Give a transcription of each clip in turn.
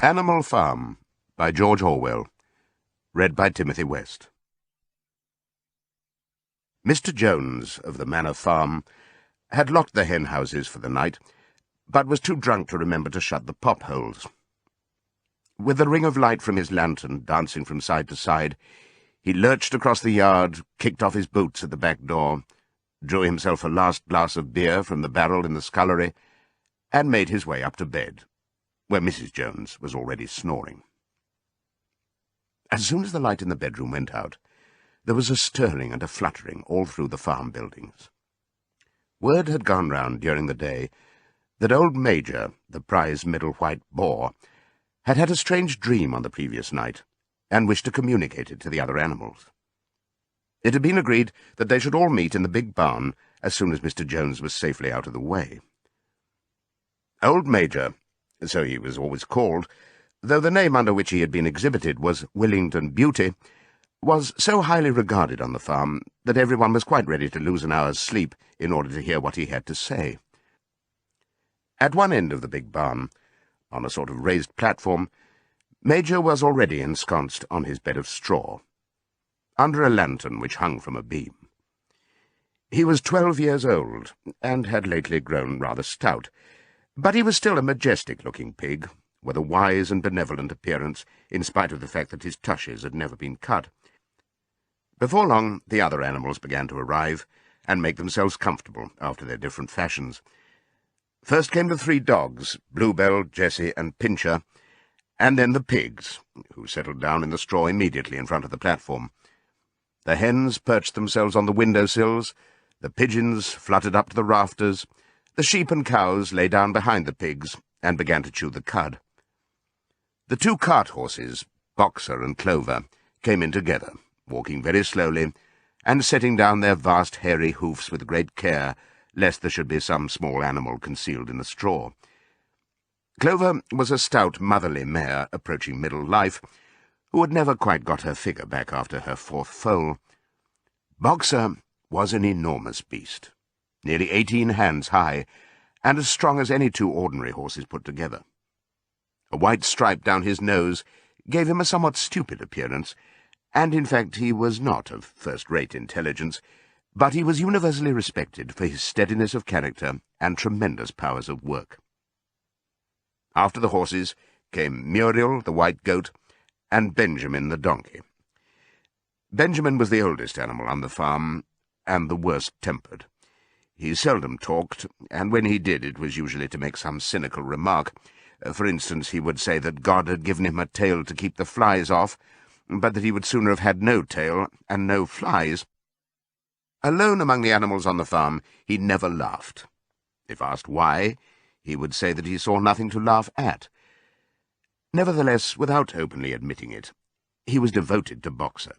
Animal Farm by George Orwell. Read by Timothy West. Mr. Jones of the Manor Farm had locked the hen houses for the night, but was too drunk to remember to shut the pop holes. With the ring of light from his lantern dancing from side to side, he lurched across the yard, kicked off his boots at the back door, drew himself a last glass of beer from the barrel in the scullery, and made his way up to bed, where Mrs. Jones was already snoring. As soon as the light in the bedroom went out, there was a stirring and a fluttering all through the farm buildings. Word had gone round during the day that old Major, the prize middle white boar, had had a strange dream on the previous night, and wished to communicate it to the other animals. It had been agreed that they should all meet in the big barn as soon as Mr. Jones was safely out of the way. Old Major, so he was always called, though the name under which he had been exhibited was Willington Beauty, was so highly regarded on the farm that everyone was quite ready to lose an hour's sleep in order to hear what he had to say. At one end of the big barn, on a sort of raised platform, Major was already ensconced on his bed of straw, under a lantern which hung from a beam. He was 12 years old, and had lately grown rather stout, but he was still a majestic-looking pig, with a wise and benevolent appearance, in spite of the fact that his tushes had never been cut. Before long, the other animals began to arrive, and make themselves comfortable after their different fashions. First came the 3 dogs, Bluebell, Jessie, and Pincher, and then the pigs, who settled down in the straw immediately in front of the platform. The hens perched themselves on the window-sills, the pigeons fluttered up to the rafters, the sheep and cows lay down behind the pigs and began to chew the cud. The 2 cart horses, Boxer and Clover, came in together, walking very slowly, and setting down their vast hairy hoofs with great care, lest there should be some small animal concealed in the straw. Clover was a stout, motherly mare approaching middle life, who had never quite got her figure back after her 4th foal. Boxer was an enormous beast, nearly 18 hands high, and as strong as any 2 ordinary horses put together. A white stripe down his nose gave him a somewhat stupid appearance, and in fact he was not of first-rate intelligence, but he was universally respected for his steadiness of character and tremendous powers of work. After the horses came Muriel, the white goat, and Benjamin, the donkey. Benjamin was the oldest animal on the farm, and the worst-tempered. He seldom talked, and when he did it was usually to make some cynical remark. For instance, he would say that God had given him a tail to keep the flies off, but that he would sooner have had no tail and no flies. Alone among the animals on the farm, he never laughed. If asked why, he would say that he saw nothing to laugh at. Nevertheless, without openly admitting it, he was devoted to Boxer.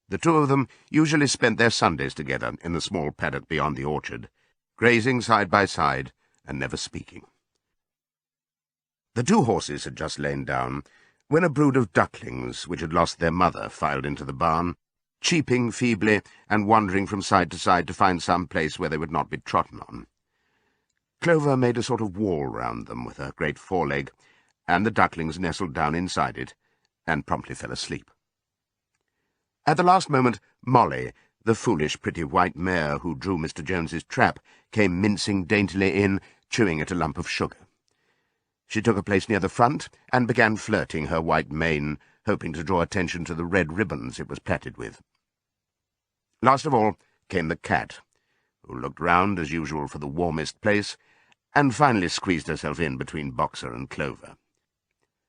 The 2 of them usually spent their Sundays together in the small paddock beyond the orchard, grazing side by side and never speaking. The 2 horses had just lain down when a brood of ducklings, which had lost their mother, filed into the barn, cheeping feebly and wandering from side to side to find some place where they would not be trodden on. Clover made a sort of wall round them with her great foreleg, and the ducklings nestled down inside it and promptly fell asleep. At the last moment, Molly, the foolish, pretty white mare who drew Mr. Jones's trap, came mincing daintily in, chewing at a lump of sugar. She took a place near the front and began flirting her white mane, hoping to draw attention to the red ribbons it was plaited with. Last of all came the cat, who looked round as usual for the warmest place, and finally squeezed herself in between Boxer and Clover.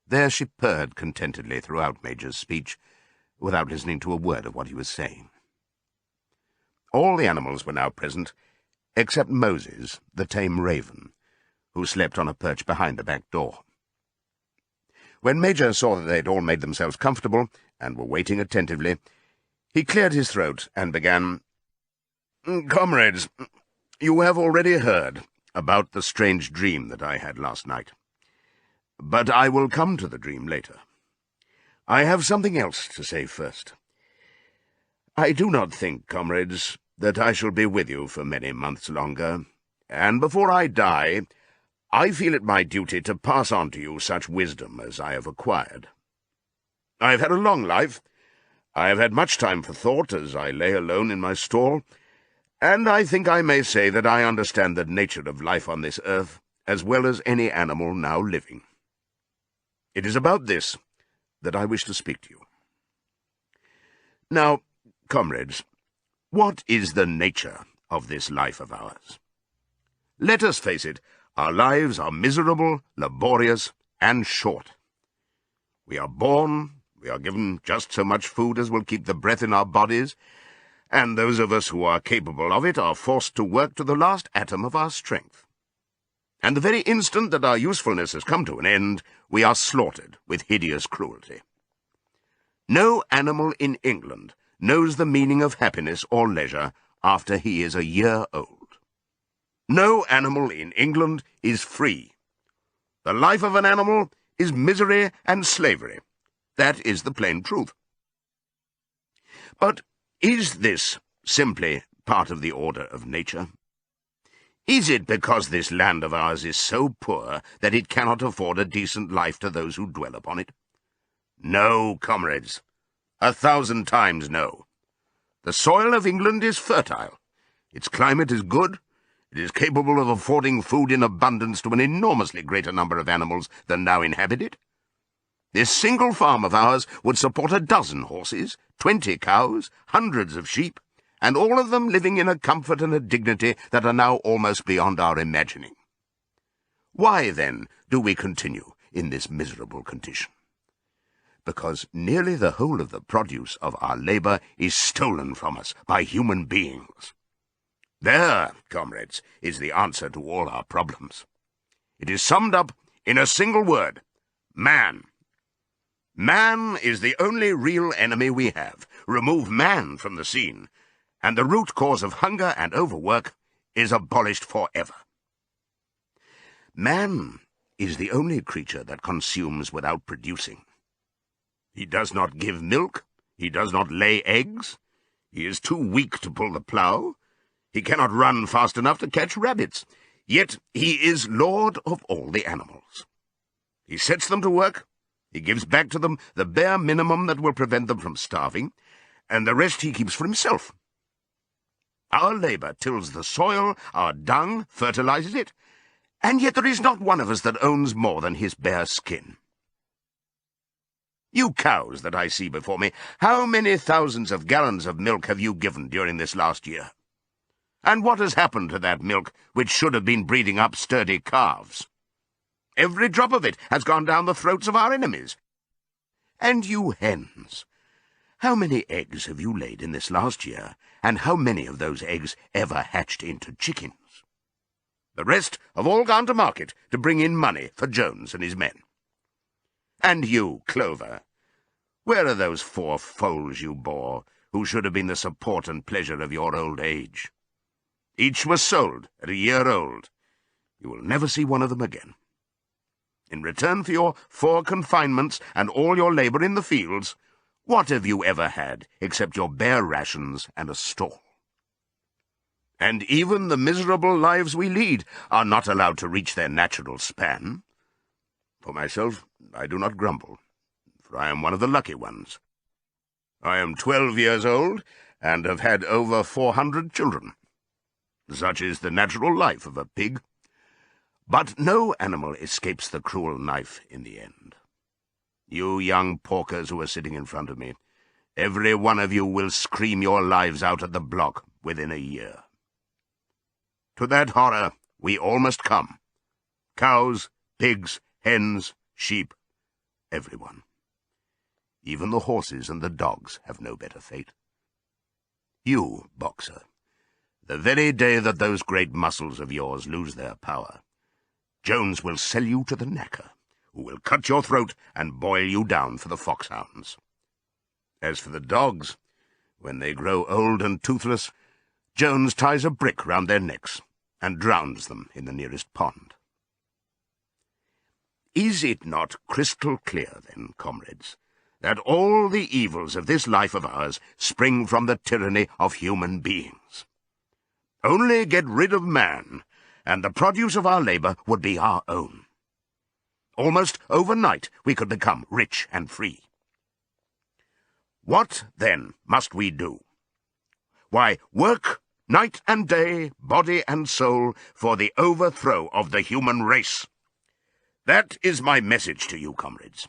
There she purred contentedly throughout Major's speech, without listening to a word of what he was saying. All the animals were now present, except Moses, the tame raven, who slept on a perch behind the back door. When Major saw that they had all made themselves comfortable, and were waiting attentively, he cleared his throat and began, "Comrades, you have already heard about the strange dream that I had last night. But I will come to the dream later. I have something else to say first. I do not think, comrades, that I shall be with you for many months longer, and before I die, I feel it my duty to pass on to you such wisdom as I have acquired. I have had a long life. I have had much time for thought as I lay alone in my stall, and I think I may say that I understand the nature of life on this earth as well as any animal now living. It is about this that I wish to speak to you. Now, comrades, what is the nature of this life of ours? Let us face it, our lives are miserable, laborious, and short. We are born, we are given just so much food as will keep the breath in our bodies, and those of us who are capable of it are forced to work to the last atom of our strength. And the very instant that our usefulness has come to an end, we are slaughtered with hideous cruelty. No animal in England knows the meaning of happiness or leisure after he is a year old. No animal in England is free. The life of an animal is misery and slavery. That is the plain truth. But is this simply part of the order of nature? Is it because this land of ours is so poor that it cannot afford a decent life to those who dwell upon it? No, comrades. 1,000 times no. The soil of England is fertile. Its climate is good. It is capable of affording food in abundance to an enormously greater number of animals than now inhabit it. This single farm of ours would support 12 horses, 20 cows, hundreds of sheep, and all of them living in a comfort and a dignity that are now almost beyond our imagining. Why, then, do we continue in this miserable condition? Because nearly the whole of the produce of our labour is stolen from us by human beings. There, comrades, is the answer to all our problems. It is summed up in a single word: man. Man is the only real enemy we have. Remove man from the scene, and the root cause of hunger and overwork is abolished forever. Man is the only creature that consumes without producing. He does not give milk, he does not lay eggs, he is too weak to pull the plough, he cannot run fast enough to catch rabbits, yet he is lord of all the animals. He sets them to work, he gives back to them the bare minimum that will prevent them from starving, and the rest he keeps for himself. Our labour tills the soil, our dung fertilizes it, and yet there is not one of us that owns more than his bare skin. You cows that I see before me, how many thousands of gallons of milk have you given during this last year? And what has happened to that milk which should have been breeding up sturdy calves? Every drop of it has gone down the throats of our enemies. And you hens, how many eggs have you laid in this last year, and how many of those eggs ever hatched into chickens? The rest have all gone to market to bring in money for Jones and his men. And you, Clover, where are those 4 foals you bore, who should have been the support and pleasure of your old age? Each was sold at a year old. You will never see one of them again. In return for your 4 confinements and all your labour in the fields, what have you ever had except your bare rations and a stall? And even the miserable lives we lead are not allowed to reach their natural span. For myself, I do not grumble, for I am one of the lucky ones. I am 12 years old, and have had over 400 children. Such is the natural life of a pig. But no animal escapes the cruel knife in the end. You young porkers who are sitting in front of me, every one of you will scream your lives out at the block within a year. To that horror we all must come. Cows, pigs, hens, sheep, everyone. Even the horses and the dogs have no better fate. You, Boxer, the very day that those great muscles of yours lose their power, Jones will sell you to the knacker, who will cut your throat and boil you down for the foxhounds. As for the dogs, when they grow old and toothless, Jones ties a brick round their necks and drowns them in the nearest pond. Is it not crystal clear, then, comrades, that all the evils of this life of ours spring from the tyranny of human beings? Only get rid of man, and the produce of our labour would be our own. Almost overnight we could become rich and free. What, then, must we do? Why, work night and day, body and soul, for the overthrow of the human race. That is my message to you, comrades.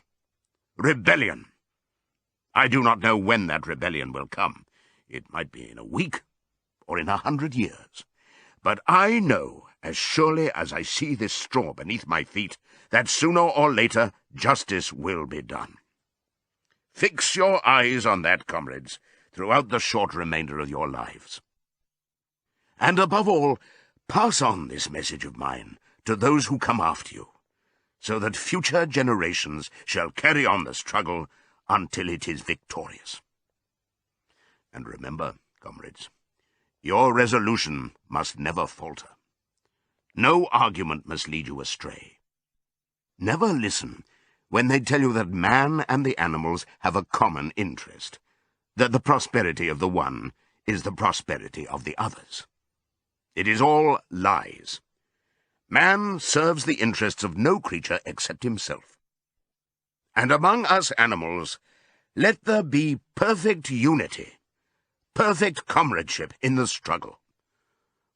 Rebellion. I do not know when that rebellion will come. It might be in a week, or in 100 years. But I know, as surely as I see this straw beneath my feet, that sooner or later justice will be done. Fix your eyes on that, comrades, throughout the short remainder of your lives. And above all, pass on this message of mine to those who come after you, so that future generations shall carry on the struggle until it is victorious. And remember, comrades, your resolution must never falter. No argument must lead you astray. Never listen when they tell you that man and the animals have a common interest, that the prosperity of the one is the prosperity of the others. It is all lies. Man serves the interests of no creature except himself. And among us animals, let there be perfect unity, perfect comradeship in the struggle.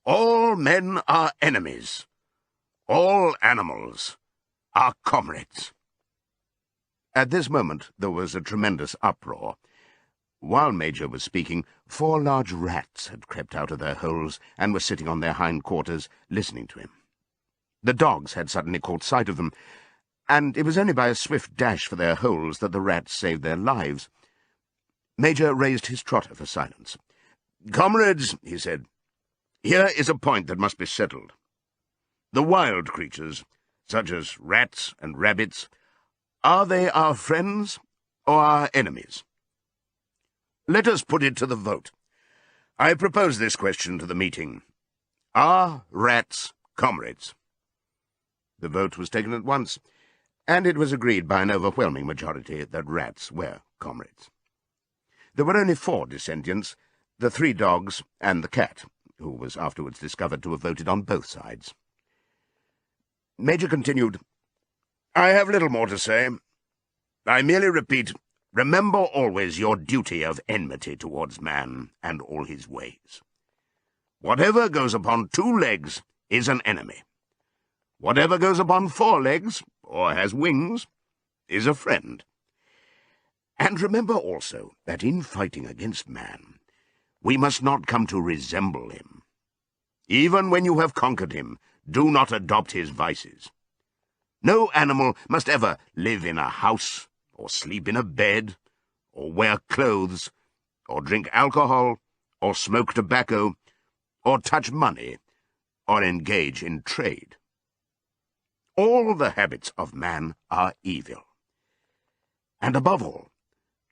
All men are enemies. All animals are comrades. At this moment there was a tremendous uproar. While Major was speaking, 4 large rats had crept out of their holes and were sitting on their hind quarters, listening to him. The dogs had suddenly caught sight of them, and it was only by a swift dash for their holes that the rats saved their lives. Major raised his trotter for silence. "Comrades," he said, "here is a point that must be settled. The wild creatures, such as rats and rabbits, are they our friends or our enemies? Let us put it to the vote. I propose this question to the meeting. Are rats comrades?" The vote was taken at once, and it was agreed by an overwhelming majority that rats were comrades. There were only 4 dissentients, the 3 dogs and the cat, who was afterwards discovered to have voted on both sides. Major continued, "I have little more to say. I merely repeat, remember always your duty of enmity towards man and all his ways. Whatever goes upon 2 legs is an enemy. Whatever goes upon 4 legs, or has wings, is a friend. And remember also that in fighting against man, we must not come to resemble him. Even when you have conquered him, do not adopt his vices. No animal must ever live in a house, or sleep in a bed, or wear clothes, or drink alcohol, or smoke tobacco, or touch money, or engage in trade. All the habits of man are evil. And above all,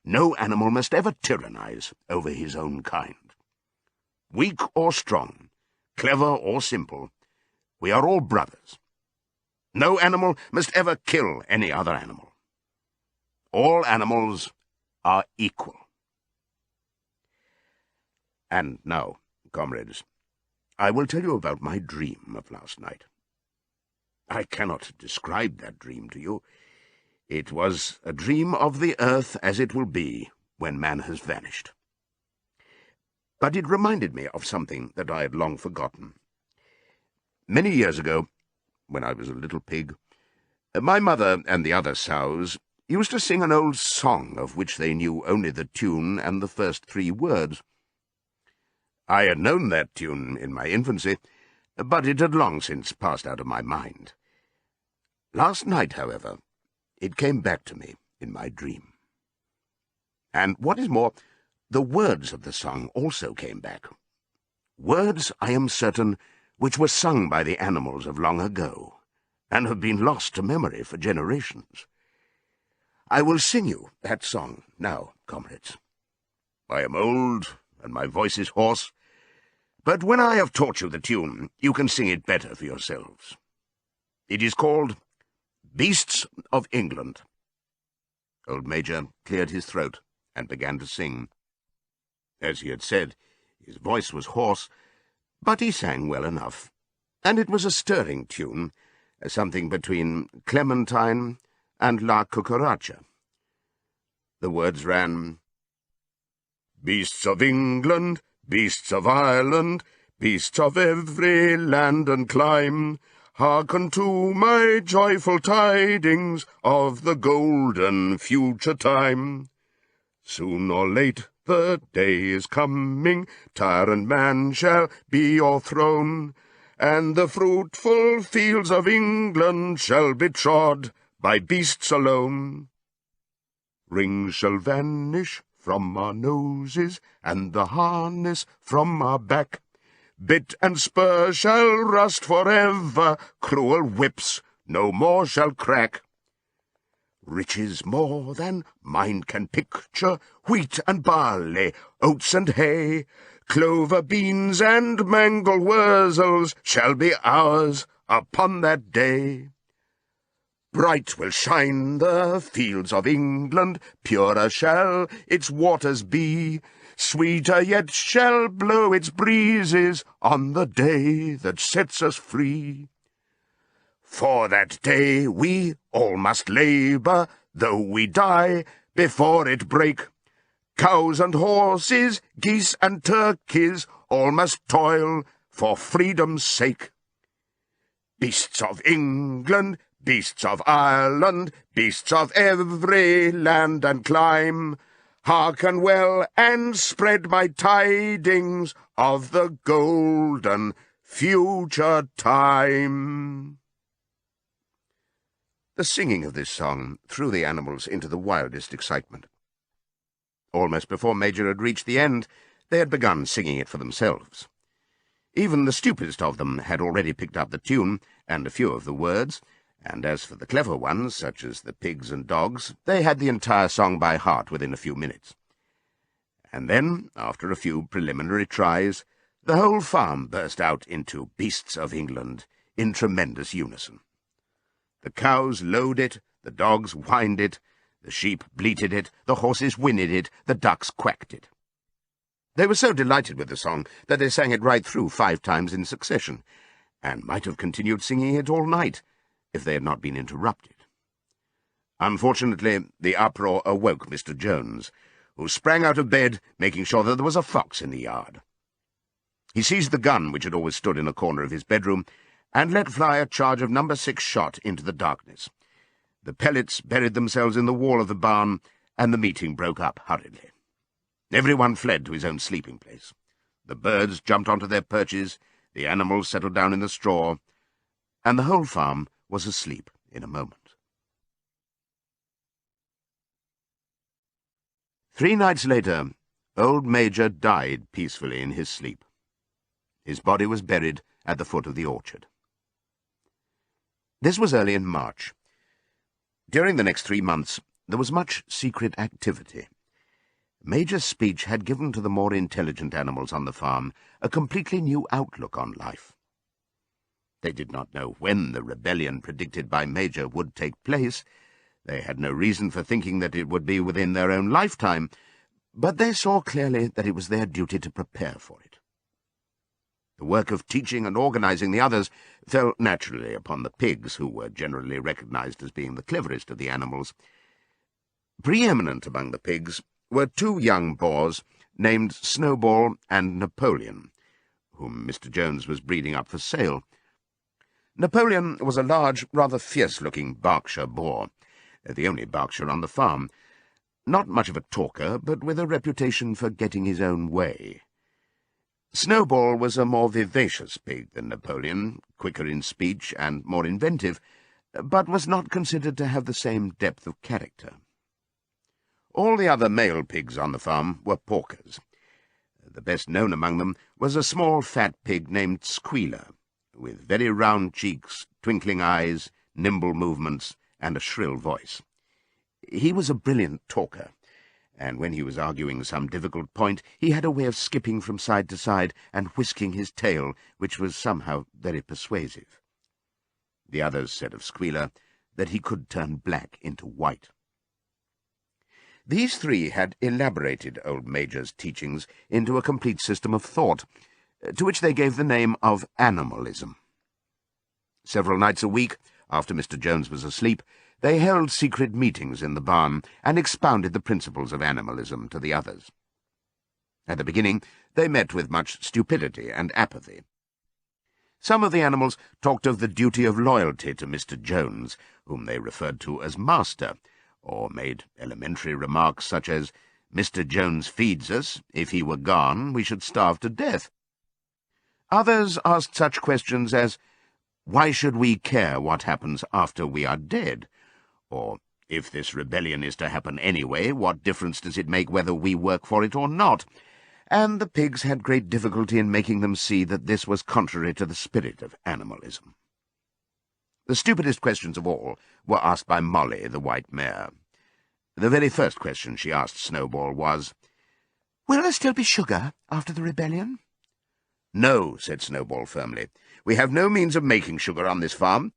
no animal must ever tyrannize over his own kind. Weak or strong, clever or simple, we are all brothers. No animal must ever kill any other animal. All animals are equal. And now, comrades, I will tell you about my dream of last night. I cannot describe that dream to you. It was a dream of the earth as it will be when man has vanished. But it reminded me of something that I had long forgotten. Many years ago, when I was a little pig, my mother and the other sows used to sing an old song of which they knew only the tune and the first 3 words. I had known that tune in my infancy, but it had long since passed out of my mind. Last night, however, it came back to me in my dream. And what is more, the words of the song also came back. Words, I am certain, which were sung by the animals of long ago, and have been lost to memory for generations. I will sing you that song now, comrades. I am old, and my voice is hoarse, but when I have taught you the tune, you can sing it better for yourselves. It is called Beasts of England. Old Major cleared his throat and began to sing. As he had said, his voice was hoarse, but he sang well enough, and it was a stirring tune, something between Clementine and La Cucaracha. The words ran, "Beasts of England, beasts of Ireland, beasts of every land and clime, hearken to my joyful tidings of the golden future time. Soon or late the day is coming, tyrant man shall be o'erthrown, and the fruitful fields of England shall be trod by beasts alone. Rings shall vanish from our noses, and the harness from our back. Bit and spur shall rust forever, cruel whips no more shall crack. Riches more than mind can picture, wheat and barley, oats and hay, clover, beans, and mangel wurzels shall be ours upon that day. Bright will shine the fields of England, purer shall its waters be, sweeter yet shall blow its breezes on the day that sets us free. For that day we all must labour, though we die before it break. Cows and horses, geese and turkeys, all must toil for freedom's sake. Beasts of England, beasts of Ireland, beasts of every land and clime, hearken well and spread my tidings of the golden future time." The singing of this song threw the animals into the wildest excitement. Almost before Major had reached the end, they had begun singing it for themselves. Even the stupidest of them had already picked up the tune and a few of the words, and as for the clever ones, such as the pigs and dogs, they had the entire song by heart within a few minutes. And then, after a few preliminary tries, the whole farm burst out into Beasts of England in tremendous unison. The cows lowed it, the dogs whined it, the sheep bleated it, the horses whinnied it, the ducks quacked it. They were so delighted with the song that they sang it right through 5 times in succession, and might have continued singing it all night if they had not been interrupted. Unfortunately, the uproar awoke Mr. Jones, who sprang out of bed, making sure that there was a fox in the yard. He seized the gun which had always stood in a corner of his bedroom, and let fly a charge of No. 6 shot into the darkness. The pellets buried themselves in the wall of the barn, and the meeting broke up hurriedly. Everyone fled to his own sleeping place. The birds jumped onto their perches, the animals settled down in the straw, and the whole farm was asleep in a moment. 3 nights later, old Major died peacefully in his sleep. His body was buried at the foot of the orchard. This was early in March. During the next 3 months, there was much secret activity. Major's speech had given to the more intelligent animals on the farm a completely new outlook on life. They did not know when the rebellion predicted by Major would take place. They had no reason for thinking that it would be within their own lifetime, but they saw clearly that it was their duty to prepare for it. The work of teaching and organizing the others fell naturally upon the pigs, who were generally recognized as being the cleverest of the animals. Preeminent among the pigs were 2 young boars named Snowball and Napoleon, whom Mr. Jones was breeding up for sale. Napoleon was a large, rather fierce-looking Berkshire boar, the only Berkshire on the farm. Not much of a talker, but with a reputation for getting his own way. Snowball was a more vivacious pig than Napoleon, quicker in speech and more inventive, but was not considered to have the same depth of character. All the other male pigs on the farm were porkers. The best known among them was a small fat pig named Squealer, with very round cheeks, twinkling eyes, nimble movements, and a shrill voice. He was a brilliant talker, and when he was arguing some difficult point, he had a way of skipping from side to side and whisking his tail, which was somehow very persuasive. The others said of Squealer that he could turn black into white. These 3 had elaborated old Major's teachings into a complete system of thought, to which they gave the name of animalism. Several nights a week, after Mr. Jones was asleep, they held secret meetings in the barn and expounded the principles of animalism to the others. At the beginning, they met with much stupidity and apathy. Some of the animals talked of the duty of loyalty to Mr. Jones, whom they referred to as Master, or made elementary remarks such as, "Mr. Jones feeds us. If he were gone, we should starve to death." Others asked such questions as, "Why should we care what happens after we are dead?" Or, "If this rebellion is to happen anyway, what difference does it make whether we work for it or not?" And the pigs had great difficulty in making them see that this was contrary to the spirit of animalism. The stupidest questions of all were asked by Molly, the white mare. The very first question she asked Snowball was, "Will there still be sugar after the rebellion?" "No," said Snowball firmly. "We have no means of making sugar on this farm.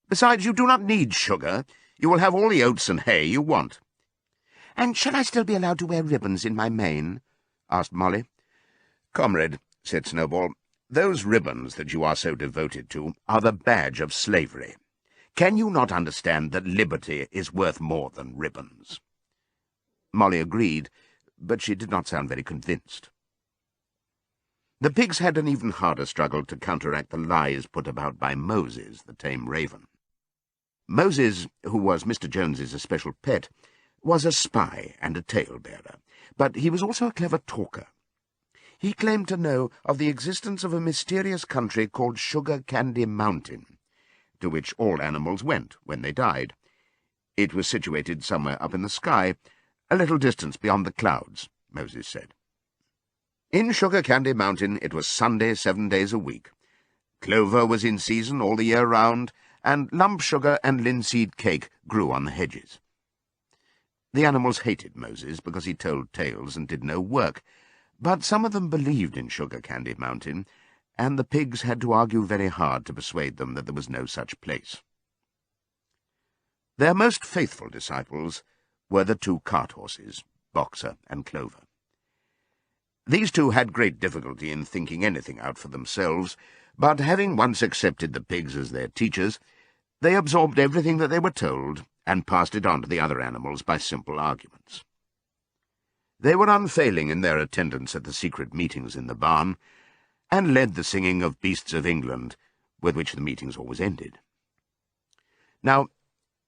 Besides, you do not need sugar. You will have all the oats and hay you want." "And shall I still be allowed to wear ribbons in my mane?" asked Molly. "Comrade," said Snowball, "those ribbons that you are so devoted to are the badge of slavery. Can you not understand that liberty is worth more than ribbons?" Molly agreed, but she did not sound very convinced. The pigs had an even harder struggle to counteract the lies put about by Moses, the tame raven. Moses, who was Mr. Jones's especial pet, was a spy and a tale-bearer, but he was also a clever talker. He claimed to know of the existence of a mysterious country called Sugar Candy Mountain, to which all animals went when they died. It was situated somewhere up in the sky, a little distance beyond the clouds, Moses said. In Sugar Candy Mountain it was Sunday 7 days a week. Clover was in season all the year round, and lump sugar and linseed cake grew on the hedges. The animals hated Moses because he told tales and did no work, but some of them believed in Sugar Candy Mountain, and the pigs had to argue very hard to persuade them that there was no such place. Their most faithful disciples were the 2 cart horses, Boxer and Clover. These two had great difficulty in thinking anything out for themselves, but having once accepted the pigs as their teachers, they absorbed everything that they were told and passed it on to the other animals by simple arguments. They were unfailing in their attendance at the secret meetings in the barn, and led the singing of Beasts of England, with which the meetings always ended. Now,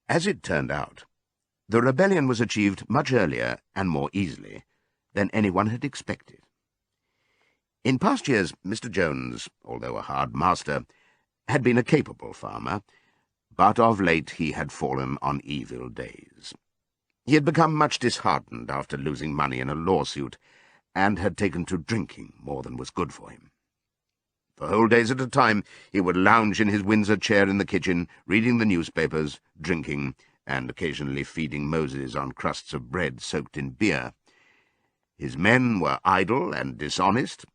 as it turned out, the rebellion was achieved much earlier and more easily than anyone had expected. In past years, Mr. Jones, although a hard master, had been a capable farmer, but of late he had fallen on evil days. He had become much disheartened after losing money in a lawsuit, and had taken to drinking more than was good for him. For whole days at a time he would lounge in his Windsor chair in the kitchen, reading the newspapers, drinking, and occasionally feeding Moses on crusts of bread soaked in beer. His men were idle and dishonest.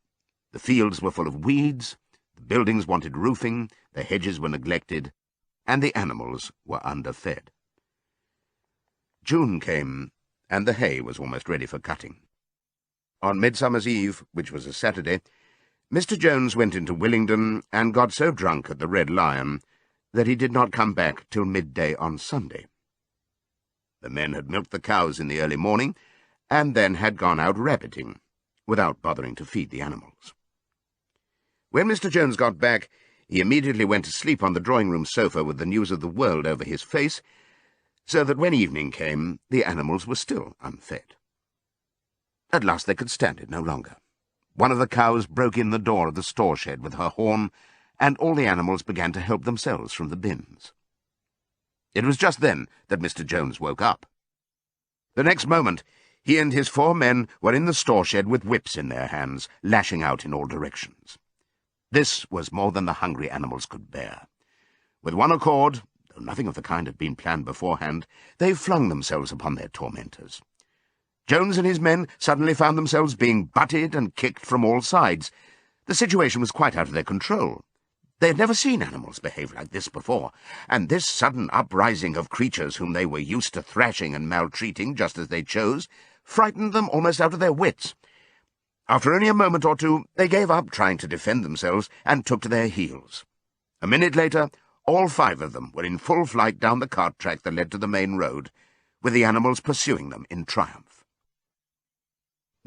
The fields were full of weeds, the buildings wanted roofing, the hedges were neglected, and the animals were underfed. June came, and the hay was almost ready for cutting. On Midsummer's Eve, which was a Saturday, Mr. Jones went into Willingdon and got so drunk at the Red Lion that he did not come back till midday on Sunday. The men had milked the cows in the early morning, and then had gone out rabbiting, without bothering to feed the animals. When Mr. Jones got back, he immediately went to sleep on the drawing-room sofa with the news of the world over his face, so that when evening came, the animals were still unfed. At last they could stand it no longer. One of the cows broke in the door of the store shed with her horn, and all the animals began to help themselves from the bins. It was just then that Mr. Jones woke up. The next moment, he and his 4 men were in the store shed with whips in their hands, lashing out in all directions. This was more than the hungry animals could bear. With one accord, though nothing of the kind had been planned beforehand, they flung themselves upon their tormentors. Jones and his men suddenly found themselves being butted and kicked from all sides. The situation was quite out of their control. They had never seen animals behave like this before, and this sudden uprising of creatures whom they were used to thrashing and maltreating just as they chose frightened them almost out of their wits. After only a moment or two, they gave up trying to defend themselves and took to their heels. A minute later, All 5 of them were in full flight down the cart track that led to the main road, with the animals pursuing them in triumph.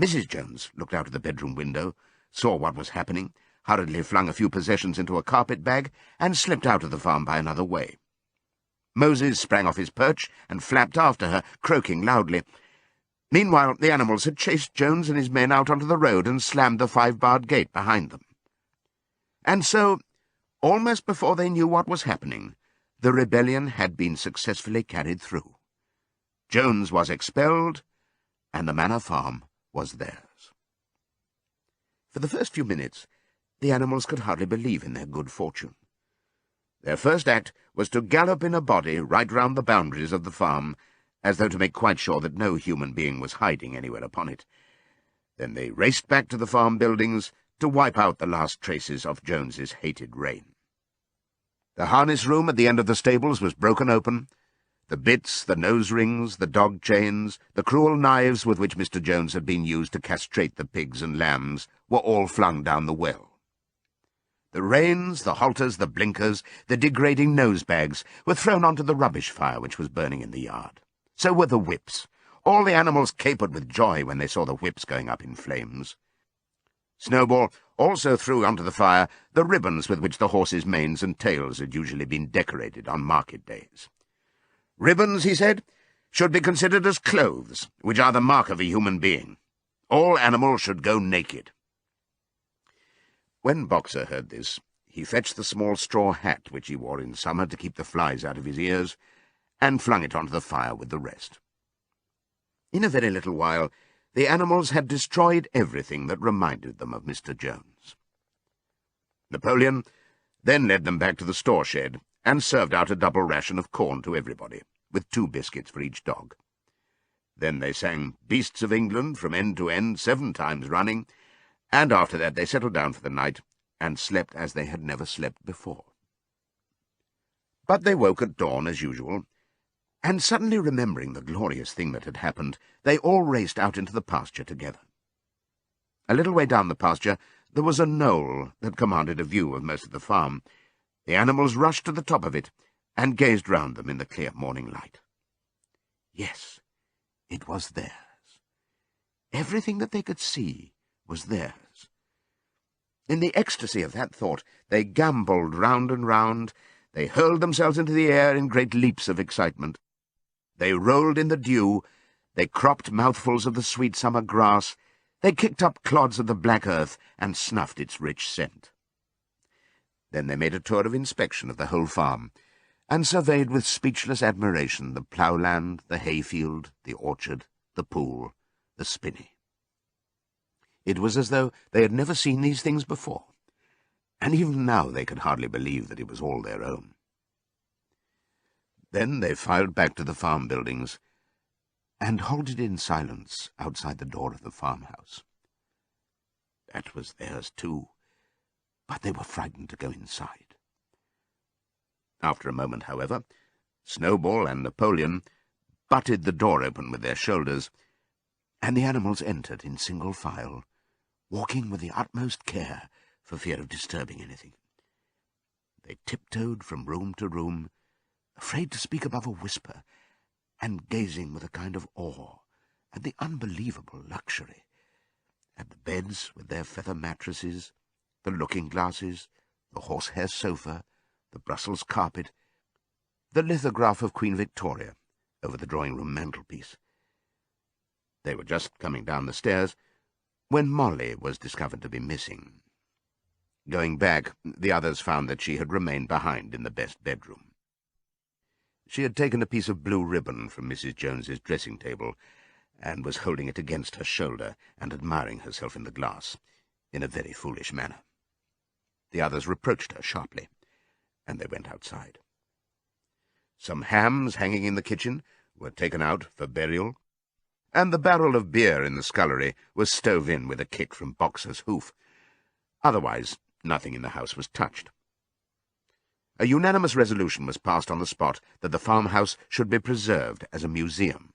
Mrs. Jones looked out of the bedroom window, saw what was happening, hurriedly flung a few possessions into a carpet bag, and slipped out of the farm by another way. Moses sprang off his perch and flapped after her, croaking loudly. Meanwhile, the animals had chased Jones and his men out onto the road and slammed the 5-barred gate behind them. And so, almost before they knew what was happening, the rebellion had been successfully carried through. Jones was expelled, and the Manor Farm was theirs. For the first few minutes, the animals could hardly believe in their good fortune. Their first act was to gallop in a body right round the boundaries of the farm, as though to make quite sure that no human being was hiding anywhere upon it. Then they raced back to the farm buildings to wipe out the last traces of Jones's hated reign. The harness room at the end of the stables was broken open. The bits, the nose rings, the dog chains, the cruel knives with which Mr. Jones had been used to castrate the pigs and lambs were all flung down the well. The reins, the halters, the blinkers, the degrading nose-bags were thrown onto the rubbish fire which was burning in the yard. So were the whips. All the animals capered with joy when they saw the whips going up in flames. Snowball also threw onto the fire the ribbons with which the horses' manes and tails had usually been decorated on market days. Ribbons, he said, should be considered as clothes, which are the mark of a human being. All animals should go naked. When Boxer heard this, he fetched the small straw hat which he wore in summer to keep the flies out of his ears, and flung it onto the fire with the rest. In a very little while, the animals had destroyed everything that reminded them of Mr. Jones. Napoleon then led them back to the store shed and served out a double ration of corn to everybody, with 2 biscuits for each dog. Then they sang Beasts of England from end to end 7 times running, and after that they settled down for the night and slept as they had never slept before. But they woke at dawn as usual, and suddenly remembering the glorious thing that had happened, they all raced out into the pasture together. A little way down the pasture there was a knoll that commanded a view of most of the farm. The animals rushed to the top of it and gazed round them in the clear morning light. Yes, it was theirs. Everything that they could see was theirs. In the ecstasy of that thought, they gambolled round and round. They hurled themselves into the air in great leaps of excitement. They rolled in the dew. They cropped mouthfuls of the sweet summer grass. They kicked up clods of the black earth and snuffed its rich scent. Then they made a tour of inspection of the whole farm, and surveyed with speechless admiration the ploughland, the hayfield, the orchard, the pool, the spinney. It was as though they had never seen these things before, and even now they could hardly believe that it was all their own. Then they filed back to the farm buildings, and halted in silence outside the door of the farmhouse. That was theirs too, but they were frightened to go inside. After a moment, however, Snowball and Napoleon butted the door open with their shoulders, and the animals entered in single file, walking with the utmost care for fear of disturbing anything. They tiptoed from room to room, afraid to speak above a whisper, and gazing with a kind of awe at the unbelievable luxury, at the beds with their feather mattresses, the looking-glasses, the horsehair sofa, the Brussels carpet, the lithograph of Queen Victoria over the drawing-room mantelpiece. They were just coming down the stairs when Molly was discovered to be missing. Going back, the others found that she had remained behind in the best bedroom. She had taken a piece of blue ribbon from Mrs. Jones's dressing-table and was holding it against her shoulder and admiring herself in the glass in a very foolish manner. The others reproached her sharply, and they went outside. Some hams hanging in the kitchen were taken out for burial, and the barrel of beer in the scullery was stove in with a kick from Boxer's hoof. Otherwise, nothing in the house was touched. A unanimous resolution was passed on the spot that the farmhouse should be preserved as a museum.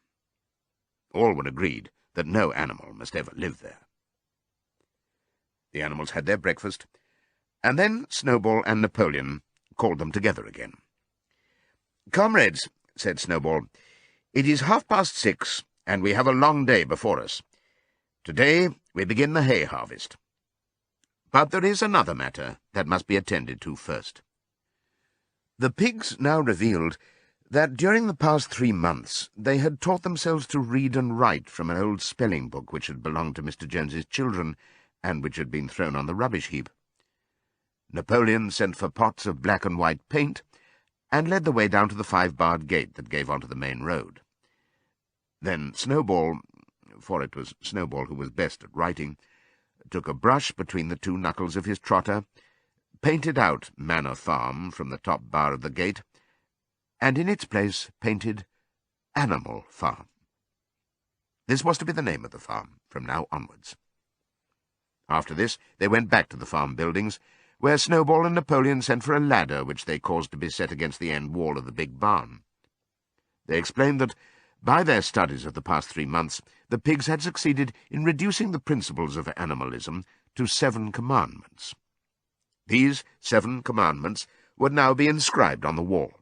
All were agreed that no animal must ever live there. The animals had their breakfast, and then Snowball and Napoleon called them together again. "Comrades," said Snowball, "it is 6:30, and we have a long day before us. Today we begin the hay harvest. But there is another matter that must be attended to first." The pigs now revealed that during the past 3 months they had taught themselves to read and write from an old spelling book which had belonged to Mr. Jones's children, and which had been thrown on the rubbish heap. Napoleon sent for pots of black and white paint, and led the way down to the 5-barred gate that gave onto the main road. Then Snowball, for it was Snowball who was best at writing, took a brush between the 2 knuckles of his trotter, painted out Manor Farm from the top bar of the gate, and in its place painted Animal Farm. This was to be the name of the farm from now onwards. After this they went back to the farm buildings, where Snowball and Napoleon sent for a ladder which they caused to be set against the end wall of the big barn. They explained that, by their studies of the past 3 months, the pigs had succeeded in reducing the principles of animalism to 7 commandments. These 7 commandments would now be inscribed on the wall.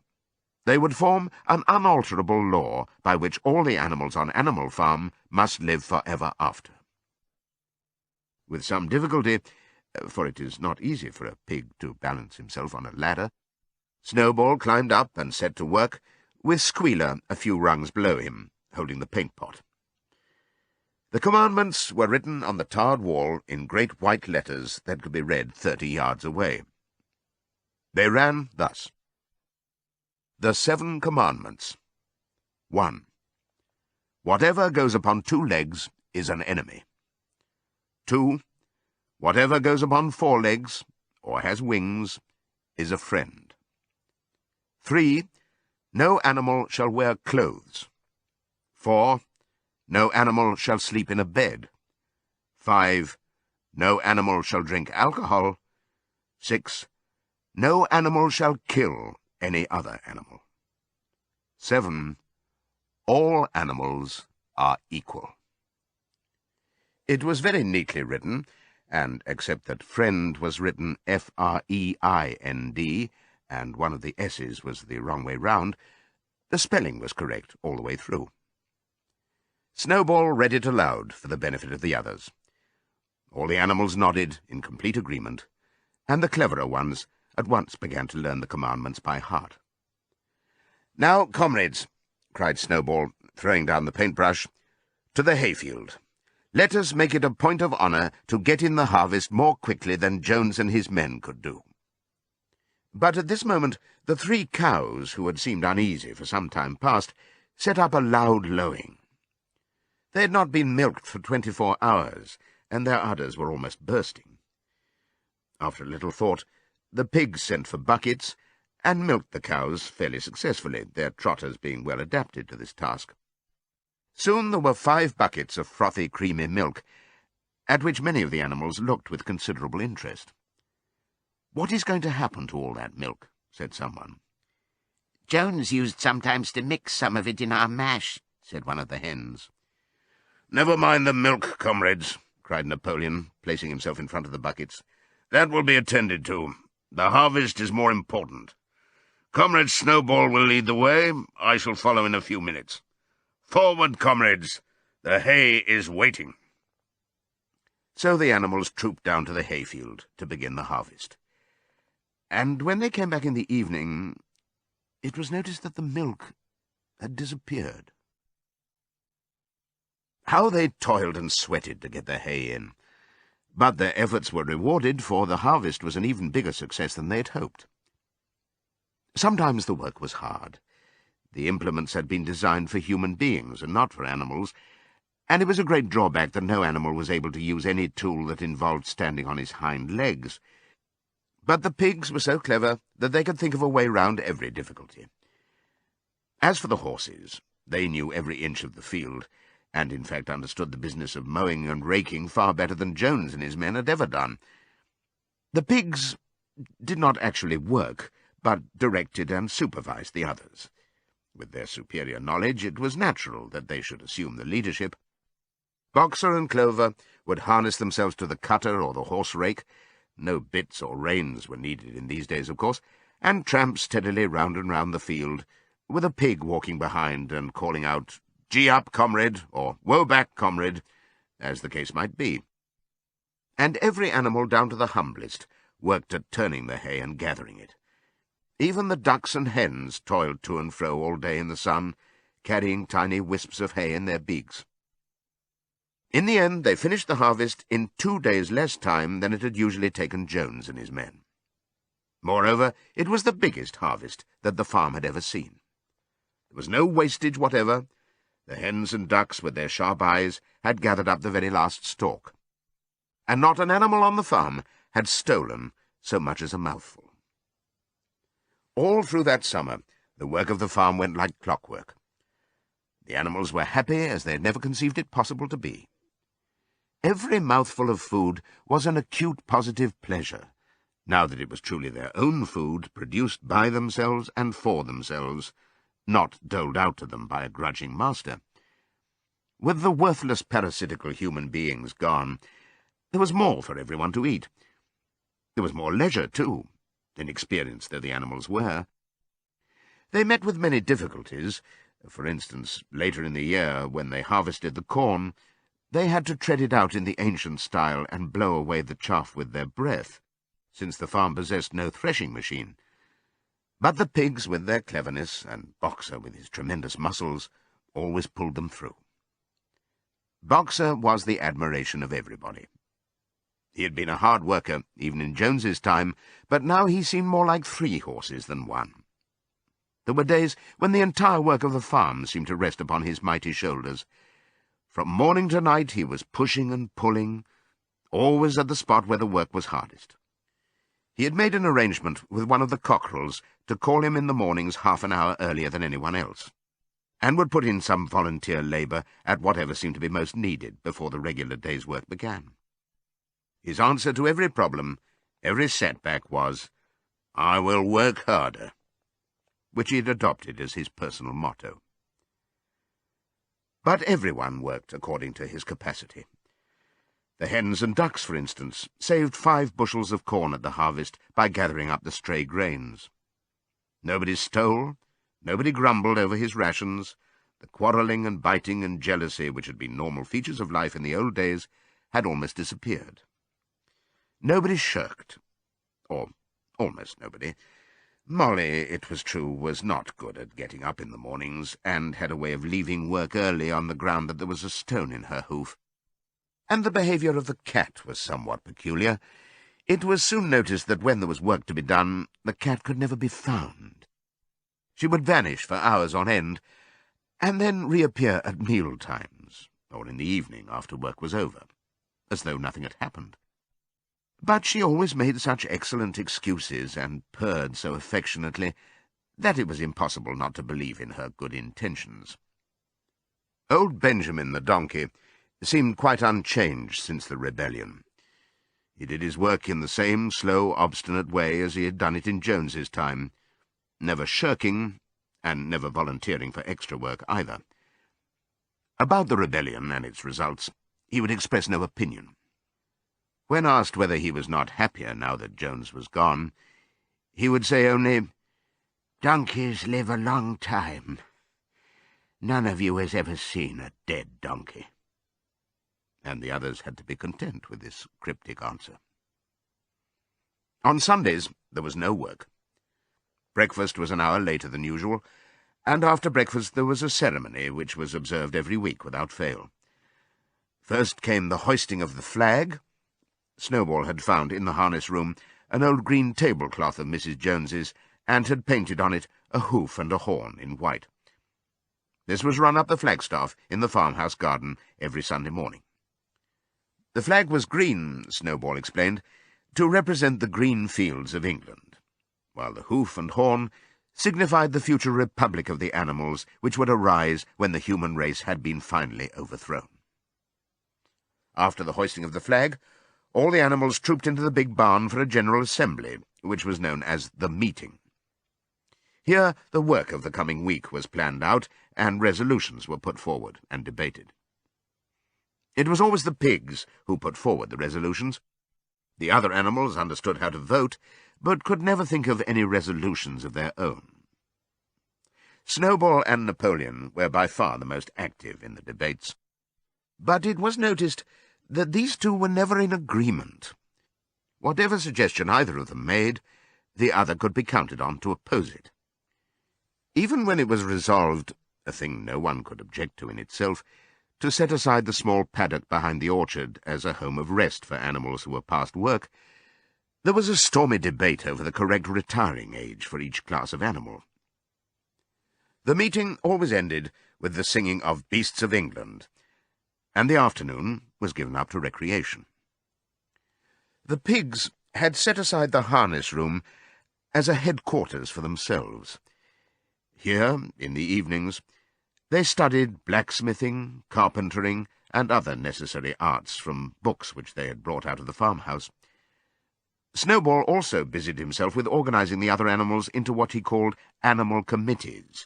They would form an unalterable law by which all the animals on Animal Farm must live for ever after. With some difficulty, for it is not easy for a pig to balance himself on a ladder, Snowball climbed up and set to work, with Squealer a few rungs below him, holding the paint-pot. The commandments were written on the tarred wall in great white letters that could be read 30 yards away. They ran thus: The 7 Commandments. 1. Whatever goes upon 2 legs is an enemy. 2. Whatever goes upon 4 legs, or has wings, is a friend. 3. No animal shall wear clothes. 4. No animal shall sleep in a bed. 5. No animal shall drink alcohol. 6. No animal shall kill any other animal. 7. All animals are equal. It was very neatly written, and except that friend was written F-R-E-I-N-D, and one of the S's was the wrong way round, the spelling was correct all the way through. Snowball read it aloud for the benefit of the others. All the animals nodded in complete agreement, and the cleverer ones at once began to learn the commandments by heart. "Now, comrades," cried Snowball, throwing down the paintbrush, "to the hayfield. Let us make it a point of honour to get in the harvest more quickly than Jones and his men could do." But at this moment the 3 cows, who had seemed uneasy for some time past, set up a loud lowing. They had not been milked for 24 hours, and their udders were almost bursting. After a little thought, the pigs sent for buckets, and milked the cows fairly successfully, their trotters being well adapted to this task. Soon there were 5 buckets of frothy, creamy milk, at which many of the animals looked with considerable interest. "What is going to happen to all that milk?" said someone. "Jones used sometimes to mix some of it in our mash," said one of the hens. "Never mind the milk, comrades," cried Napoleon, placing himself in front of the buckets. "That will be attended to. The harvest is more important. Comrade Snowball will lead the way. I shall follow in a few minutes. Forward, comrades! The hay is waiting." So the animals trooped down to the hayfield to begin the harvest. And when they came back in the evening, it was noticed that the milk had disappeared. How they toiled and sweated to get their hay in! But their efforts were rewarded, for the harvest was an even bigger success than they had hoped. Sometimes the work was hard. The implements had been designed for human beings and not for animals, and it was a great drawback that no animal was able to use any tool that involved standing on his hind legs. But the pigs were so clever that they could think of a way round every difficulty. As for the horses, they knew every inch of the field, and in fact understood the business of mowing and raking far better than Jones and his men had ever done. The pigs did not actually work, but directed and supervised the others. With their superior knowledge, it was natural that they should assume the leadership. Boxer and Clover would harness themselves to the cutter or the horse-rake. No bits or reins were needed in these days, of course, and tramped steadily round and round the field, with a pig walking behind and calling out, "Gee up, comrade," or "Woe back, comrade," as the case might be. And every animal, down to the humblest, worked at turning the hay and gathering it. Even the ducks and hens toiled to and fro all day in the sun, carrying tiny wisps of hay in their beaks. In the end, they finished the harvest in 2 days less time than it had usually taken Jones and his men. Moreover, it was the biggest harvest that the farm had ever seen. There was no wastage whatever. The hens and ducks, with their sharp eyes, had gathered up the very last stalk, and not an animal on the farm had stolen so much as a mouthful. All through that summer, the work of the farm went like clockwork. The animals were happy as they had never conceived it possible to be. Every mouthful of food was an acute positive pleasure, now that it was truly their own food, produced by themselves and for themselves, not doled out to them by a grudging master. With the worthless parasitical human beings gone, there was more for everyone to eat. There was more leisure, too, inexperienced though the animals were. They met with many difficulties. For instance, later in the year, when they harvested the corn, they had to tread it out in the ancient style and blow away the chaff with their breath, since the farm possessed no threshing machine. But the pigs, with their cleverness, and Boxer, with his tremendous muscles, always pulled them through. Boxer was the admiration of everybody. He had been a hard worker, even in Jones's time, but now he seemed more like 3 horses than 1. There were days when the entire work of the farm seemed to rest upon his mighty shoulders. From morning to night he was pushing and pulling, always at the spot where the work was hardest. He had made an arrangement with one of the cockerels to call him in the mornings half an hour earlier than anyone else, and would put in some volunteer labour at whatever seemed to be most needed before the regular day's work began. His answer to every problem, every setback, was, "I will work harder," which he had adopted as his personal motto. But everyone worked according to his capacity. The hens and ducks, for instance, saved 5 bushels of corn at the harvest by gathering up the stray grains. Nobody stole, nobody grumbled over his rations. The quarrelling and biting and jealousy, which had been normal features of life in the old days, had almost disappeared. Nobody shirked, or almost nobody. Molly, it was true, was not good at getting up in the mornings, and had a way of leaving work early on the ground that there was a stone in her hoof. And the behaviour of the cat was somewhat peculiar. It was soon noticed that when there was work to be done, the cat could never be found. She would vanish for hours on end, and then reappear at meal times, or in the evening after work was over, as though nothing had happened. But she always made such excellent excuses and purred so affectionately that it was impossible not to believe in her good intentions. Old Benjamin the donkey seemed quite unchanged since the rebellion. He did his work in the same slow, obstinate way as he had done it in Jones's time, never shirking, and never volunteering for extra work either. About the rebellion and its results, he would express no opinion. When asked whether he was not happier now that Jones was gone, he would say only, "Donkeys live a long time. None of you has ever seen a dead donkey." And the others had to be content with this cryptic answer. On Sundays there was no work. Breakfast was an hour later than usual, and after breakfast there was a ceremony which was observed every week without fail. First came the hoisting of the flag. Snowball had found in the harness-room an old green tablecloth of Mrs. Jones's, and had painted on it a hoof and a horn in white. This was run up the flagstaff in the farmhouse garden every Sunday morning. The flag was green, Snowball explained, to represent the green fields of England, while the hoof and horn signified the future republic of the animals which would arise when the human race had been finally overthrown. After the hoisting of the flag, all the animals trooped into the big barn for a general assembly, which was known as the meeting. Here the work of the coming week was planned out, and resolutions were put forward and debated. It was always the pigs who put forward the resolutions. The other animals understood how to vote, but could never think of any resolutions of their own. Snowball and Napoleon were by far the most active in the debates, but it was noticed that these two were never in agreement. Whatever suggestion either of them made, the other could be counted on to oppose it. Even when it was resolved, a thing no one could object to in itself, to set aside the small paddock behind the orchard as a home of rest for animals who were past work, there was a stormy debate over the correct retiring age for each class of animal. The meeting always ended with the singing of Beasts of England, and the afternoon was given up to recreation. The pigs had set aside the harness room as a headquarters for themselves. Here, in the evenings, they studied blacksmithing, carpentering, and other necessary arts from books which they had brought out of the farmhouse. Snowball also busied himself with organizing the other animals into what he called animal committees.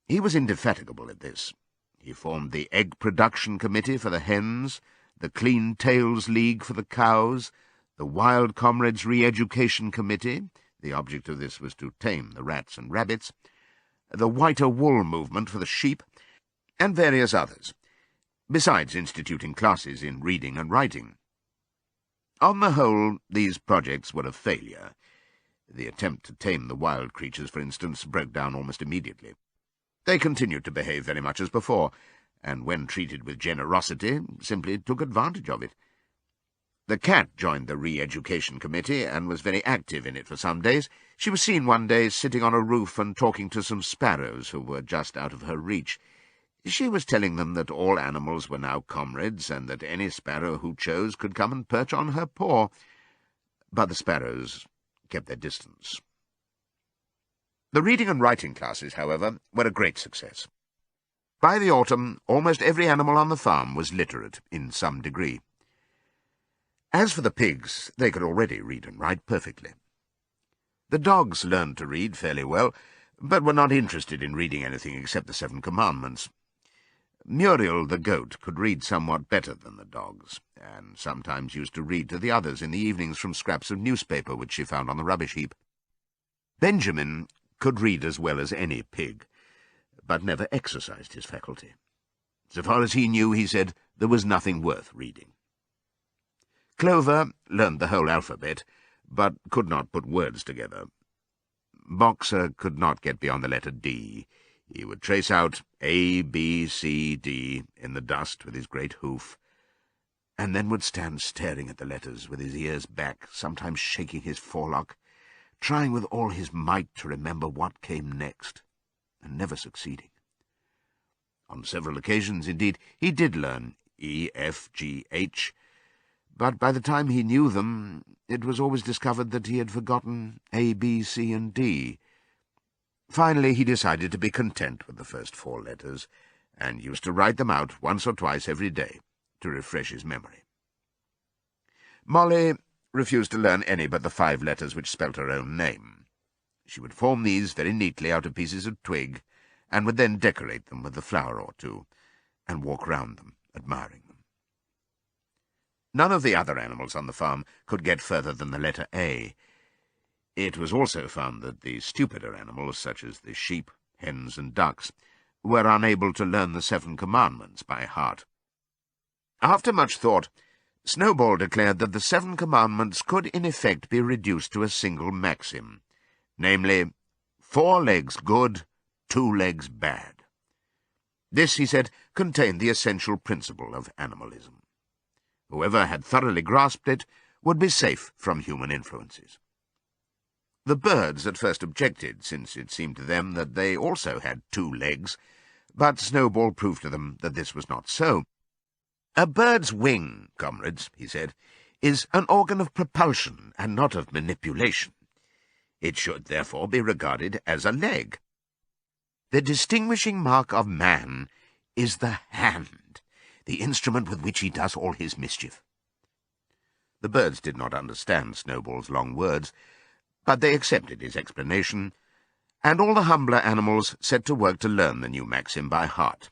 He was indefatigable at this. He formed the Egg Production Committee for the hens, the Clean Tails League for the cows, the Wild Comrades Re-Education Committee — the object of this was to tame the rats and rabbits — the Whiter Wool Movement for the sheep, and various others, besides instituting classes in reading and writing. On the whole, these projects were a failure. The attempt to tame the wild creatures, for instance, broke down almost immediately. They continued to behave very much as before, and when treated with generosity, simply took advantage of it. The cat joined the Re-Education Committee and was very active in it for some days. She was seen one day sitting on a roof and talking to some sparrows who were just out of her reach. She was telling them that all animals were now comrades, and that any sparrow who chose could come and perch on her paw. But the sparrows kept their distance. The reading and writing classes, however, were a great success. By the autumn, almost every animal on the farm was literate in some degree. As for the pigs, they could already read and write perfectly. The dogs learned to read fairly well, but were not interested in reading anything except the 7 Commandments. Muriel, the goat, could read somewhat better than the dogs, and sometimes used to read to the others in the evenings from scraps of newspaper which she found on the rubbish heap. Benjamin could read as well as any pig, but never exercised his faculty. So far as he knew, he said, there was nothing worth reading. Clover learned the whole alphabet, but could not put words together. Boxer could not get beyond the letter D. He would trace out A, B, C, D in the dust with his great hoof, and then would stand staring at the letters with his ears back, sometimes shaking his forelock, trying with all his might to remember what came next, and never succeeding. On several occasions, indeed, he did learn E, F, G, H, but by the time he knew them, it was always discovered that he had forgotten A, B, C, and D. Finally, he decided to be content with the first 4 letters, and used to write them out once or twice every day to refresh his memory. Molly refused to learn any but the 5 letters which spelt her own name. She would form these very neatly out of pieces of twig, and would then decorate them with a flower or two, and walk round them, admiring them. None of the other animals on the farm could get further than the letter A. It was also found that the stupider animals, such as the sheep, hens, and ducks, were unable to learn the 7 Commandments by heart. After much thought, Snowball declared that the 7 Commandments could in effect be reduced to a single maxim, namely, 4 legs good, 2 legs bad. This, he said, contained the essential principle of animalism. Whoever had thoroughly grasped it would be safe from human influences. The birds at first objected, since it seemed to them that they also had 2 legs, but Snowball proved to them that this was not so. A bird's wing, comrades, he said, is an organ of propulsion and not of manipulation. It should therefore be regarded as a leg. The distinguishing mark of man is the hand, the instrument with which he does all his mischief. The birds did not understand Snowball's long words, but they accepted his explanation, and all the humbler animals set to work to learn the new maxim by heart.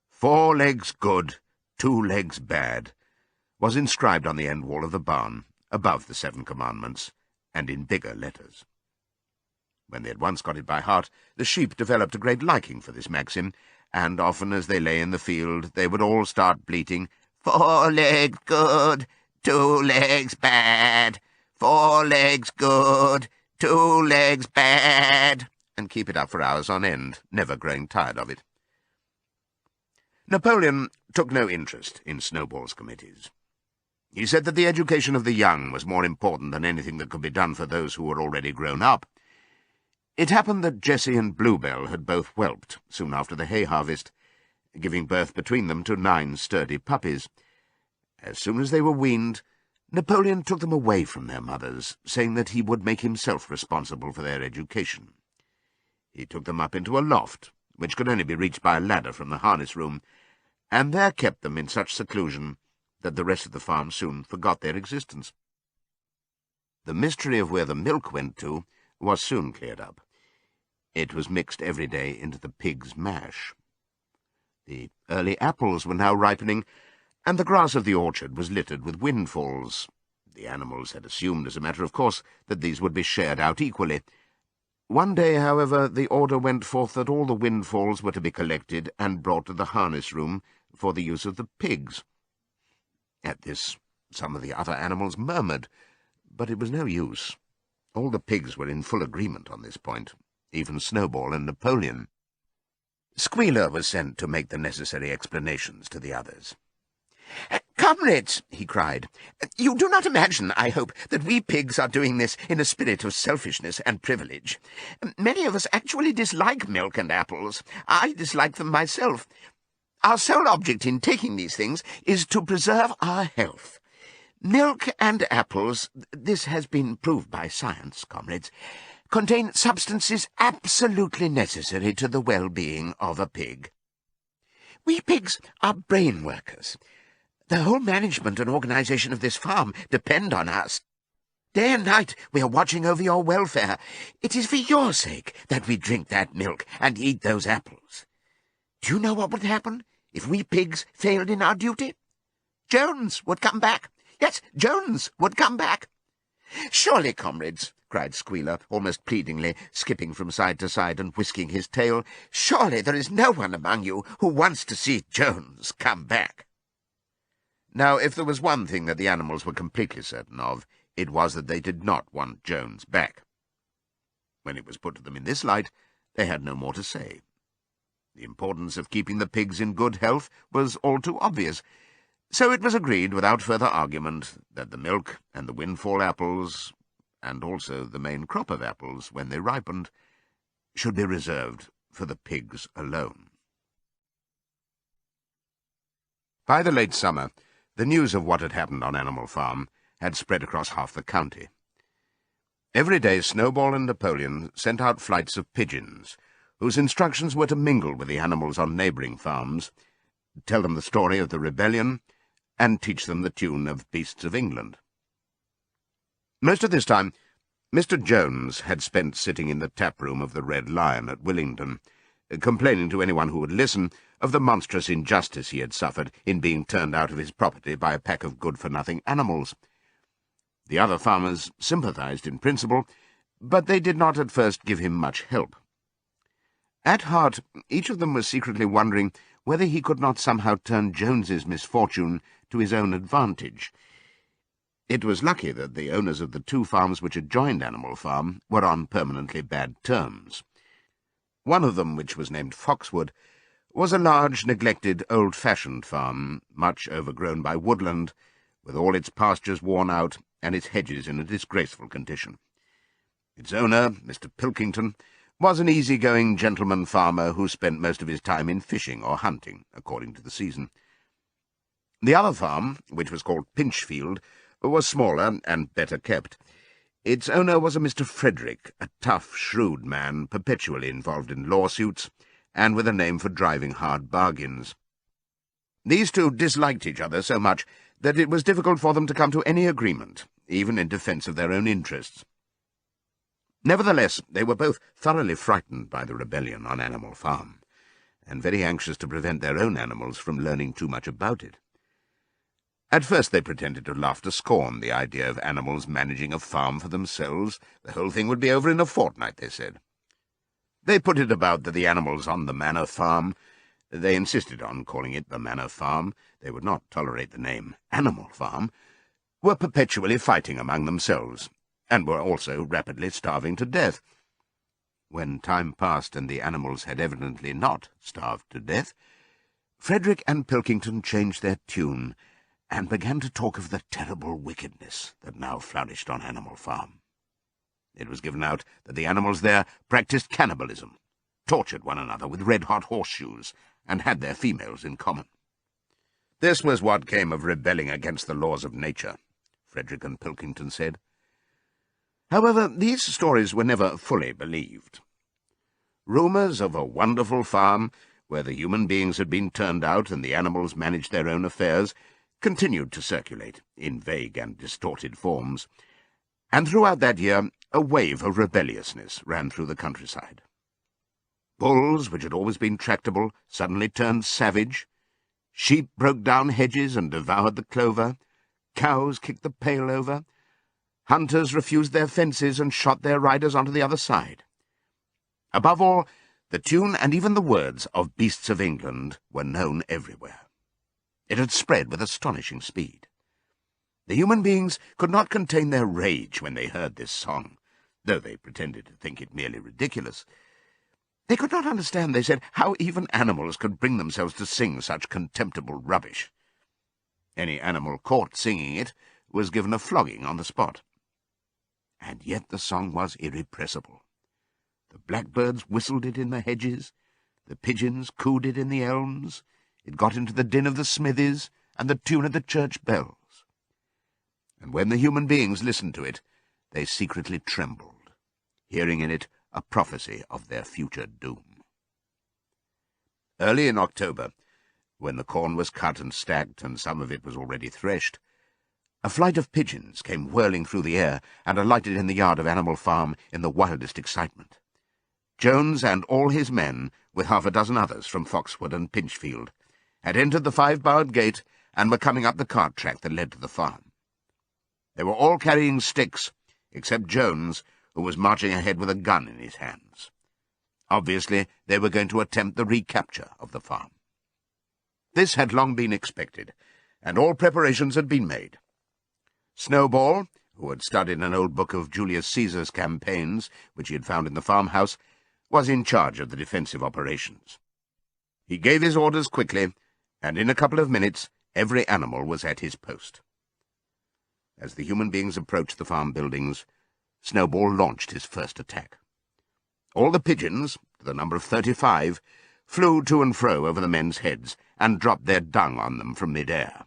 4 legs good, 2 legs bad, was inscribed on the end wall of the barn, above the 7 Commandments, and in bigger letters. When they had once got it by heart, the sheep developed a great liking for this maxim, and often as they lay in the field they would all start bleating, "4 legs good, 2 legs bad, 4 legs good, 2 legs bad," and keep it up for hours on end, never growing tired of it. Napoleon took no interest in Snowball's committees. He said that the education of the young was more important than anything that could be done for those who were already grown up. It happened that Jessie and Bluebell had both whelped soon after the hay harvest, giving birth between them to 9 sturdy puppies. As soon as they were weaned, Napoleon took them away from their mothers, saying that he would make himself responsible for their education. He took them up into a loft, which could only be reached by a ladder from the harness room, and there kept them in such seclusion that the rest of the farm soon forgot their existence. The mystery of where the milk went to was soon cleared up. It was mixed every day into the pig's mash. The early apples were now ripening, and the grass of the orchard was littered with windfalls. The animals had assumed, as a matter of course, that these would be shared out equally. One day, however, the order went forth that all the windfalls were to be collected and brought to the harness room for the use of the pigs. At this, some of the other animals murmured, but it was no use. All the pigs were in full agreement on this point, even Snowball and Napoleon. Squealer was sent to make the necessary explanations to the others. "Comrades," he cried, "you do not imagine, I hope, that we pigs are doing this in a spirit of selfishness and privilege. Many of us actually dislike milk and apples. I dislike them myself. Our sole object in taking these things is to preserve our health. Milk and apples, this has been proved by science, comrades, contain substances absolutely necessary to the well-being of a pig. We pigs are brain workers. The whole management and organization of this farm depend on us. Day and night we are watching over your welfare. It is for your sake that we drink that milk and eat those apples. Do you know what would happen if we pigs failed in our duty? Jones would come back. Yes, Jones would come back. Surely, comrades," cried Squealer, almost pleadingly, skipping from side to side and whisking his tail, "surely there is no one among you who wants to see Jones come back." Now, if there was one thing that the animals were completely certain of, it was that they did not want Jones back. When it was put to them in this light, they had no more to say. The importance of keeping the pigs in good health was all too obvious, so it was agreed without further argument that the milk and the windfall apples, and also the main crop of apples when they ripened, should be reserved for the pigs alone. By the late summer, the news of what had happened on Animal Farm had spread across half the county. Every day Snowball and Napoleon sent out flights of pigeons, whose instructions were to mingle with the animals on neighbouring farms, tell them the story of the rebellion, and teach them the tune of Beasts of England. Most of this time, Mr. Jones had spent sitting in the tap-room of the Red Lion at Willingdon, complaining to anyone who would listen of the monstrous injustice he had suffered in being turned out of his property by a pack of good-for-nothing animals. The other farmers sympathized in principle, but they did not at first give him much help. At heart, each of them was secretly wondering whether he could not somehow turn Jones's misfortune to his own advantage. It was lucky that the owners of the 2 farms which had joined Animal Farm were on permanently bad terms. One of them, which was named Foxwood, was a large, neglected, old-fashioned farm, much overgrown by woodland, with all its pastures worn out and its hedges in a disgraceful condition. Its owner, Mr. Pilkington, was an easy-going gentleman farmer who spent most of his time in fishing or hunting, according to the season. The other farm, which was called Pinchfield, was smaller and better kept. Its owner was a Mr. Frederick, a tough, shrewd man, perpetually involved in lawsuits, and with a name for driving hard bargains. These 2 disliked each other so much that it was difficult for them to come to any agreement, even in defence of their own interests. Nevertheless, they were both thoroughly frightened by the rebellion on Animal Farm, and very anxious to prevent their own animals from learning too much about it. At first they pretended to laugh to scorn the idea of animals managing a farm for themselves. The whole thing would be over in a fortnight, they said. They put it about that the animals on the manor farm— they insisted on calling it the manor farm, they would not tolerate the name animal farm— were perpetually fighting among themselves, and were also rapidly starving to death. When time passed and the animals had evidently not starved to death, Frederick and Pilkington changed their tune and began to talk of the terrible wickedness that now flourished on Animal Farm. It was given out that the animals there practiced cannibalism, tortured one another with red-hot horseshoes, and had their females in common. This was what came of rebelling against the laws of nature, Frederick and Pilkington said. However, these stories were never fully believed. Rumours of a wonderful farm, where the human beings had been turned out and the animals managed their own affairs, continued to circulate in vague and distorted forms, and throughout that year a wave of rebelliousness ran through the countryside. Bulls, which had always been tractable, suddenly turned savage. Sheep broke down hedges and devoured the clover. Cows kicked the pail over. Hunters refused their fences and shot their riders onto the other side. Above all, the tune and even the words of Beasts of England were known everywhere. It had spread with astonishing speed. The human beings could not contain their rage when they heard this song, though they pretended to think it merely ridiculous. They could not understand, they said, how even animals could bring themselves to sing such contemptible rubbish. Any animal caught singing it was given a flogging on the spot. And yet the song was irrepressible. The blackbirds whistled it in the hedges, the pigeons cooed it in the elms, it got into the din of the smithies and the tune of the church bells. And when the human beings listened to it, they secretly trembled, hearing in it a prophecy of their future doom. Early in October, when the corn was cut and stacked and some of it was already threshed, a flight of pigeons came whirling through the air and alighted in the yard of Animal Farm in the wildest excitement. Jones and all his men, with half a dozen others from Foxwood and Pinchfield, had entered the 5-barred gate and were coming up the cart track that led to the farm. They were all carrying sticks, except Jones, who was marching ahead with a gun in his hands. Obviously, they were going to attempt the recapture of the farm. This had long been expected, and all preparations had been made. Snowball, who had studied an old book of Julius Caesar's campaigns, which he had found in the farmhouse, was in charge of the defensive operations. He gave his orders quickly, and in a couple of minutes every animal was at his post. As the human beings approached the farm buildings, Snowball launched his first attack. All the pigeons, to the number of 35, flew to and fro over the men's heads and dropped their dung on them from mid-air.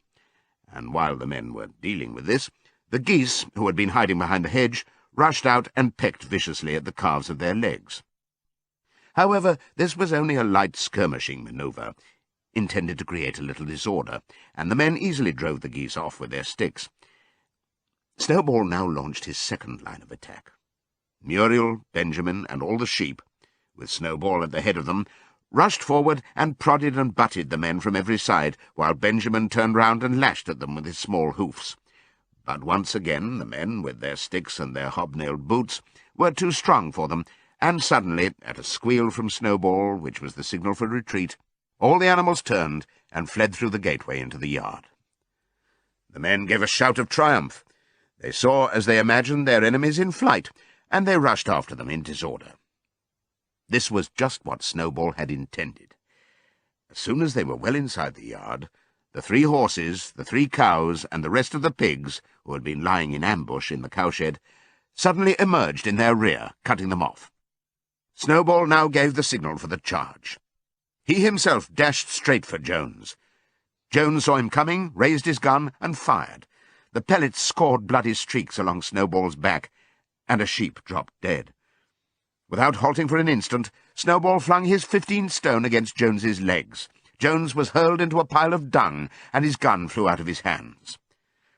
And while the men were dealing with this, the geese, who had been hiding behind the hedge, rushed out and pecked viciously at the calves of their legs. However, this was only a light skirmishing manoeuvre, intended to create a little disorder, and the men easily drove the geese off with their sticks. Snowball now launched his second line of attack. Muriel, Benjamin, and all the sheep, with Snowball at the head of them, rushed forward and prodded and butted the men from every side, while Benjamin turned round and lashed at them with his small hoofs. But once again the men, with their sticks and their hobnailed boots, were too strong for them, and suddenly, at a squeal from Snowball, which was the signal for retreat, all the animals turned and fled through the gateway into the yard. The men gave a shout of triumph. They saw, as they imagined, their enemies in flight, and they rushed after them in disorder. This was just what Snowball had intended. As soon as they were well inside the yard, the 3 horses, the 3 cows, and the rest of the pigs, who had been lying in ambush in the cowshed, suddenly emerged in their rear, cutting them off. Snowball now gave the signal for the charge. He himself dashed straight for Jones. Jones saw him coming, raised his gun, and fired. The pellets scored bloody streaks along Snowball's back, and a sheep dropped dead. Without halting for an instant, Snowball flung his 15 stone against Jones's legs. Jones was hurled into a pile of dung, and his gun flew out of his hands.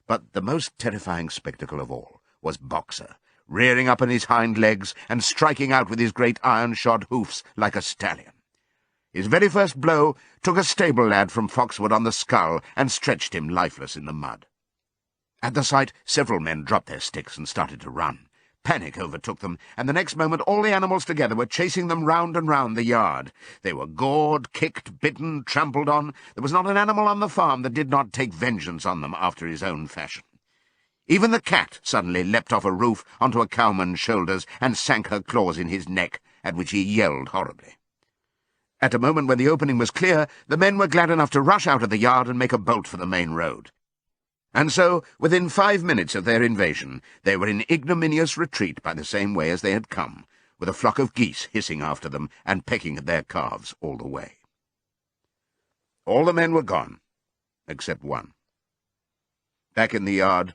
But the most terrifying spectacle of all was Boxer, rearing up on his hind legs and striking out with his great iron-shod hoofs like a stallion. His very first blow took a stable lad from Foxwood on the skull and stretched him lifeless in the mud. At the sight, several men dropped their sticks and started to run. Panic overtook them, and the next moment all the animals together were chasing them round and round the yard. They were gored, kicked, bitten, trampled on. There was not an animal on the farm that did not take vengeance on them after his own fashion. Even the cat suddenly leapt off a roof onto a cowman's shoulders and sank her claws in his neck, at which he yelled horribly. At a moment when the opening was clear, the men were glad enough to rush out of the yard and make a bolt for the main road. And so, within 5 minutes of their invasion, they were in ignominious retreat by the same way as they had come, with a flock of geese hissing after them and pecking at their calves all the way. All the men were gone, except one. Back in the yard,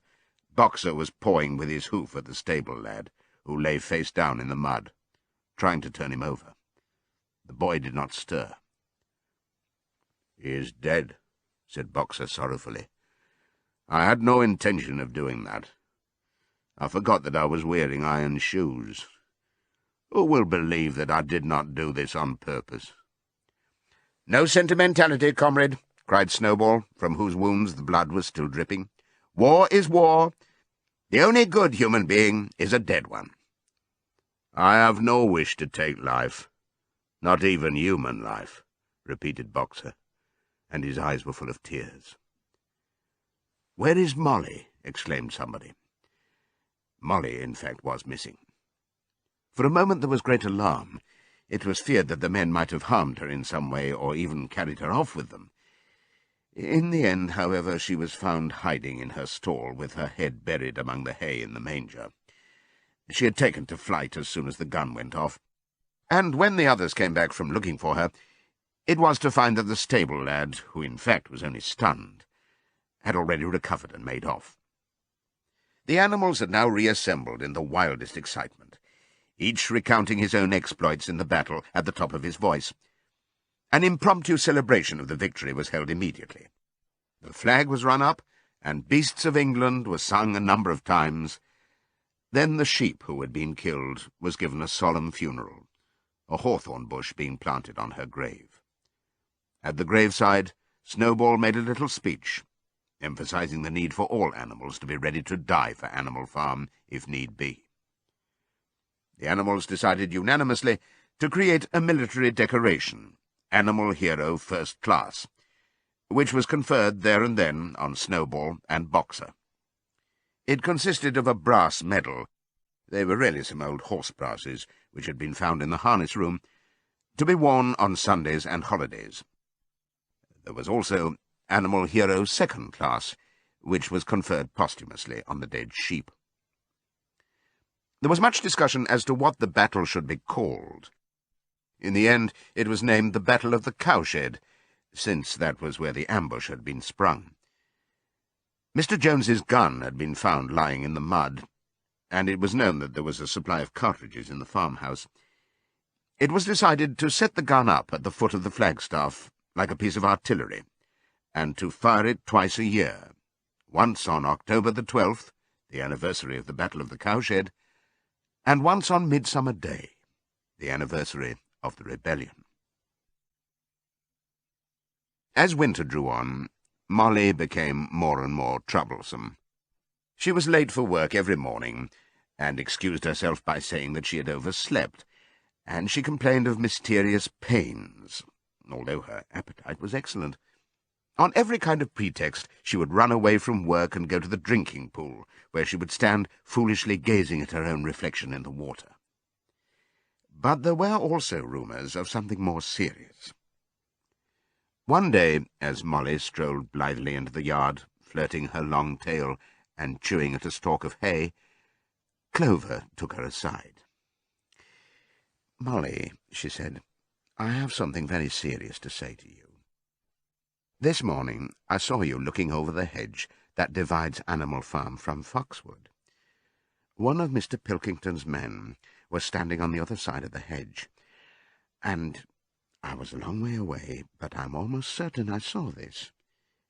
Boxer was pawing with his hoof at the stable lad, who lay face down in the mud, trying to turn him over. The boy did not stir. "He is dead," said Boxer sorrowfully. "I had no intention of doing that. I forgot that I was wearing iron shoes. Who will believe that I did not do this on purpose?" "No sentimentality, comrade," cried Snowball, from whose wounds the blood was still dripping. "War is war. The only good human being is a dead one." "I have no wish to take life. Not even human life," repeated Boxer, and his eyes were full of tears. "Where is Molly?" exclaimed somebody. Molly, in fact, was missing. For a moment there was great alarm. It was feared that the men might have harmed her in some way, or even carried her off with them. In the end, however, she was found hiding in her stall, with her head buried among the hay in the manger. She had taken to flight as soon as the gun went off, and when the others came back from looking for her, it was to find that the stable lad, who in fact was only stunned, had already recovered and made off. The animals had now reassembled in the wildest excitement, each recounting his own exploits in the battle at the top of his voice. An impromptu celebration of the victory was held immediately. The flag was run up, and Beasts of England was sung a number of times. Then the sheep who had been killed was given a solemn funeral, a hawthorn bush being planted on her grave. At the graveside, Snowball made a little speech, emphasizing the need for all animals to be ready to die for Animal Farm if need be. The animals decided unanimously to create a military decoration, Animal Hero First Class, which was conferred there and then on Snowball and Boxer. It consisted of a brass medal. They were really some old horse brasses, which had been found in the harness room, to be worn on Sundays and holidays. There was also Animal Hero Second Class, which was conferred posthumously on the dead sheep. There was much discussion as to what the battle should be called. In the end, it was named the Battle of the Cowshed, since that was where the ambush had been sprung. Mr. Jones's gun had been found lying in the mud, and it was known that there was a supply of cartridges in the farmhouse. It was decided to set the gun up at the foot of the flagstaff, like a piece of artillery, and to fire it twice a year, once on October the 12th, the anniversary of the Battle of the Cowshed, and once on Midsummer Day, the anniversary of the rebellion. As winter drew on, Molly became more and more troublesome. She was late for work every morning, and excused herself by saying that she had overslept, and she complained of mysterious pains, although her appetite was excellent. On every kind of pretext she would run away from work and go to the drinking pool, where she would stand foolishly gazing at her own reflection in the water. But there were also rumours of something more serious. One day, as Molly strolled blithely into the yard, flirting her long tail and chewing at a stalk of hay, Clover took her aside. "Molly," she said, "I have something very serious to say to you. This morning I saw you looking over the hedge that divides Animal Farm from Foxwood. One of Mr. Pilkington's men was standing on the other side of the hedge, and I was a long way away, but I'm almost certain I saw this.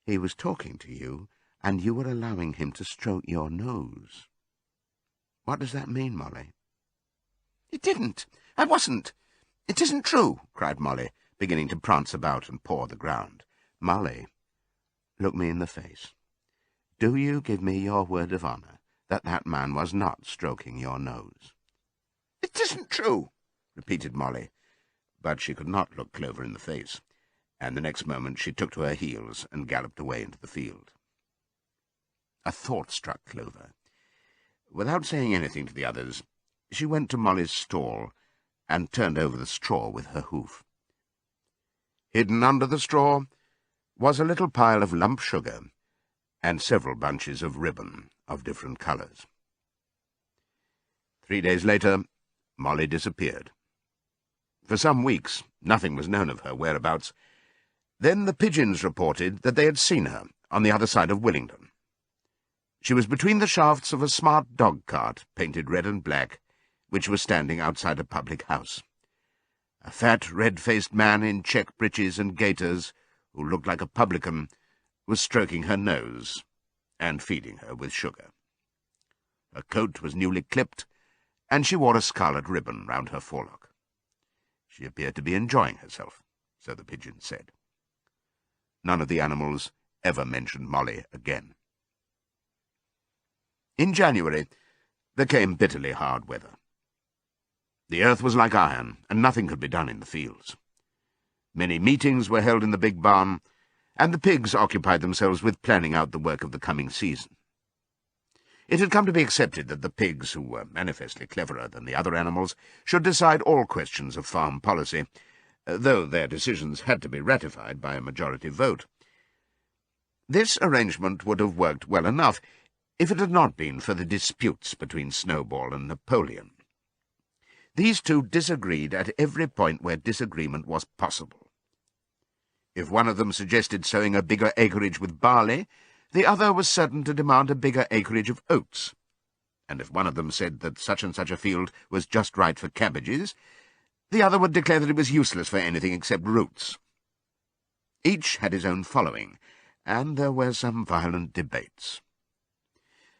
He was talking to you, and you were allowing him to stroke your nose. What does that mean, Molly?" "It didn't. I wasn't. It isn't true," cried Molly, beginning to prance about and paw the ground. "Molly, look me in the face. Do you give me your word of honour that that man was not stroking your nose?" "It isn't true," repeated Molly, but she could not look Clover in the face, and the next moment she took to her heels and galloped away into the field. A thought struck Clover. Without saying anything to the others, she went to Molly's stall and turned over the straw with her hoof. Hidden under the straw was a little pile of lump sugar and several bunches of ribbon of different colours. 3 days later, Molly disappeared. For some weeks, nothing was known of her whereabouts. Then the pigeons reported that they had seen her on the other side of Willingdon. She was between the shafts of a smart dog-cart, painted red and black, which was standing outside a public house. A fat, red-faced man in check breeches and gaiters, who looked like a publican, was stroking her nose and feeding her with sugar. Her coat was newly clipped, and she wore a scarlet ribbon round her forelock. She appeared to be enjoying herself, so the pigeons said. None of the animals ever mentioned Molly again. In January, there came bitterly hard weather. The earth was like iron, and nothing could be done in the fields. Many meetings were held in the big barn, and the pigs occupied themselves with planning out the work of the coming season. It had come to be accepted that the pigs, who were manifestly cleverer than the other animals, should decide all questions of farm policy, though their decisions had to be ratified by a majority vote. This arrangement would have worked well enough if it had not been for the disputes between Snowball and Napoleon. These two disagreed at every point where disagreement was possible. If one of them suggested sowing a bigger acreage with barley, the other was certain to demand a bigger acreage of oats, and if one of them said that such and such a field was just right for cabbages, the other would declare that it was useless for anything except roots. Each had his own following, and there were some violent debates.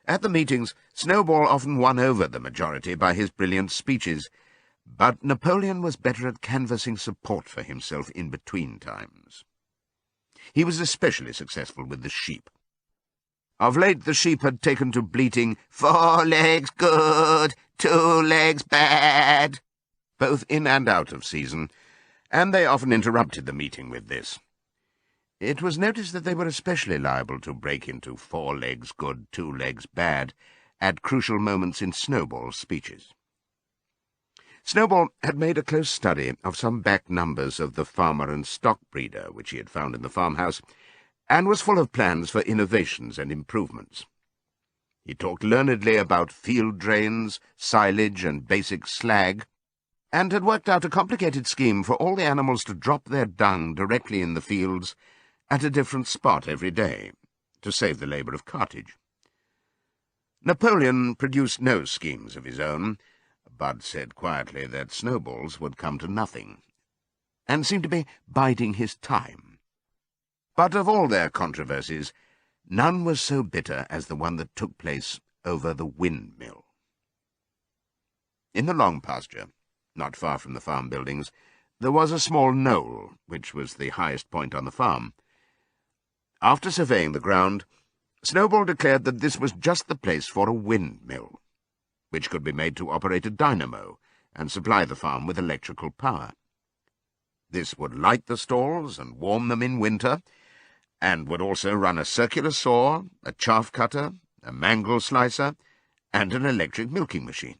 At the meetings, Snowball often won over the majority by his brilliant speeches, but Napoleon was better at canvassing support for himself in between times. He was especially successful with the sheep. Of late the sheep had taken to bleating, "4 legs good, 2 legs bad," both in and out of season, and they often interrupted the meeting with this. It was noticed that they were especially liable to break into 4 legs good, 2 legs bad at crucial moments in Snowball's speeches. Snowball had made a close study of some back numbers of the Farmer and Stock Breeder which he had found in the farmhouse, and was full of plans for innovations and improvements. He talked learnedly about field drains, silage, and basic slag, and had worked out a complicated scheme for all the animals to drop their dung directly in the fields at a different spot every day, to save the labour of cartage. Napoleon produced no schemes of his own, but said quietly that Snowball's would come to nothing, and seemed to be biding his time. But of all their controversies, none was so bitter as the one that took place over the windmill. In the long pasture, not far from the farm buildings, there was a small knoll, which was the highest point on the farm. After surveying the ground, Snowball declared that this was just the place for a windmill, which could be made to operate a dynamo and supply the farm with electrical power. This would light the stalls and warm them in winter, and would also run a circular saw, a chaff cutter, a mangle slicer, and an electric milking machine.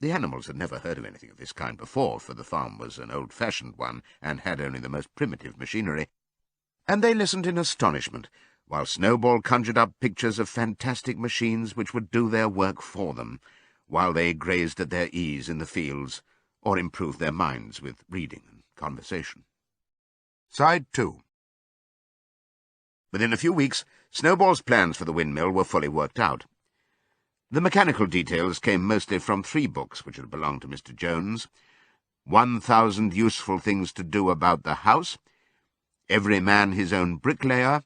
The animals had never heard of anything of this kind before, for the farm was an old-fashioned one and had only the most primitive machinery, and they listened in astonishment, while Snowball conjured up pictures of fantastic machines which would do their work for them, while they grazed at their ease in the fields, or improved their minds with reading and conversation. Side 2. Within a few weeks, Snowball's plans for the windmill were fully worked out. The mechanical details came mostly from 3 books which had belonged to Mr. Jones: 1,000 Useful Things to Do About the House, Every Man His Own Bricklayer,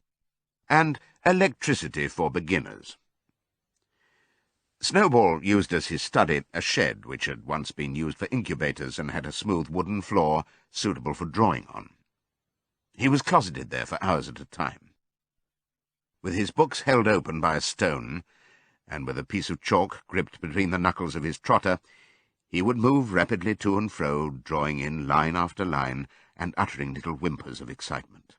and Electricity for Beginners. Snowball used as his study a shed which had once been used for incubators and had a smooth wooden floor suitable for drawing on. He was closeted there for hours at a time. With his books held open by a stone, and with a piece of chalk gripped between the knuckles of his trotter, he would move rapidly to and fro, drawing in line after line, and uttering little whimpers of excitement.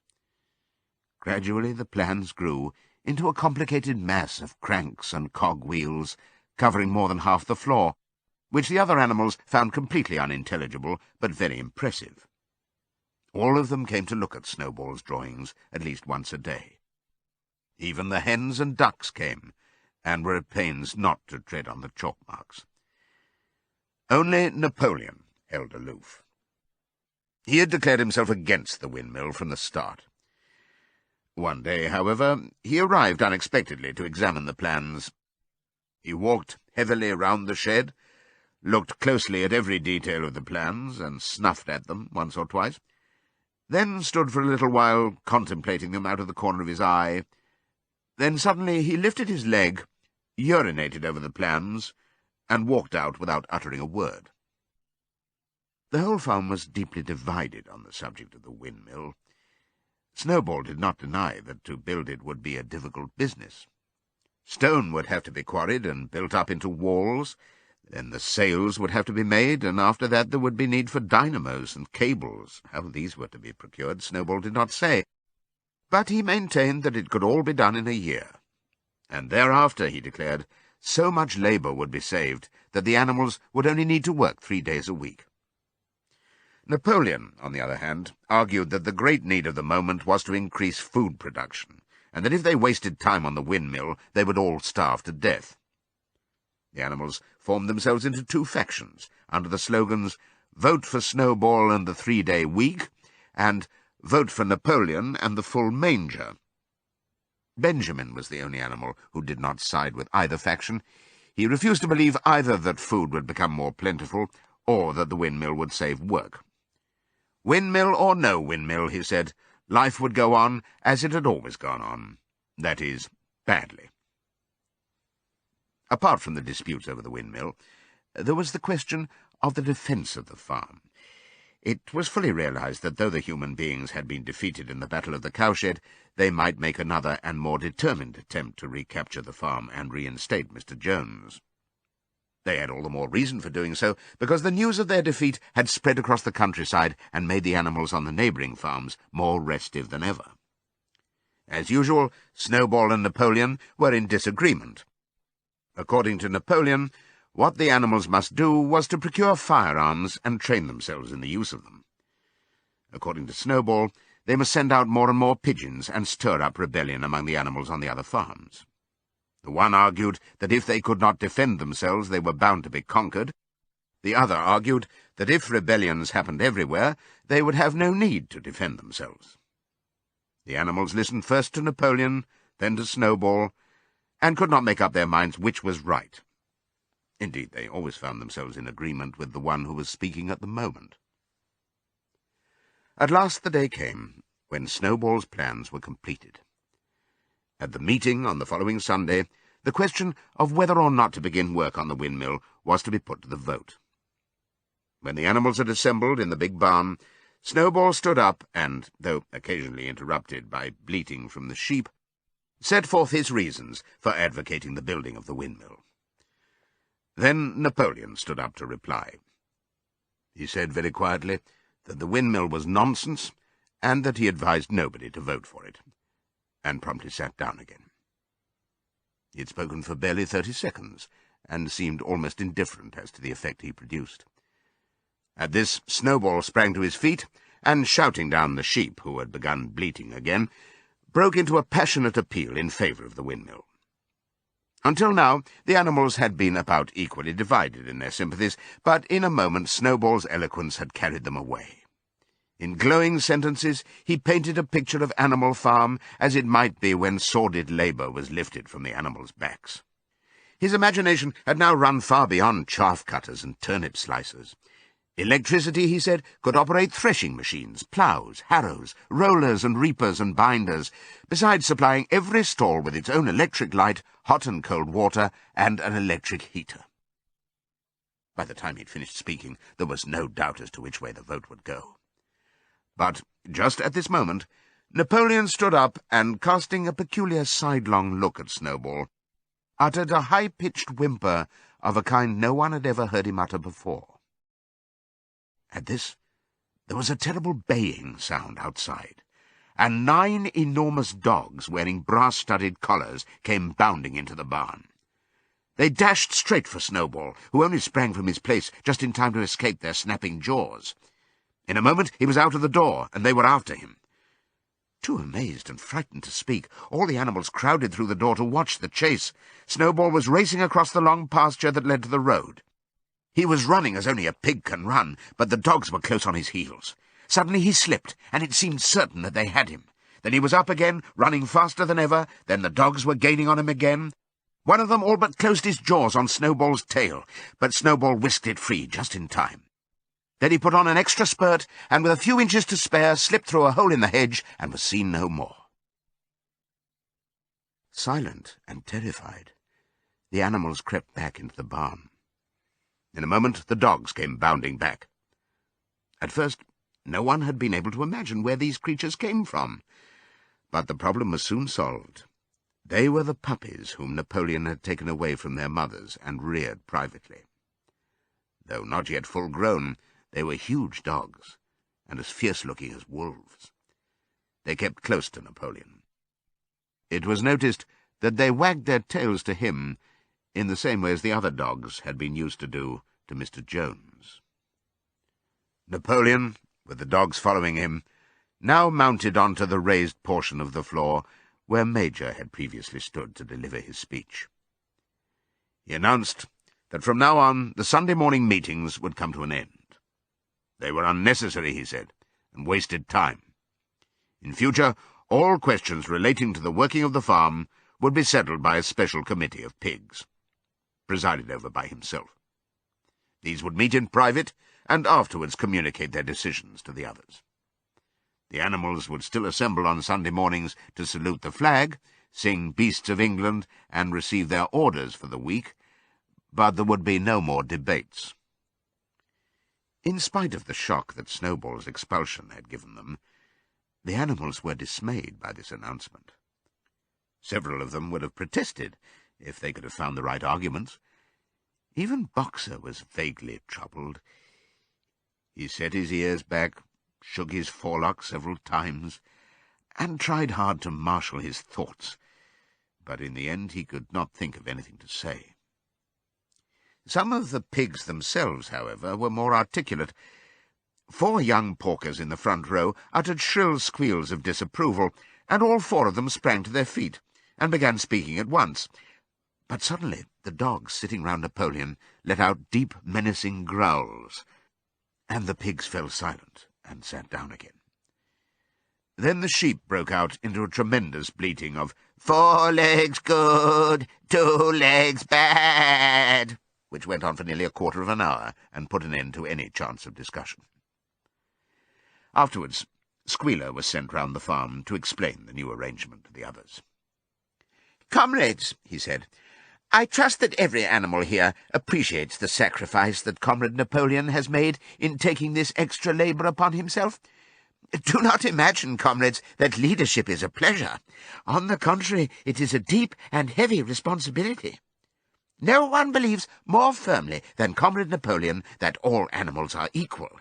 Gradually the plans grew into a complicated mass of cranks and cog-wheels, covering more than half the floor, which the other animals found completely unintelligible, but very impressive. All of them came to look at Snowball's drawings at least once a day. Even the hens and ducks came, and were at pains not to tread on the chalk marks. Only Napoleon held aloof. He had declared himself against the windmill from the start. One day, however, he arrived unexpectedly to examine the plans. He walked heavily round the shed, looked closely at every detail of the plans, and snuffed at them once or twice, then stood for a little while contemplating them out of the corner of his eye. Then suddenly he lifted his leg, urinated over the plans, and walked out without uttering a word. The whole farm was deeply divided on the subject of the windmill. Snowball did not deny that to build it would be a difficult business. Stone would have to be quarried and built up into walls, then the sails would have to be made, and after that there would be need for dynamos and cables. How these were to be procured, Snowball did not say, but he maintained that it could all be done in a year, and thereafter, he declared, so much labour would be saved that the animals would only need to work 3 days a week. Napoleon, on the other hand, argued that the great need of the moment was to increase food production, and that if they wasted time on the windmill, they would all starve to death. The animals formed themselves into 2 factions, under the slogans, "Vote for Snowball and the 3-day week," and "Vote for Napoleon and the full manger." Benjamin was the only animal who did not side with either faction. He refused to believe either that food would become more plentiful, or that the windmill would save work. Windmill or no windmill, he said, life would go on as it had always gone on. That is, badly. Apart from the disputes over the windmill, there was the question of the defence of the farm. It was fully realized that though the human beings had been defeated in the Battle of the Cowshed, they might make another and more determined attempt to recapture the farm and reinstate Mr. Jones. They had all the more reason for doing so, because the news of their defeat had spread across the countryside and made the animals on the neighbouring farms more restive than ever. As usual, Snowball and Napoleon were in disagreement. According to Napoleon, what the animals must do was to procure firearms and train themselves in the use of them. According to Snowball, they must send out more and more pigeons and stir up rebellion among the animals on the other farms. The one argued that if they could not defend themselves, they were bound to be conquered. The other argued that if rebellions happened everywhere, they would have no need to defend themselves. The animals listened first to Napoleon, then to Snowball, and could not make up their minds which was right. Indeed, they always found themselves in agreement with the one who was speaking at the moment. At last the day came when Snowball's plans were completed. At the meeting on the following Sunday, the question of whether or not to begin work on the windmill was to be put to the vote. When the animals had assembled in the big barn, Snowball stood up and, though occasionally interrupted by bleating from the sheep, set forth his reasons for advocating the building of the windmill. Then Napoleon stood up to reply. He said very quietly that the windmill was nonsense, and that he advised nobody to vote for it, and promptly sat down again. He had spoken for barely 30 seconds, and seemed almost indifferent as to the effect he produced. At this, Snowball sprang to his feet, and shouting down the sheep, who had begun bleating again, broke into a passionate appeal in favour of the windmill. Until now, the animals had been about equally divided in their sympathies, but in a moment Snowball's eloquence had carried them away. In glowing sentences he painted a picture of Animal Farm as it might be when sordid labour was lifted from the animals' backs. His imagination had now run far beyond chaff-cutters and turnip slicers. Electricity, he said, could operate threshing machines, ploughs, harrows, rollers and reapers and binders, besides supplying every stall with its own electric light, hot and cold water, and an electric heater. By the time he'd finished speaking, there was no doubt as to which way the vote would go. But just at this moment, Napoleon stood up and, casting a peculiar sidelong look at Snowball, uttered a high-pitched whimper of a kind no one had ever heard him utter before. At this, there was a terrible baying sound outside, and 9 enormous dogs wearing brass-studded collars came bounding into the barn. They dashed straight for Snowball, who only sprang from his place just in time to escape their snapping jaws. In a moment he was out of the door, and they were after him. Too amazed and frightened to speak, all the animals crowded through the door to watch the chase. Snowball was racing across the long pasture that led to the road. He was running as only a pig can run, but the dogs were close on his heels. Suddenly he slipped, and it seemed certain that they had him. Then he was up again, running faster than ever. Then the dogs were gaining on him again. One of them all but closed his jaws on Snowball's tail, but Snowball whisked it free just in time. Then he put on an extra spurt, and with a few inches to spare, slipped through a hole in the hedge and was seen no more. Silent and terrified, the animals crept back into the barn. In a moment the dogs came bounding back. At first, no one had been able to imagine where these creatures came from, but the problem was soon solved. They were the puppies whom Napoleon had taken away from their mothers and reared privately. Though not yet full grown, they were huge dogs, and as fierce-looking as wolves. They kept close to Napoleon. It was noticed that they wagged their tails to him in the same way as the other dogs had been used to do to Mr. Jones. Napoleon, with the dogs following him, now mounted onto the raised portion of the floor where Major had previously stood to deliver his speech. He announced that from now on the Sunday morning meetings would come to an end. They were unnecessary, he said, and wasted time. In future, all questions relating to the working of the farm would be settled by a special committee of pigs, presided over by himself. These would meet in private and afterwards communicate their decisions to the others. The animals would still assemble on Sunday mornings to salute the flag, sing Beasts of England, and receive their orders for the week, but there would be no more debates. In spite of the shock that Snowball's expulsion had given them, the animals were dismayed by this announcement. Several of them would have protested if they could have found the right arguments. Even Boxer was vaguely troubled. He set his ears back, shook his forelock several times, and tried hard to marshal his thoughts, but in the end he could not think of anything to say. Some of the pigs themselves, however, were more articulate. 4 young porkers in the front row uttered shrill squeals of disapproval, and all 4 of them sprang to their feet and began speaking at once. But suddenly the dogs sitting round Napoleon let out deep, menacing growls, and the pigs fell silent and sat down again. Then the sheep broke out into a tremendous bleating of 4 legs good, 2 legs bad, which went on for nearly a quarter of an hour and put an end to any chance of discussion. Afterwards, Squealer was sent round the farm to explain the new arrangement to the others. "Comrades," he said, "I trust that every animal here appreciates the sacrifice that Comrade Napoleon has made in taking this extra labour upon himself. Do not imagine, comrades, that leadership is a pleasure. On the contrary, it is a deep and heavy responsibility. No one believes more firmly than Comrade Napoleon that all animals are equal.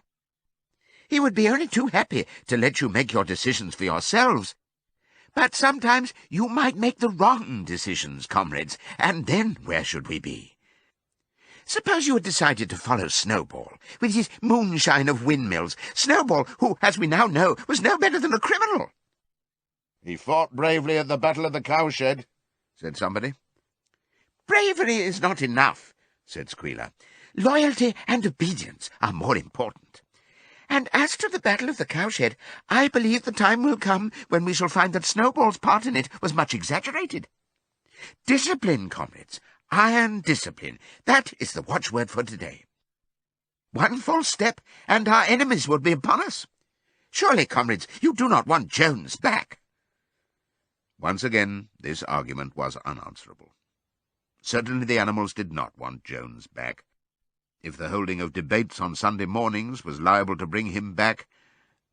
He would be only too happy to let you make your decisions for yourselves. But sometimes you might make the wrong decisions, comrades, and then where should we be? Suppose you had decided to follow Snowball, with his moonshine of windmills. Snowball, who, as we now know, was no better than a criminal." "He fought bravely at the Battle of the Cowshed," said somebody. "Bravery is not enough," said Squealer. "Loyalty and obedience are more important. And as to the Battle of the Cowshed, I believe the time will come when we shall find that Snowball's part in it was much exaggerated. Discipline, comrades, iron discipline, that is the watchword for today. One false step, and our enemies would be upon us. Surely, comrades, you do not want Jones back." Once again, this argument was unanswerable. Certainly the animals did not want Jones back. If the holding of debates on Sunday mornings was liable to bring him back,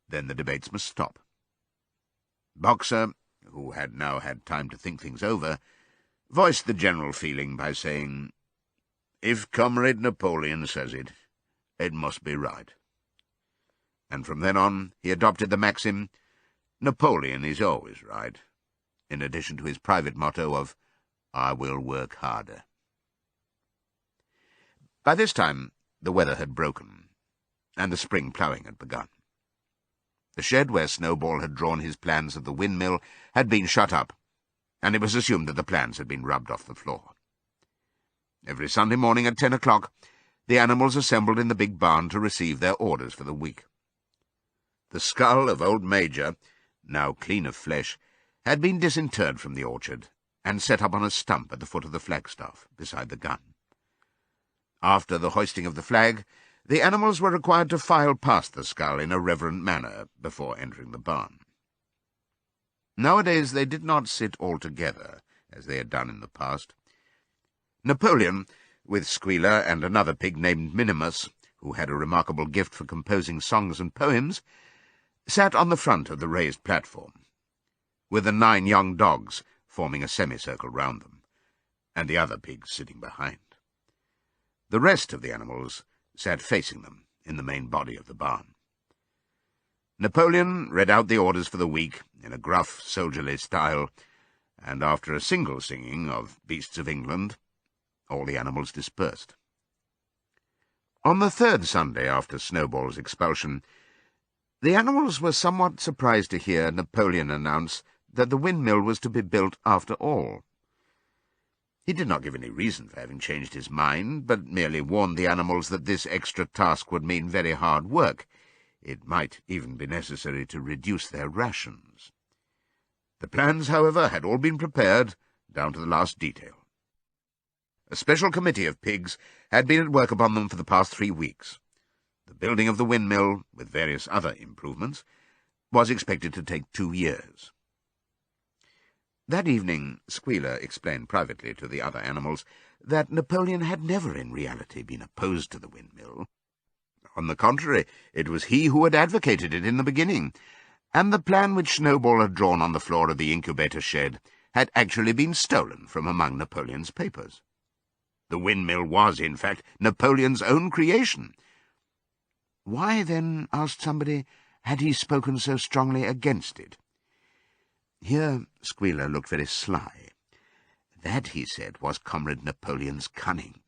then the debates must stop. Boxer, who had now had time to think things over, voiced the general feeling by saying, "If Comrade Napoleon says it, it must be right." And from then on he adopted the maxim, "Napoleon is always right," in addition to his private motto of, "I will work harder." By this time the weather had broken, and the spring ploughing had begun. The shed where Snowball had drawn his plans of the windmill had been shut up, and it was assumed that the plans had been rubbed off the floor. Every Sunday morning at 10 o'clock, the animals assembled in the big barn to receive their orders for the week. The skull of old Major, now clean of flesh, had been disinterred from the orchard and set up on a stump at the foot of the flagstaff beside the gun. After the hoisting of the flag, the animals were required to file past the skull in a reverent manner before entering the barn. Nowadays they did not sit all together, as they had done in the past. Napoleon, with Squealer and another pig named Minimus, who had a remarkable gift for composing songs and poems, sat on the front of the raised platform, with the 9 young dogs forming a semicircle round them, and the other pigs sitting behind. The rest of the animals sat facing them in the main body of the barn. Napoleon read out the orders for the week in a gruff, soldierly style, and after a single singing of Beasts of England, all the animals dispersed. On the 3rd Sunday after Snowball's expulsion, the animals were somewhat surprised to hear Napoleon announce that the windmill was to be built after all. He did not give any reason for having changed his mind, but merely warned the animals that this extra task would mean very hard work. It might even be necessary to reduce their rations. The plans, however, had all been prepared, down to the last detail. A special committee of pigs had been at work upon them for the past 3 weeks. The building of the windmill, with various other improvements, was expected to take 2 years. That evening Squealer explained privately to the other animals that Napoleon had never in reality been opposed to the windmill. On the contrary, it was he who had advocated it in the beginning, and the plan which Snowball had drawn on the floor of the incubator shed had actually been stolen from among Napoleon's papers. The windmill was, in fact, Napoleon's own creation. Why, then, asked somebody, had he spoken so strongly against it? Here Squealer looked very sly. That, he said, was Comrade Napoleon's cunning.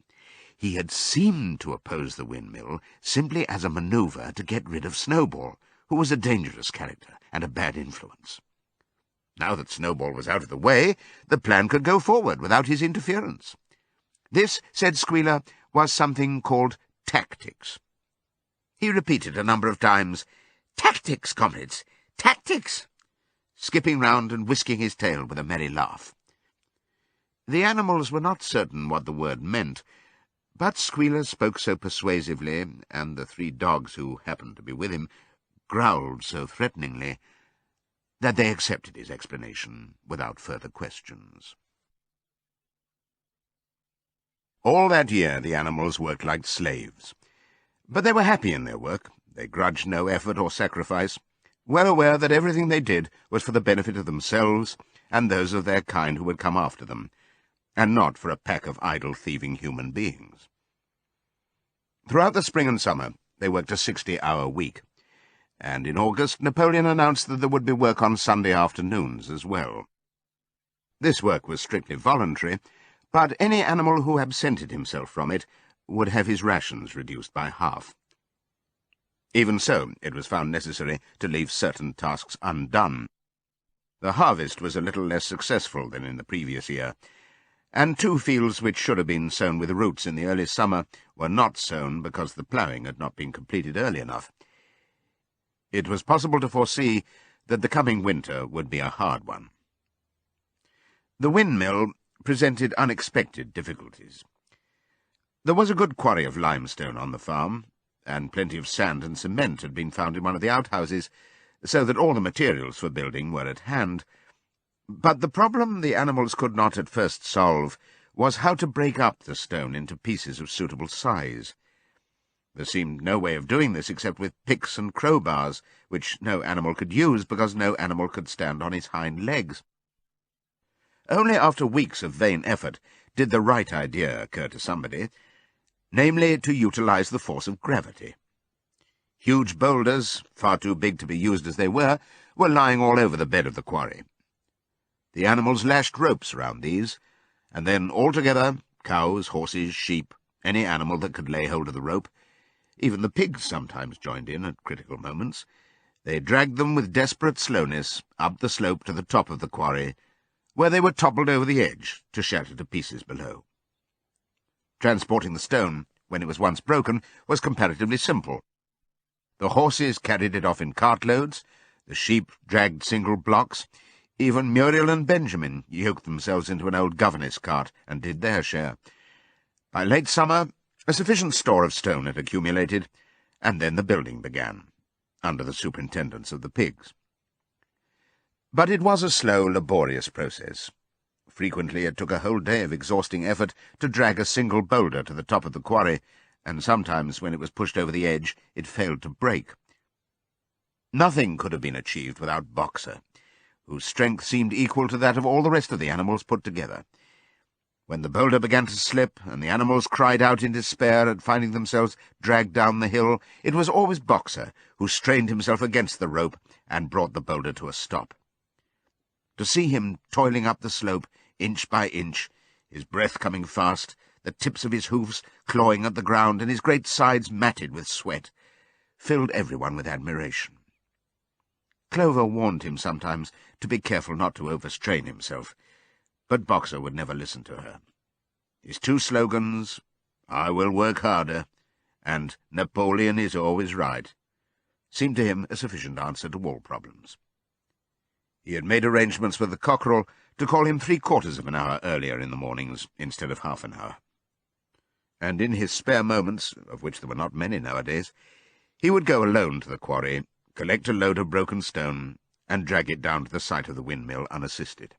He had seemed to oppose the windmill simply as a manoeuvre to get rid of Snowball, who was a dangerous character and a bad influence. Now that Snowball was out of the way, the plan could go forward without his interference. This, said Squealer, was something called tactics. He repeated a number of times, "Tactics, comrades, tactics!" skipping round and whisking his tail with a merry laugh. The animals were not certain what the word meant, but Squealer spoke so persuasively, and the 3 dogs who happened to be with him growled so threateningly, that they accepted his explanation without further questions. All that year the animals worked like slaves, but they were happy in their work. They grudged no effort or sacrifice, well aware that everything they did was for the benefit of themselves and those of their kind who would come after them, and not for a pack of idle, thieving human beings. Throughout the spring and summer they worked a 60-hour week, and in August Napoleon announced that there would be work on Sunday afternoons as well. This work was strictly voluntary, but any animal who absented himself from it would have his rations reduced by half. Even so, it was found necessary to leave certain tasks undone. The harvest was a little less successful than in the previous year, and 2 fields which should have been sown with roots in the early summer were not sown because the ploughing had not been completed early enough. It was possible to foresee that the coming winter would be a hard one. The windmill presented unexpected difficulties. There was a good quarry of limestone on the farm, and plenty of sand and cement had been found in one of the outhouses, so that all the materials for building were at hand. But the problem the animals could not at first solve was how to break up the stone into pieces of suitable size. There seemed no way of doing this except with picks and crowbars, which no animal could use because no animal could stand on its hind legs. Only after weeks of vain effort did the right idea occur to somebody, namely to utilize the force of gravity. Huge boulders, far too big to be used as they were lying all over the bed of the quarry. The animals lashed ropes round these, and then all together, cows, horses, sheep, any animal that could lay hold of the rope, even the pigs sometimes joined in at critical moments, they dragged them with desperate slowness up the slope to the top of the quarry, where they were toppled over the edge to shatter to pieces below. Transporting the stone, when it was once broken, was comparatively simple. The horses carried it off in cartloads, the sheep dragged single blocks, even Muriel and Benjamin yoked themselves into an old governess cart and did their share. By late summer, a sufficient store of stone had accumulated, and then the building began, under the superintendence of the pigs. But it was a slow, laborious process. Frequently it took a whole day of exhausting effort to drag a single boulder to the top of the quarry, and sometimes, when it was pushed over the edge, it failed to break. Nothing could have been achieved without Boxer, whose strength seemed equal to that of all the rest of the animals put together. When the boulder began to slip, and the animals cried out in despair at finding themselves dragged down the hill, it was always Boxer who strained himself against the rope and brought the boulder to a stop. To see him toiling up the slope, inch by inch, his breath coming fast, the tips of his hoofs clawing at the ground, and his great sides matted with sweat, filled everyone with admiration. Clover warned him sometimes to be careful not to overstrain himself, but Boxer would never listen to her. His two slogans, "I will work harder," and "Napoleon is always right," seemed to him a sufficient answer to all problems. He had made arrangements with the cockerel to call him 3/4 of an hour earlier in the mornings instead of half an hour. And in his spare moments, of which there were not many nowadays, he would go alone to the quarry, collect a load of broken stone, and drag it down to the site of the windmill unassisted.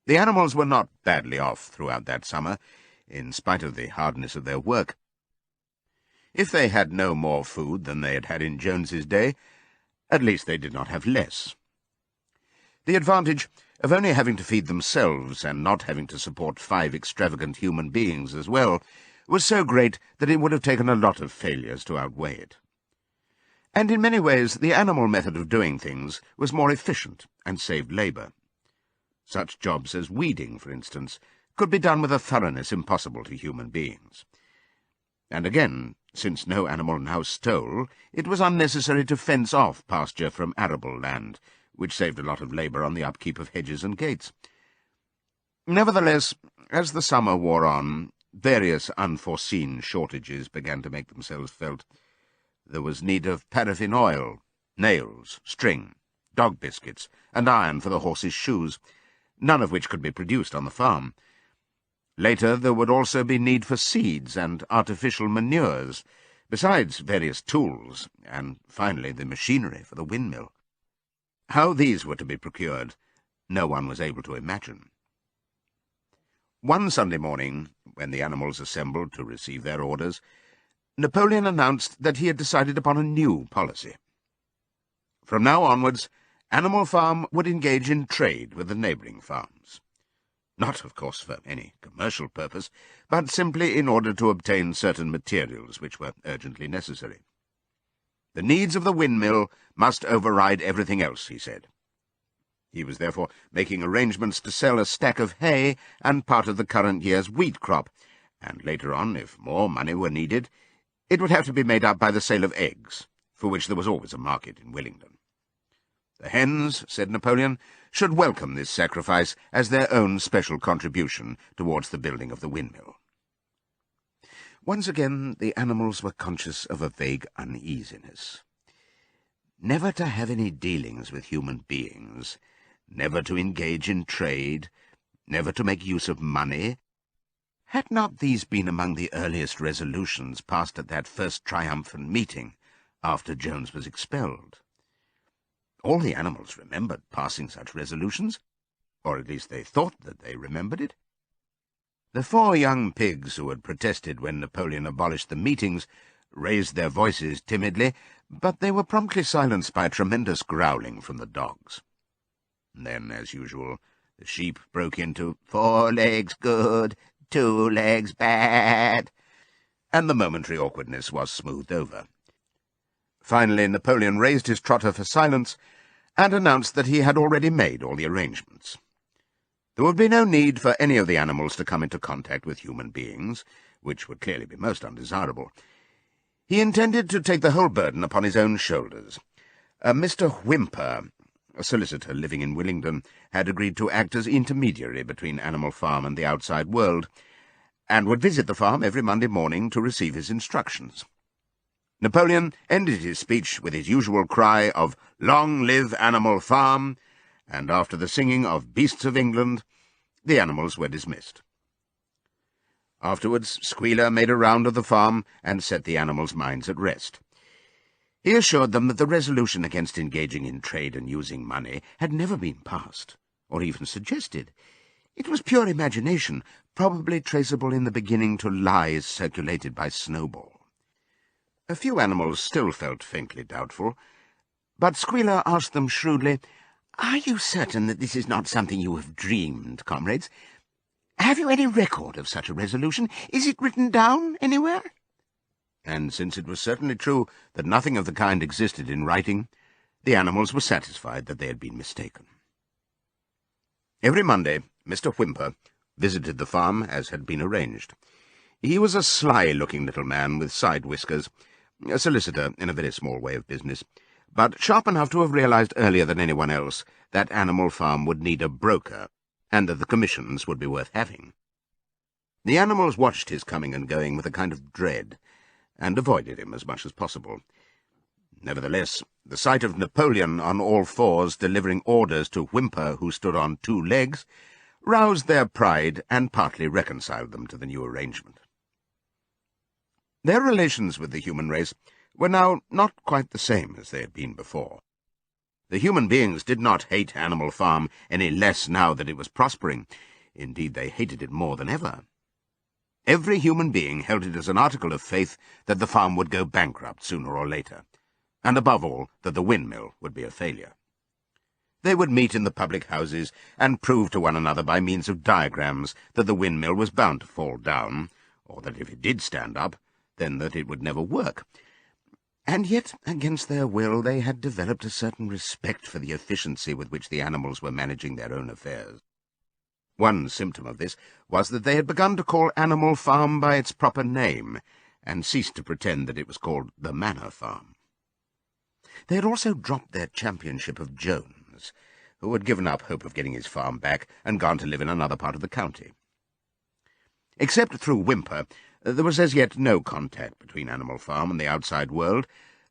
The animals were not badly off throughout that summer, in spite of the hardness of their work. If they had no more food than they had had in Jones's day, at least they did not have less. The advantage of only having to feed themselves and not having to support 5 extravagant human beings as well was so great that it would have taken a lot of failures to outweigh it. And in many ways the animal method of doing things was more efficient and saved labour. Such jobs as weeding, for instance, could be done with a thoroughness impossible to human beings. And again, since no animal now stole, it was unnecessary to fence off pasture from arable land, which saved a lot of labour on the upkeep of hedges and gates. Nevertheless, as the summer wore on, various unforeseen shortages began to make themselves felt. There was need of paraffin oil, nails, string, dog biscuits, and iron for the horses' shoes, none of which could be produced on the farm. Later there would also be need for seeds and artificial manures, besides various tools, and finally the machinery for the windmill. How these were to be procured, no one was able to imagine. One Sunday morning, when the animals assembled to receive their orders, Napoleon announced that he had decided upon a new policy. From now onwards, Animal Farm would engage in trade with the neighbouring farms. Not, of course, for any commercial purpose, but simply in order to obtain certain materials which were urgently necessary. The needs of the windmill must override everything else, he said. He was therefore making arrangements to sell a stack of hay and part of the current year's wheat crop, and later on, if more money were needed, it would have to be made up by the sale of eggs, for which there was always a market in Willingdon. The hens, said Napoleon, should welcome this sacrifice as their own special contribution towards the building of the windmill. Once again the animals were conscious of a vague uneasiness. Never to have any dealings with human beings, never to engage in trade, never to make use of money. Had not these been among the earliest resolutions passed at that first triumphant meeting, after Jones was expelled? All the animals remembered passing such resolutions, or at least they thought that they remembered it. The 4 young pigs who had protested when Napoleon abolished the meetings raised their voices timidly, but they were promptly silenced by a tremendous growling from the dogs. Then, as usual, the sheep broke into 4 legs good, 2 legs bad, and the momentary awkwardness was smoothed over. Finally, Napoleon raised his trotter for silence and announced that he had already made all the arrangements. There would be no need for any of the animals to come into contact with human beings, which would clearly be most undesirable. He intended to take the whole burden upon his own shoulders. Mr. Whymper, a solicitor living in Willingdon, had agreed to act as intermediary between Animal Farm and the outside world, and would visit the farm every Monday morning to receive his instructions. Napoleon ended his speech with his usual cry of "Long live Animal Farm!" and after the singing of Beasts of England, the animals were dismissed. Afterwards, Squealer made a round of the farm and set the animals' minds at rest. He assured them that the resolution against engaging in trade and using money had never been passed, or even suggested. It was pure imagination, probably traceable in the beginning to lies circulated by Snowball. A few animals still felt faintly doubtful, but Squealer asked them shrewdly, "Are you certain that this is not something you have dreamed, comrades? Have you any record of such a resolution? Is it written down anywhere?" And since it was certainly true that nothing of the kind existed in writing, the animals were satisfied that they had been mistaken. Every Monday, Mr. Whymper visited the farm as had been arranged. He was a sly-looking little man with side whiskers, a solicitor in a very small way of business, but sharp enough to have realized earlier than anyone else that Animal Farm would need a broker, and that the commissions would be worth having. The animals watched his coming and going with a kind of dread, and avoided him as much as possible. Nevertheless, the sight of Napoleon on all fours delivering orders to Whymper, who stood on 2 legs, roused their pride and partly reconciled them to the new arrangement. Their relations with the human race were now not quite the same as they had been before. The human beings did not hate Animal Farm any less now that it was prospering. Indeed, they hated it more than ever. Every human being held it as an article of faith that the farm would go bankrupt sooner or later, and above all that the windmill would be a failure. They would meet in the public houses and prove to one another by means of diagrams that the windmill was bound to fall down, or that if it did stand up, then that it would never work. And yet, against their will, they had developed a certain respect for the efficiency with which the animals were managing their own affairs. One symptom of this was that they had begun to call Animal Farm by its proper name, and ceased to pretend that it was called the Manor Farm. They had also dropped their championship of Jones, who had given up hope of getting his farm back and gone to live in another part of the county. Except through Whymper, there was as yet no contact between Animal Farm and the outside world,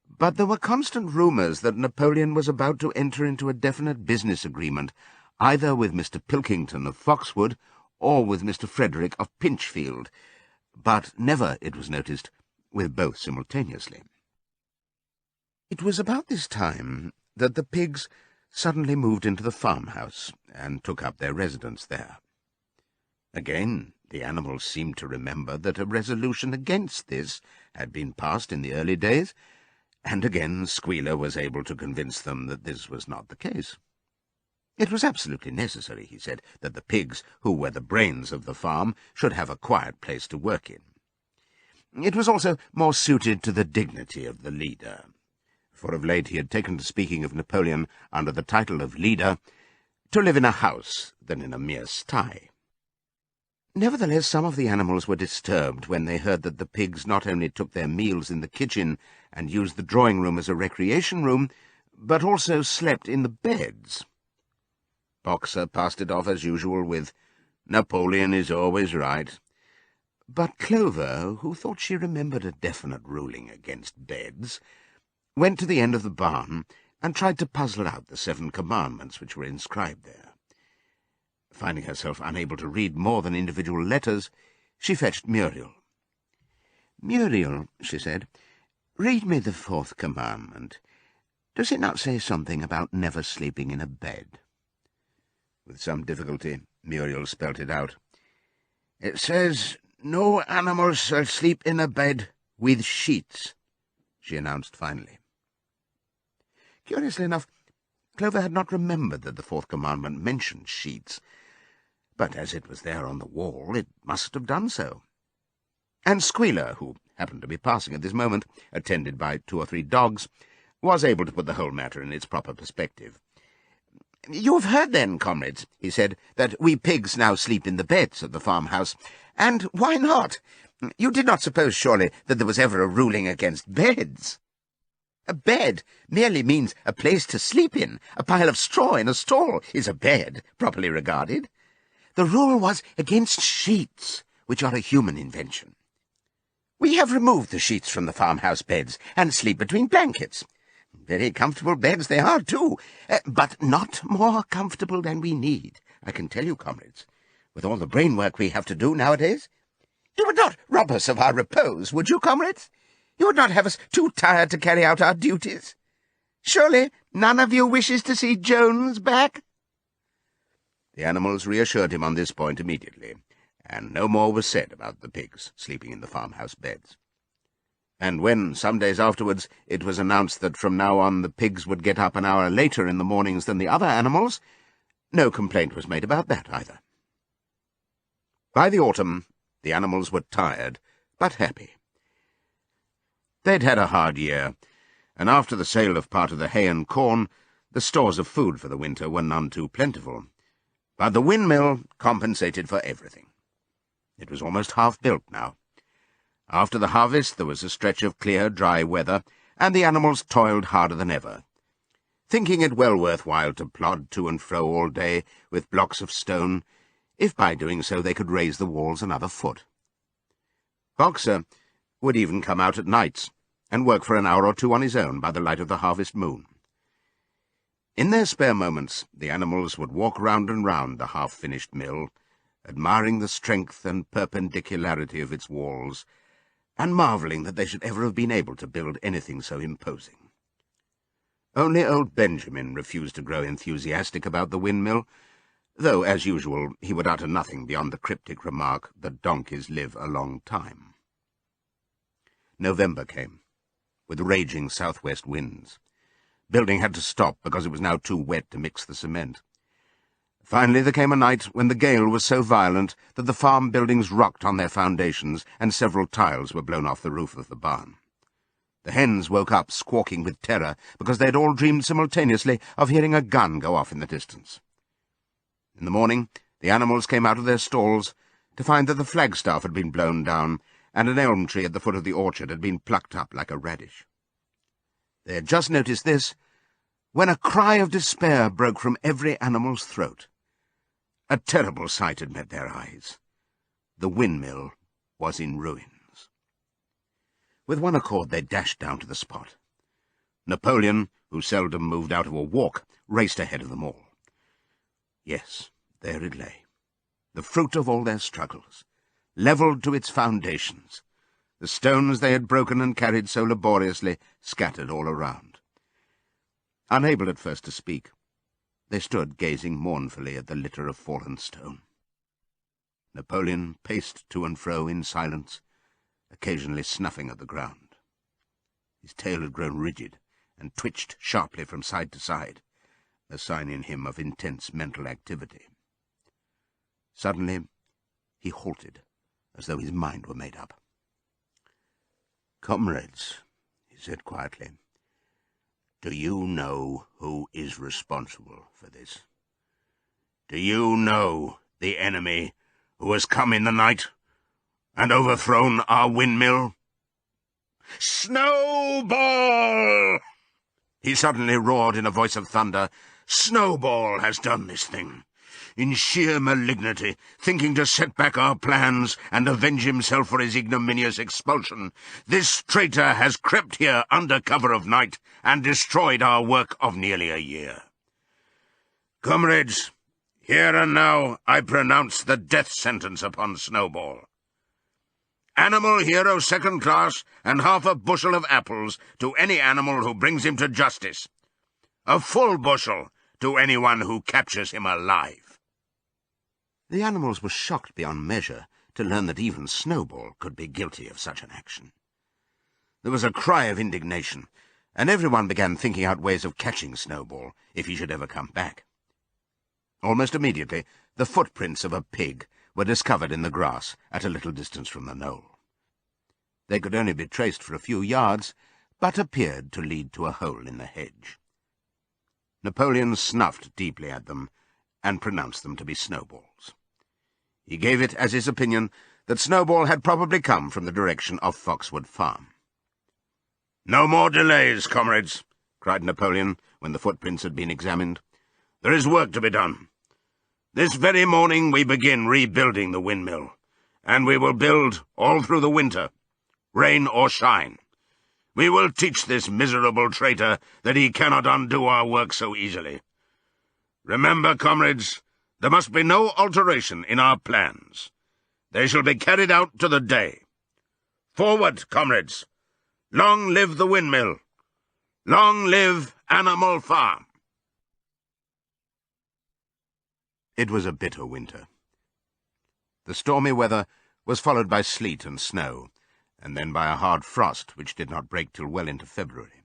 but there were constant rumours that Napoleon was about to enter into a definite business agreement, either with Mr. Pilkington of Foxwood or with Mr. Frederick of Pinchfield, but never, it was noticed, with both simultaneously. It was about this time that the pigs suddenly moved into the farmhouse and took up their residence there. Again, the animals seemed to remember that a resolution against this had been passed in the early days, and again Squealer was able to convince them that this was not the case. It was absolutely necessary, he said, that the pigs, who were the brains of the farm, should have a quiet place to work in. It was also more suited to the dignity of the leader, for of late he had taken to speaking of Napoleon under the title of leader, to live in a house than in a mere sty. Nevertheless, some of the animals were disturbed when they heard that the pigs not only took their meals in the kitchen and used the drawing-room as a recreation room, but also slept in the beds. Boxer passed it off as usual with, "Napoleon is always right." But Clover, who thought she remembered a definite ruling against beds, went to the end of the barn and tried to puzzle out the 7 commandments which were inscribed there. Finding herself unable to read more than individual letters, She fetched Muriel. "Muriel," she said, "read me the fourth commandment. Does it not say something about never sleeping in a bed?" With some difficulty, Muriel spelt it out. "It says, 'No animal shall sleep in a bed with sheets,'" she announced finally. Curiously enough, Clover had not remembered that the fourth commandment mentioned sheets, but as it was there on the wall, it must have done so. And Squealer, who happened to be passing at this moment, attended by 2 or 3 dogs, was able to put the whole matter in its proper perspective. "You have heard, then, comrades," he said, "that we pigs now sleep in the beds of the farmhouse. And why not? You did not suppose, surely, that there was ever a ruling against beds? A bed merely means a place to sleep in. A pile of straw in a stall is a bed, properly regarded. The rule was against sheets, which are a human invention. We have removed the sheets from the farmhouse beds and sleep between blankets. Very comfortable beds they are, too, but not more comfortable than we need, I can tell you, comrades, with all the brain work we have to do nowadays. You would not rob us of our repose, would you, comrades? You would not have us too tired to carry out our duties? Surely none of you wishes to see Jones back?" The animals reassured him on this point immediately, and no more was said about the pigs sleeping in the farmhouse beds. And when, some days afterwards, it was announced that from now on the pigs would get up an hour later in the mornings than the other animals, no complaint was made about that either. By the autumn, the animals were tired, but happy. They'd had a hard year, and after the sale of part of the hay and corn, the stores of food for the winter were none too plentiful. But the windmill compensated for everything. It was almost half-built now. After the harvest there was a stretch of clear, dry weather, and the animals toiled harder than ever, thinking it well worth while to plod to and fro all day with blocks of stone, if by doing so they could raise the walls another foot. Boxer would even come out at nights and work for an hour or 2 on his own by the light of the harvest moon. In their spare moments the animals would walk round and round the half-finished mill, admiring the strength and perpendicularity of its walls, and marvelling that they should ever have been able to build anything so imposing. Only old Benjamin refused to grow enthusiastic about the windmill, though, as usual, he would utter nothing beyond the cryptic remark that donkeys live a long time. November came, with raging southwest winds. Building had to stop because it was now too wet to mix the cement. Finally there came a night when the gale was so violent that the farm buildings rocked on their foundations and several tiles were blown off the roof of the barn. The hens woke up squawking with terror because they had all dreamed simultaneously of hearing a gun go off in the distance. In the morning the animals came out of their stalls to find that the flagstaff had been blown down and an elm tree at the foot of the orchard had been plucked up like a radish. They had just noticed this when a cry of despair broke from every animal's throat. A terrible sight had met their eyes. The windmill was in ruins. With one accord they dashed down to the spot. Napoleon, who seldom moved out of a walk, raced ahead of them all. Yes, there it lay, the fruit of all their struggles, levelled to its foundations, the stones they had broken and carried so laboriously scattered all around. Unable at first to speak, they stood gazing mournfully at the litter of fallen stone. Napoleon paced to and fro in silence, occasionally snuffing at the ground. His tail had grown rigid and twitched sharply from side to side, a sign in him of intense mental activity. Suddenly he halted, as though his mind were made up. "Comrades," he said quietly, "do you know who is responsible for this? Do you know the enemy who has come in the night and overthrown our windmill? Snowball!" He suddenly roared in a voice of thunder. "Snowball has done this thing. In sheer malignity, thinking to set back our plans and avenge himself for his ignominious expulsion, this traitor has crept here under cover of night and destroyed our work of nearly a year. Comrades, here and now I pronounce the death sentence upon Snowball. Animal hero second class, and half a bushel of apples to any animal who brings him to justice. A full bushel to anyone who captures him alive." The animals were shocked beyond measure to learn that even Snowball could be guilty of such an action. There was a cry of indignation, and everyone began thinking out ways of catching Snowball if he should ever come back. Almost immediately, the footprints of a pig were discovered in the grass at a little distance from the knoll. They could only be traced for a few yards, but appeared to lead to a hole in the hedge. Napoleon snuffed deeply at them and pronounced them to be Snowball's. He gave it as his opinion that Snowball had probably come from the direction of Foxwood Farm. "No more delays, comrades," cried Napoleon when the footprints had been examined. "There is work to be done. This very morning we begin rebuilding the windmill, and we will build all through the winter, rain or shine. We will teach this miserable traitor that he cannot undo our work so easily. Remember, comrades, there must be no alteration in our plans. They shall be carried out to the day. Forward, comrades! Long live the windmill! Long live Animal Farm!" It was a bitter winter. The stormy weather was followed by sleet and snow, and then by a hard frost which did not break till well into February.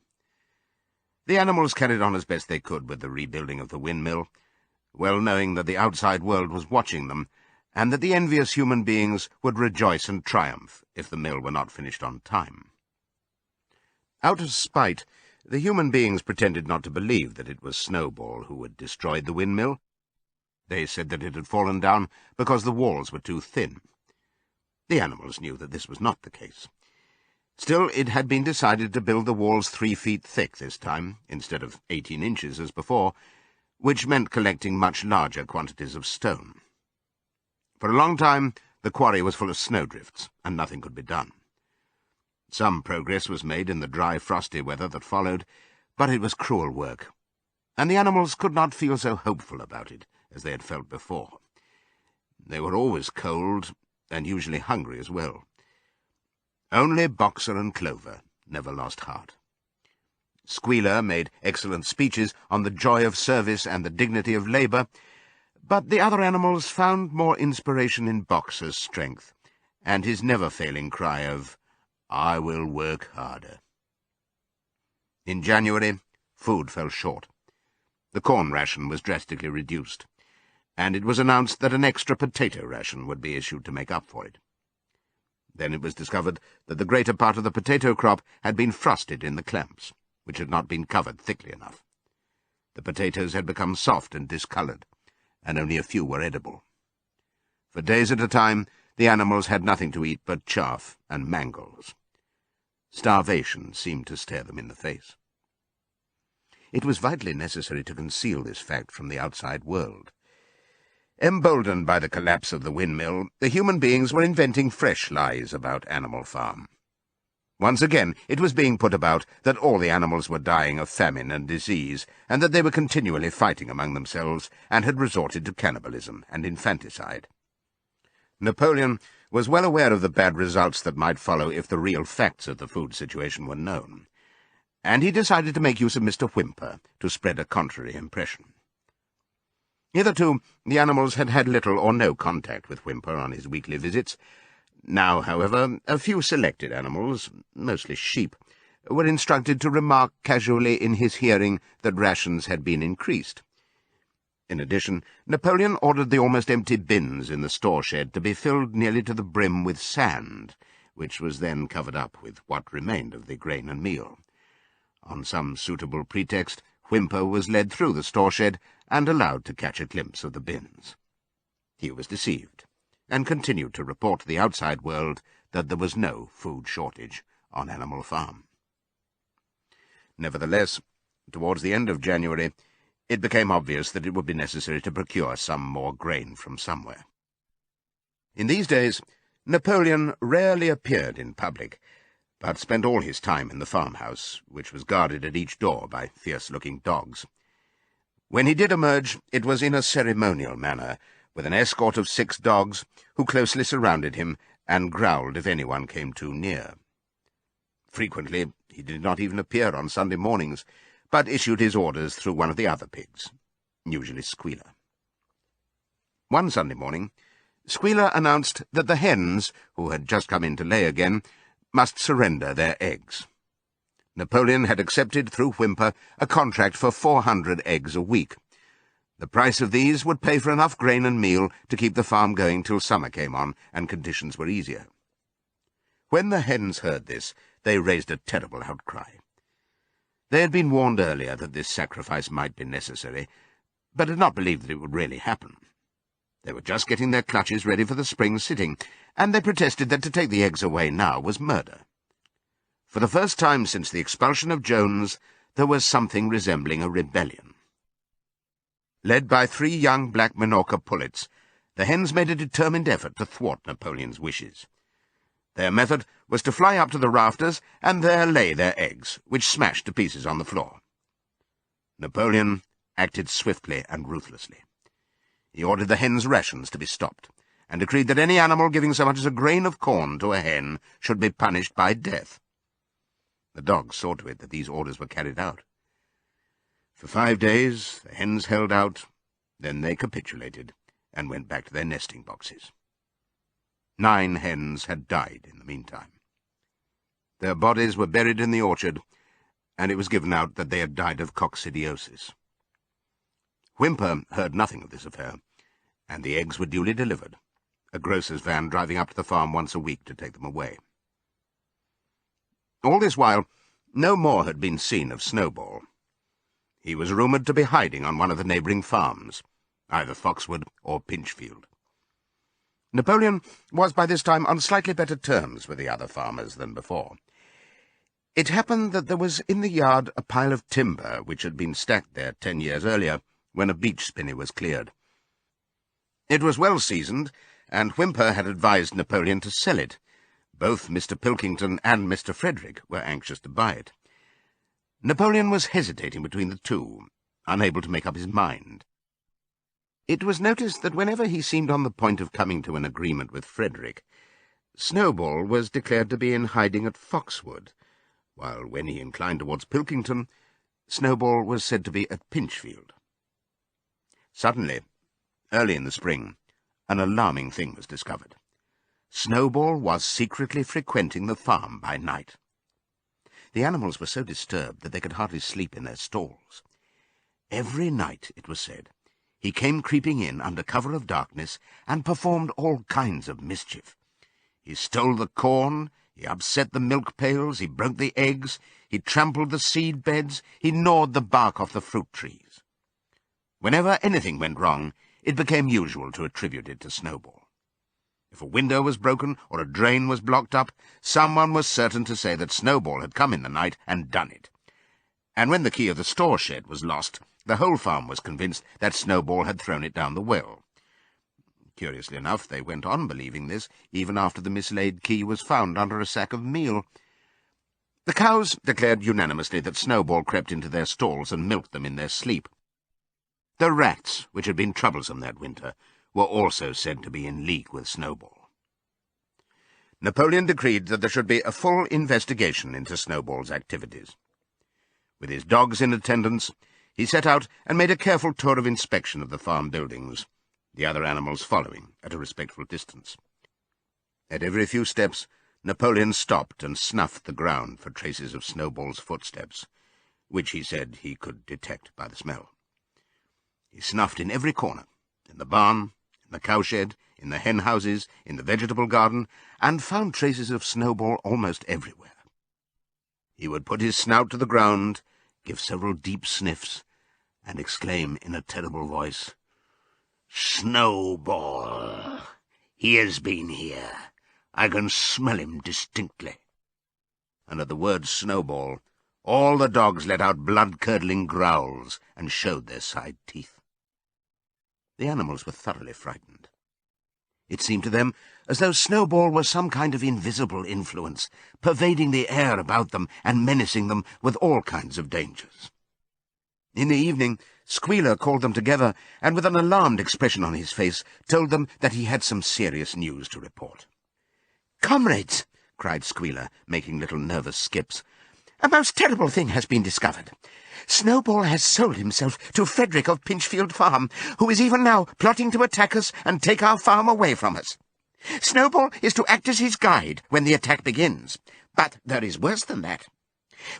The animals carried on as best they could with the rebuilding of the windmill, well knowing that the outside world was watching them, and that the envious human beings would rejoice and triumph if the mill were not finished on time. Out of spite, the human beings pretended not to believe that it was Snowball who had destroyed the windmill. They said that it had fallen down because the walls were too thin. The animals knew that this was not the case. Still, it had been decided to build the walls 3 feet thick this time, instead of 18 inches as before, which meant collecting much larger quantities of stone. For a long time, the quarry was full of snowdrifts, and nothing could be done. Some progress was made in the dry, frosty weather that followed, but it was cruel work, and the animals could not feel so hopeful about it as they had felt before. They were always cold, and usually hungry as well. Only Boxer and Clover never lost heart. Squealer made excellent speeches on the joy of service and the dignity of labour, but the other animals found more inspiration in Boxer's strength, and his never-failing cry of, "I will work harder." In January, food fell short. The corn ration was drastically reduced, and it was announced that an extra potato ration would be issued to make up for it. Then it was discovered that the greater part of the potato crop had been frosted in the clamps, which had not been covered thickly enough. The potatoes had become soft and discoloured, and only a few were edible. For days at a time, the animals had nothing to eat but chaff and mangles. Starvation seemed to stare them in the face. It was vitally necessary to conceal this fact from the outside world. Emboldened by the collapse of the windmill, the human beings were inventing fresh lies about Animal Farm. Once again, it was being put about that all the animals were dying of famine and disease, and that they were continually fighting among themselves, and had resorted to cannibalism and infanticide. Napoleon was well aware of the bad results that might follow if the real facts of the food situation were known, and he decided to make use of Mr. Whymper to spread a contrary impression. Hitherto, the animals had had little or no contact with Whymper on his weekly visits. Now, however, a few selected animals, mostly sheep, were instructed to remark casually in his hearing that rations had been increased. In addition, Napoleon ordered the almost empty bins in the store shed to be filled nearly to the brim with sand, which was then covered up with what remained of the grain and meal. On some suitable pretext, Whymper was led through the store shed and allowed to catch a glimpse of the bins. He was deceived, and continued to report to the outside world that there was no food shortage on Animal Farm. Nevertheless, towards the end of January, it became obvious that it would be necessary to procure some more grain from somewhere. In these days, Napoleon rarely appeared in public, but spent all his time in the farmhouse, which was guarded at each door by fierce-looking dogs. When he did emerge, it was in a ceremonial manner, with an escort of 6 dogs, who closely surrounded him and growled if anyone came too near. Frequently he did not even appear on Sunday mornings, but issued his orders through one of the other pigs, usually Squealer. One Sunday morning, Squealer announced that the hens, who had just come in to lay again, must surrender their eggs. Napoleon had accepted, through Whimper, a contract for 400 eggs a week. The price of these would pay for enough grain and meal to keep the farm going till summer came on and conditions were easier. When the hens heard this, they raised a terrible outcry. They had been warned earlier that this sacrifice might be necessary, but had not believed that it would really happen. They were just getting their clutches ready for the spring sitting, and they protested that to take the eggs away now was murder. For the first time since the expulsion of Jones, there was something resembling a rebellion. Led by 3 young black Minorca pullets, the hens made a determined effort to thwart Napoleon's wishes. Their method was to fly up to the rafters and there lay their eggs, which smashed to pieces on the floor. Napoleon acted swiftly and ruthlessly. He ordered the hens' rations to be stopped, and decreed that any animal giving so much as a grain of corn to a hen should be punished by death. The dogs saw to it that these orders were carried out. For 5 days the hens held out, then they capitulated and went back to their nesting boxes. 9 hens had died in the meantime. Their bodies were buried in the orchard, and it was given out that they had died of coccidiosis. Whimper heard nothing of this affair, and the eggs were duly delivered, a grocer's van driving up to the farm once a week to take them away. All this while, no more had been seen of Snowball. He was rumoured to be hiding on one of the neighbouring farms, either Foxwood or Pinchfield. Napoleon was by this time on slightly better terms with the other farmers than before. It happened that there was in the yard a pile of timber which had been stacked there 10 years earlier, when a beech spinney was cleared. It was well seasoned, and Whimper had advised Napoleon to sell it. Both Mr. Pilkington and Mr. Frederick were anxious to buy it. Napoleon was hesitating between the two, unable to make up his mind. It was noticed that whenever he seemed on the point of coming to an agreement with Frederick, Snowball was declared to be in hiding at Foxwood, while when he inclined towards Pilkington, Snowball was said to be at Pinchfield. Suddenly, early in the spring, an alarming thing was discovered. Snowball was secretly frequenting the farm by night. The animals were so disturbed that they could hardly sleep in their stalls. Every night, it was said, he came creeping in under cover of darkness and performed all kinds of mischief. He stole the corn, he upset the milk pails, he broke the eggs, he trampled the seed beds, he gnawed the bark off the fruit trees. Whenever anything went wrong, it became usual to attribute it to Snowball. If a window was broken or a drain was blocked up, someone was certain to say that Snowball had come in the night and done it. And when the key of the store shed was lost, the whole farm was convinced that Snowball had thrown it down the well. Curiously enough, they went on believing this, even after the mislaid key was found under a sack of meal. The cows declared unanimously that Snowball crept into their stalls and milked them in their sleep. The rats, which had been troublesome that winter, were also said to be in league with Snowball. Napoleon decreed that there should be a full investigation into Snowball's activities. With his dogs in attendance, he set out and made a careful tour of inspection of the farm buildings, the other animals following at a respectful distance. At every few steps, Napoleon stopped and snuffed the ground for traces of Snowball's footsteps, which he said he could detect by the smell. He snuffed in every corner, in the barn, in the cowshed, in the hen houses, in the vegetable garden, and found traces of Snowball almost everywhere. He would put his snout to the ground, give several deep sniffs, and exclaim in a terrible voice, "Snowball! He has been here. I can smell him distinctly." And at the word Snowball, all the dogs let out blood-curdling growls and showed their side teeth. The animals were thoroughly frightened. It seemed to them as though Snowball was some kind of invisible influence, pervading the air about them and menacing them with all kinds of dangers. In the evening, Squealer called them together, and with an alarmed expression on his face, told them that he had some serious news to report. "Comrades," cried Squealer, making little nervous skips, "a most terrible thing has been discovered. Snowball has sold himself to Frederick of Pinchfield Farm, who is even now plotting to attack us and take our farm away from us. Snowball is to act as his guide when the attack begins. But there is worse than that.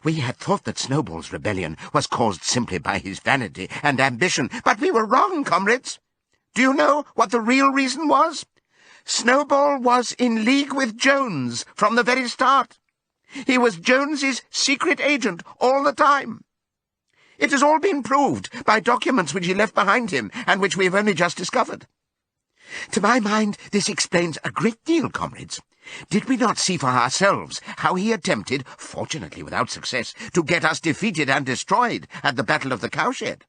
We had thought that Snowball's rebellion was caused simply by his vanity and ambition, but we were wrong, comrades. Do you know what the real reason was? Snowball was in league with Jones from the very start. He was Jones's secret agent all the time. It has all been proved by documents which he left behind him and which we have only just discovered. To my mind, this explains a great deal, comrades. Did we not see for ourselves how he attempted, fortunately without success, to get us defeated and destroyed at the Battle of the Cowshed?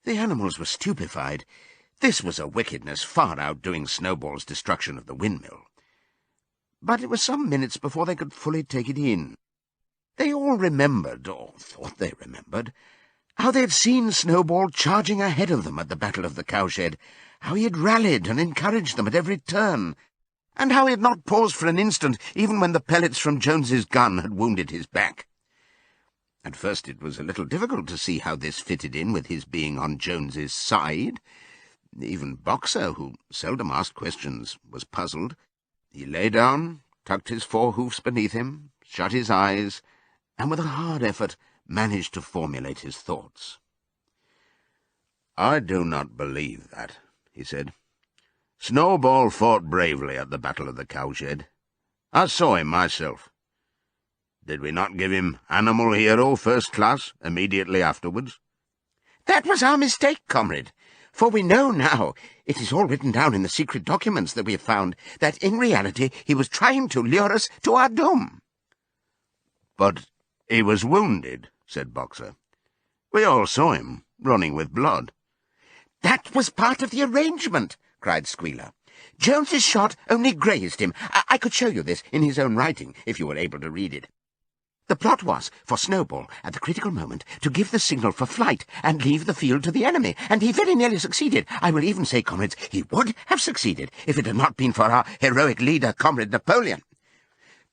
The animals were stupefied. This was a wickedness far outdoing Snowball's destruction of the windmill. But it was some minutes before they could fully take it in. They all remembered, or thought they remembered, how they had seen Snowball charging ahead of them at the Battle of the Cowshed, how he had rallied and encouraged them at every turn, and how he had not paused for an instant even when the pellets from Jones's gun had wounded his back. At first it was a little difficult to see how this fitted in with his being on Jones's side. Even Boxer, who seldom asked questions, was puzzled. He lay down, tucked his four hoofs beneath him, shut his eyes, and with a hard effort managed to formulate his thoughts. "I do not believe that," he said. "Snowball fought bravely at the Battle of the Cowshed. I saw him myself. Did we not give him Animal Hero First Class immediately afterwards?" "That was our mistake, comrade, for we know now, it is all written down in the secret documents that we have found, that in reality he was trying to lure us to our doom." "But he was wounded," said Boxer. "We all saw him, running with blood." "That was part of the arrangement," cried Squealer. "Jones's shot only grazed him. I could show you this in his own writing, if you were able to read it. The plot was for Snowball, at the critical moment, to give the signal for flight and leave the field to the enemy, and he very nearly succeeded. I will even say, comrades, he would have succeeded if it had not been for our heroic leader, Comrade Napoleon.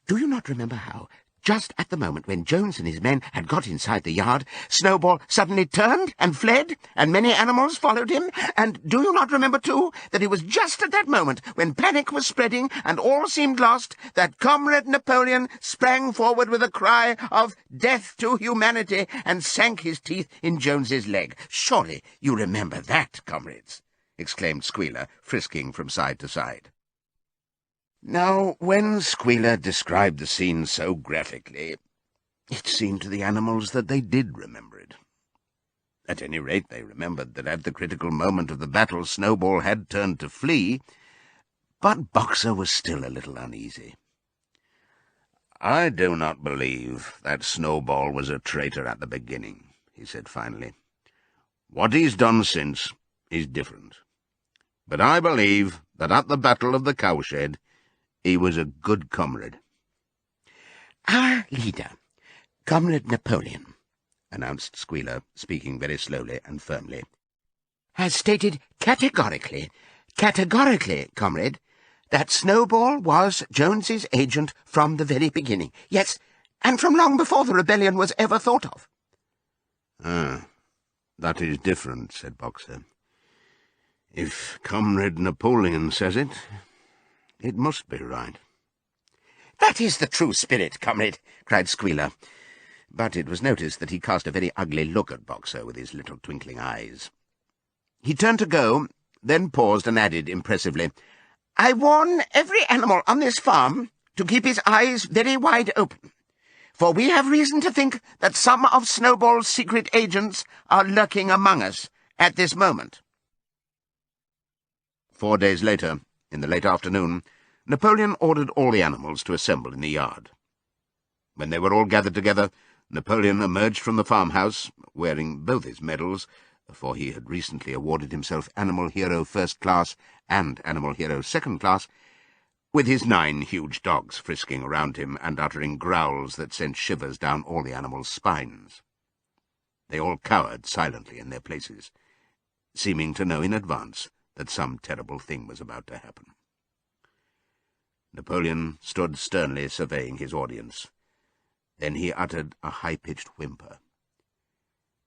Do you not remember how, just at the moment when Jones and his men had got inside the yard, Snowball suddenly turned and fled, and many animals followed him? And do you not remember, too, that it was just at that moment, when panic was spreading and all seemed lost, that Comrade Napoleon sprang forward with a cry of death to humanity and sank his teeth in Jones's leg? Surely you remember that, comrades," exclaimed Squealer, frisking from side to side. Now, when Squealer described the scene so graphically, it seemed to the animals that they did remember it. At any rate, they remembered that at the critical moment of the battle Snowball had turned to flee, but Boxer was still a little uneasy. "I do not believe that Snowball was a traitor at the beginning," he said finally. "What he's done since is different. But I believe that at the Battle of the Cowshed he was a good comrade." "Our leader, Comrade Napoleon," announced Squealer, speaking very slowly and firmly, "has stated categorically, comrade, that Snowball was Jones's agent from the very beginning. Yes, and from long before the rebellion was ever thought of." "Ah, that is different," said Boxer. "If Comrade Napoleon says it, it must be right." "That is the true spirit, comrade," cried Squealer. But it was noticed that he cast a very ugly look at Boxer with his little twinkling eyes. He turned to go, then paused and added impressively, "I warn every animal on this farm to keep his eyes very wide open, for we have reason to think that some of Snowball's secret agents are lurking among us at this moment." 4 days later, in the late afternoon, Napoleon ordered all the animals to assemble in the yard. When they were all gathered together, Napoleon emerged from the farmhouse, wearing both his medals, for he had recently awarded himself Animal Hero First Class and Animal Hero Second Class, with his 9 huge dogs frisking around him and uttering growls that sent shivers down all the animals' spines. They all cowered silently in their places, seeming to know in advance that some terrible thing was about to happen. Napoleon stood sternly surveying his audience. Then he uttered a high-pitched whimper.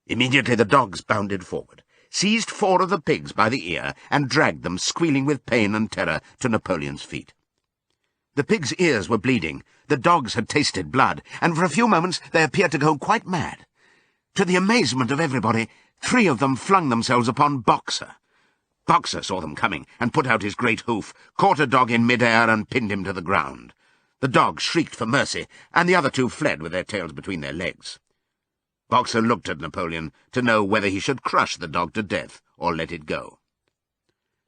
Immediately the dogs bounded forward, seized 4 of the pigs by the ear, and dragged them, squealing with pain and terror, to Napoleon's feet. The pigs' ears were bleeding, the dogs had tasted blood, and for a few moments they appeared to go quite mad. To the amazement of everybody, 3 of them flung themselves upon Boxer. Boxer saw them coming, and put out his great hoof, caught a dog in mid-air, and pinned him to the ground. The dog shrieked for mercy, and the other 2 fled with their tails between their legs. Boxer looked at Napoleon to know whether he should crush the dog to death or let it go.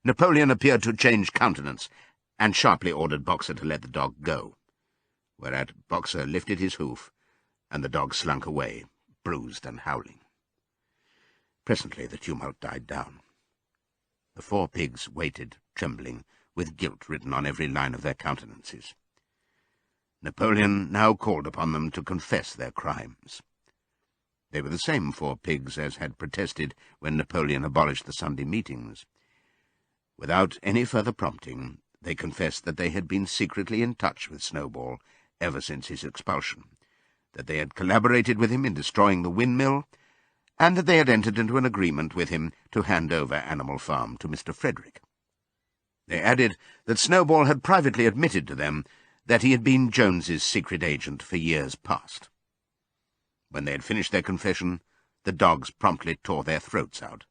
Napoleon appeared to change countenance, and sharply ordered Boxer to let the dog go, whereat Boxer lifted his hoof, and the dog slunk away, bruised and howling. Presently the tumult died down. The 4 pigs waited, trembling, with guilt written on every line of their countenances. Napoleon now called upon them to confess their crimes. They were the same 4 pigs as had protested when Napoleon abolished the Sunday meetings. Without any further prompting, they confessed that they had been secretly in touch with Snowball ever since his expulsion, that they had collaborated with him in destroying the windmill, and that they had entered into an agreement with him to hand over Animal Farm to Mr. Frederick. They added that Snowball had privately admitted to them that he had been Jones's secret agent for years past. When they had finished their confession, the dogs promptly tore their throats out,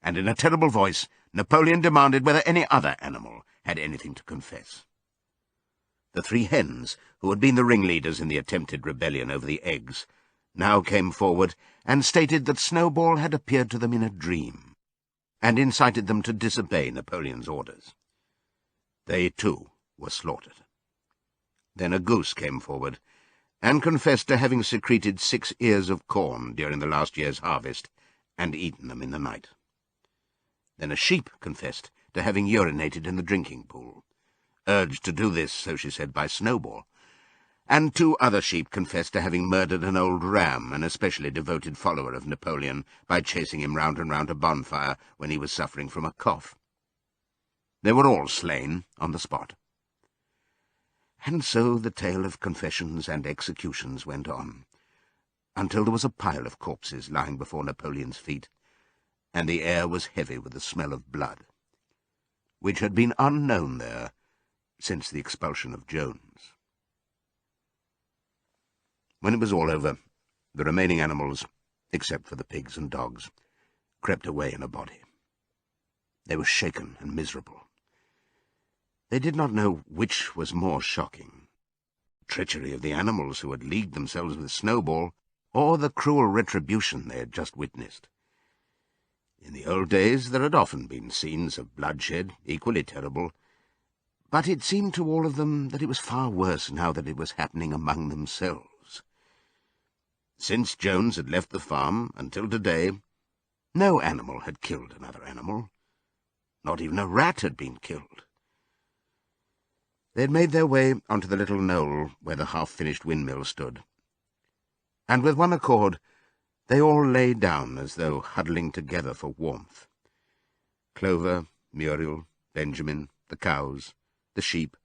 and in a terrible voice Napoleon demanded whether any other animal had anything to confess. The 3 hens, who had been the ringleaders in the attempted rebellion over the eggs, now came forward and stated that Snowball had appeared to them in a dream, and incited them to disobey Napoleon's orders. They, too, were slaughtered. Then a goose came forward, and confessed to having secreted 6 ears of corn during the last year's harvest, and eaten them in the night. Then a sheep confessed to having urinated in the drinking pool, urged to do this, so she said, by Snowball, and 2 other sheep confessed to having murdered an old ram, an especially devoted follower of Napoleon, by chasing him round and round a bonfire when he was suffering from a cough. They were all slain on the spot. And so the tale of confessions and executions went on, until there was a pile of corpses lying before Napoleon's feet, and the air was heavy with the smell of blood, which had been unknown there since the expulsion of Jones. When it was all over, the remaining animals, except for the pigs and dogs, crept away in a body. They were shaken and miserable. They did not know which was more shocking, treachery of the animals who had leagued themselves with Snowball, or the cruel retribution they had just witnessed. In the old days there had often been scenes of bloodshed, equally terrible, but it seemed to all of them that it was far worse now that it was happening among themselves. Since Jones had left the farm until today, no animal had killed another animal. Not even a rat had been killed. They had made their way onto the little knoll where the half-finished windmill stood, and with one accord they all lay down as though huddling together for warmth. Clover, Muriel, Benjamin, the cows, the sheep,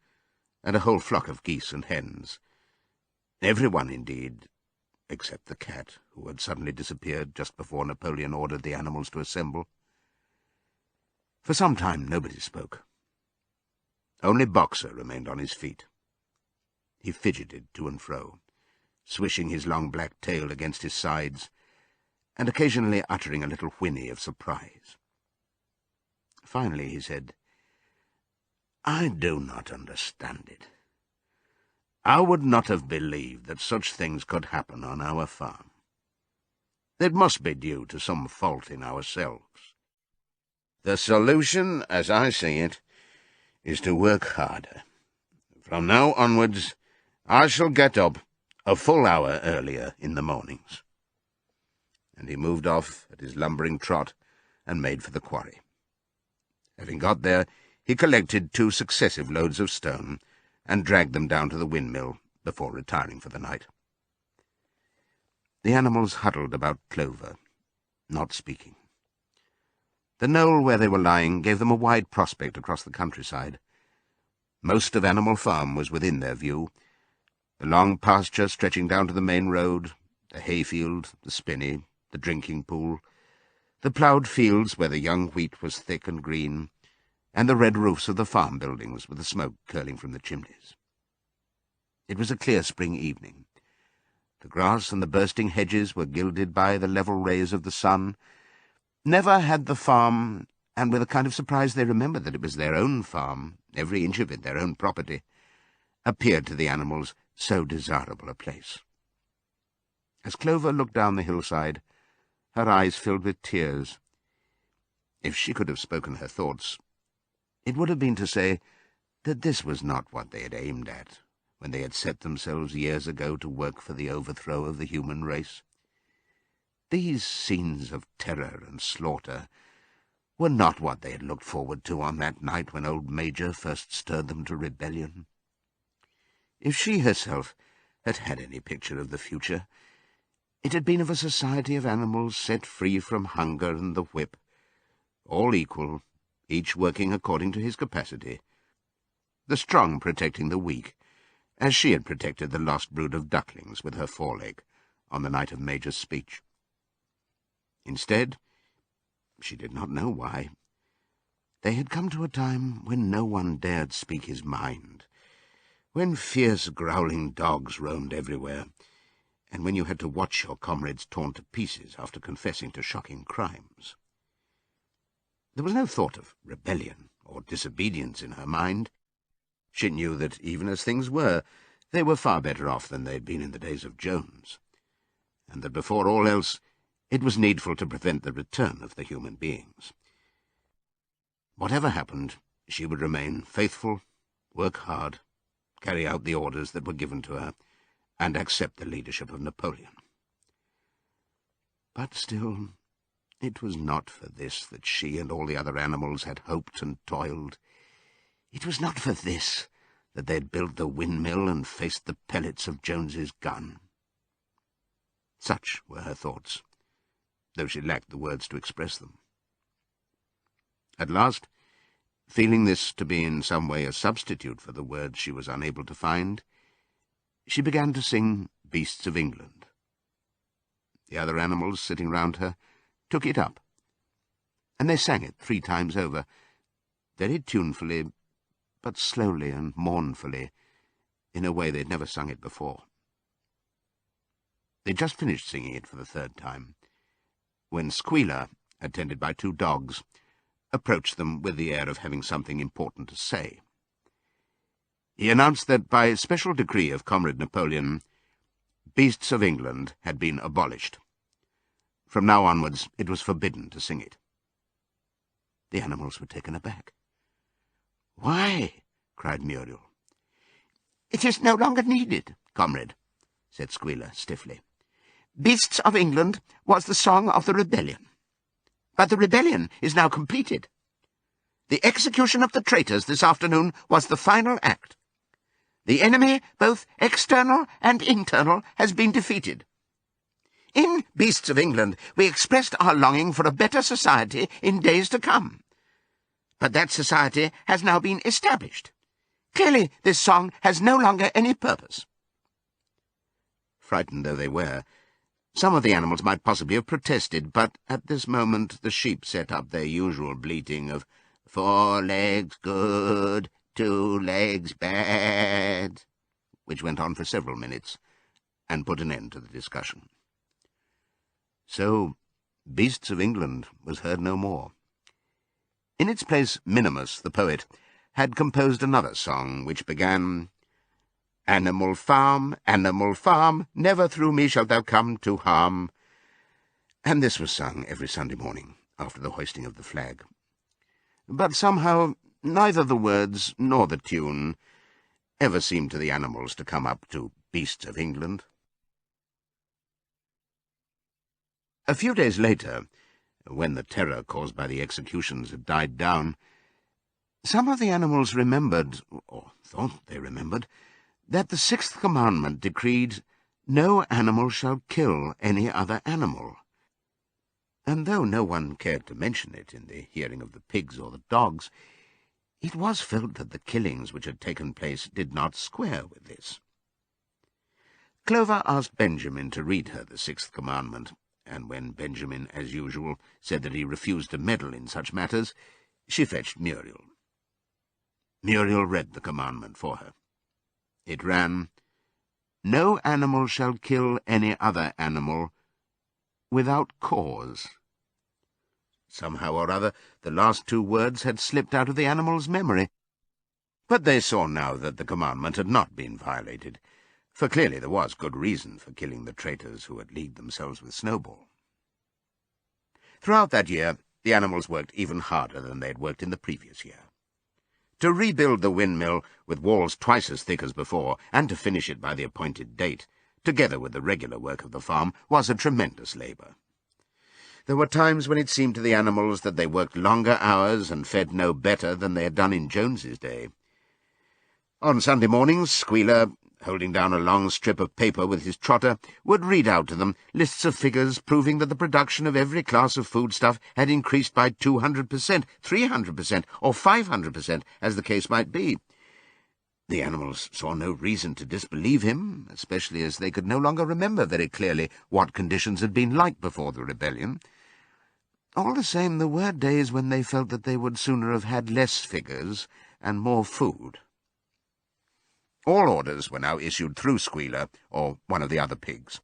and a whole flock of geese and hens. Everyone, indeed, except the cat, who had suddenly disappeared just before Napoleon ordered the animals to assemble. For some time nobody spoke. Only Boxer remained on his feet. He fidgeted to and fro, swishing his long black tail against his sides, and occasionally uttering a little whinny of surprise. Finally he said, "I do not understand it. I would not have believed that such things could happen on our farm. It must be due to some fault in ourselves. The solution, as I see it, is to work harder. From now onwards, I shall get up a full hour earlier in the mornings." And he moved off at his lumbering trot and made for the quarry. Having got there, he collected 2 successive loads of stone and dragged them down to the windmill before retiring for the night. The animals huddled about Clover, not speaking. The knoll where they were lying gave them a wide prospect across the countryside, Most of Animal Farm was within their view. The long pasture stretching down to the main road, the hayfield, the spinney, the drinking pool, the ploughed fields where the young wheat was thick and green, and the red roofs of the farm buildings with the smoke curling from the chimneys. It was a clear spring evening. The grass and the bursting hedges were gilded by the level rays of the sun. Never had the farm, and with a kind of surprise they remembered that it was their own farm, every inch of it their own property, appeared to the animals so desirable a place. As Clover looked down the hillside, her eyes filled with tears. If she could have spoken her thoughts, it would have been to say that this was not what they had aimed at when they had set themselves years ago to work for the overthrow of the human race. These scenes of terror and slaughter were not what they had looked forward to on that night when old Major first stirred them to rebellion. If she herself had had any picture of the future, it had been of a society of animals set free from hunger and the whip, all equal, each working according to his capacity, the strong protecting the weak, as she had protected the lost brood of ducklings with her foreleg on the night of Major's speech. Instead, she did not know why, they had come to a time when no one dared speak his mind, when fierce growling dogs roamed everywhere, and when you had to watch your comrades torn to pieces after confessing to shocking crimes. There was no thought of rebellion or disobedience in her mind. She knew that, even as things were, they were far better off than they had been in the days of Jones, and that before all else it was needful to prevent the return of the human beings. Whatever happened, she would remain faithful, work hard, carry out the orders that were given to her, and accept the leadership of Napoleon. But still, it was not for this that she and all the other animals had hoped and toiled. It was not for this that they had built the windmill and faced the pellets of Jones's gun. Such were her thoughts, though she lacked the words to express them. At last, feeling this to be in some way a substitute for the words she was unable to find, she began to sing Beasts of England. The other animals sitting round her took it up, and they sang it 3 times over, very tunefully, but slowly and mournfully, in a way they'd never sung it before. They'd just finished singing it for the 3rd time, when Squealer, attended by 2 dogs, approached them with the air of having something important to say. He announced that, by special decree of Comrade Napoleon, Beasts of England had been abolished. From now onwards it was forbidden to sing it. The animals were taken aback. "Why?" cried Muriel. "It is no longer needed, comrade," said Squealer stiffly. "Beasts of England was the song of the rebellion. But the rebellion is now completed. The execution of the traitors this afternoon was the final act. The enemy, both external and internal, has been defeated. In Beasts of England we expressed our longing for a better society in days to come. But that society has now been established. Clearly this song has no longer any purpose." Frightened though they were, some of the animals might possibly have protested, but at this moment the sheep set up their usual bleating of 4 legs good, 2 legs bad, which went on for several minutes, and put an end to the discussion. So Beasts of England was heard no more. In its place, Minimus, the poet, had composed another song, which began, Animal farm, never through me shalt thou come to harm, and this was sung every Sunday morning after the hoisting of the flag. But somehow neither the words nor the tune ever seemed to the animals to come up to Beasts of England. A few days later, when the terror caused by the executions had died down, some of the animals remembered, or thought they remembered, that the 6th commandment decreed, "No animal shall kill any other animal." And though no one cared to mention it in the hearing of the pigs or the dogs, It was felt that the killings which had taken place did not square with this. Clover asked Benjamin to read her the sixth commandment, and when Benjamin, as usual, said that he refused to meddle in such matters, she fetched Muriel. Muriel read the commandment for her. It ran, "No animal shall kill any other animal without cause." Somehow or other, the last two words had slipped out of the animal's memory. But they saw now that the commandment had not been violated, for clearly there was good reason for killing the traitors who had leagued themselves with Snowball. Throughout that year, the animals worked even harder than they had worked in the previous year. To rebuild the windmill with walls twice as thick as before, and to finish it by the appointed date, together with the regular work of the farm, was a tremendous labour. There were times when it seemed to the animals that they worked longer hours and fed no better than they had done in Jones's day. On Sunday mornings, Squealer, holding down a long strip of paper with his trotter, would read out to them lists of figures proving that the production of every class of foodstuff had increased by 200%, 300%, or 500%, as the case might be. The animals saw no reason to disbelieve him, especially as they could no longer remember very clearly what conditions had been like before the rebellion. All the same, there were days when they felt that they would sooner have had less figures and more food. All orders were now issued through Squealer, or one of the other pigs.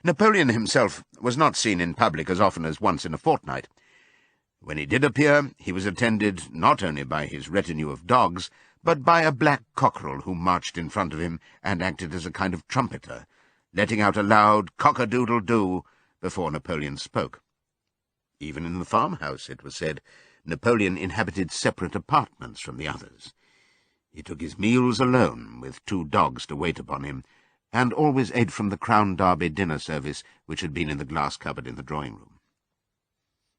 Napoleon himself was not seen in public as often as once in a fortnight. When he did appear, he was attended not only by his retinue of dogs, but by a black cockerel who marched in front of him and acted as a kind of trumpeter, letting out a loud cock-a-doodle-doo before Napoleon spoke. Even in the farmhouse, it was said, Napoleon inhabited separate apartments from the others. He took his meals alone, with 2 dogs to wait upon him, and always ate from the Crown Derby dinner service which had been in the glass cupboard in the drawing-room.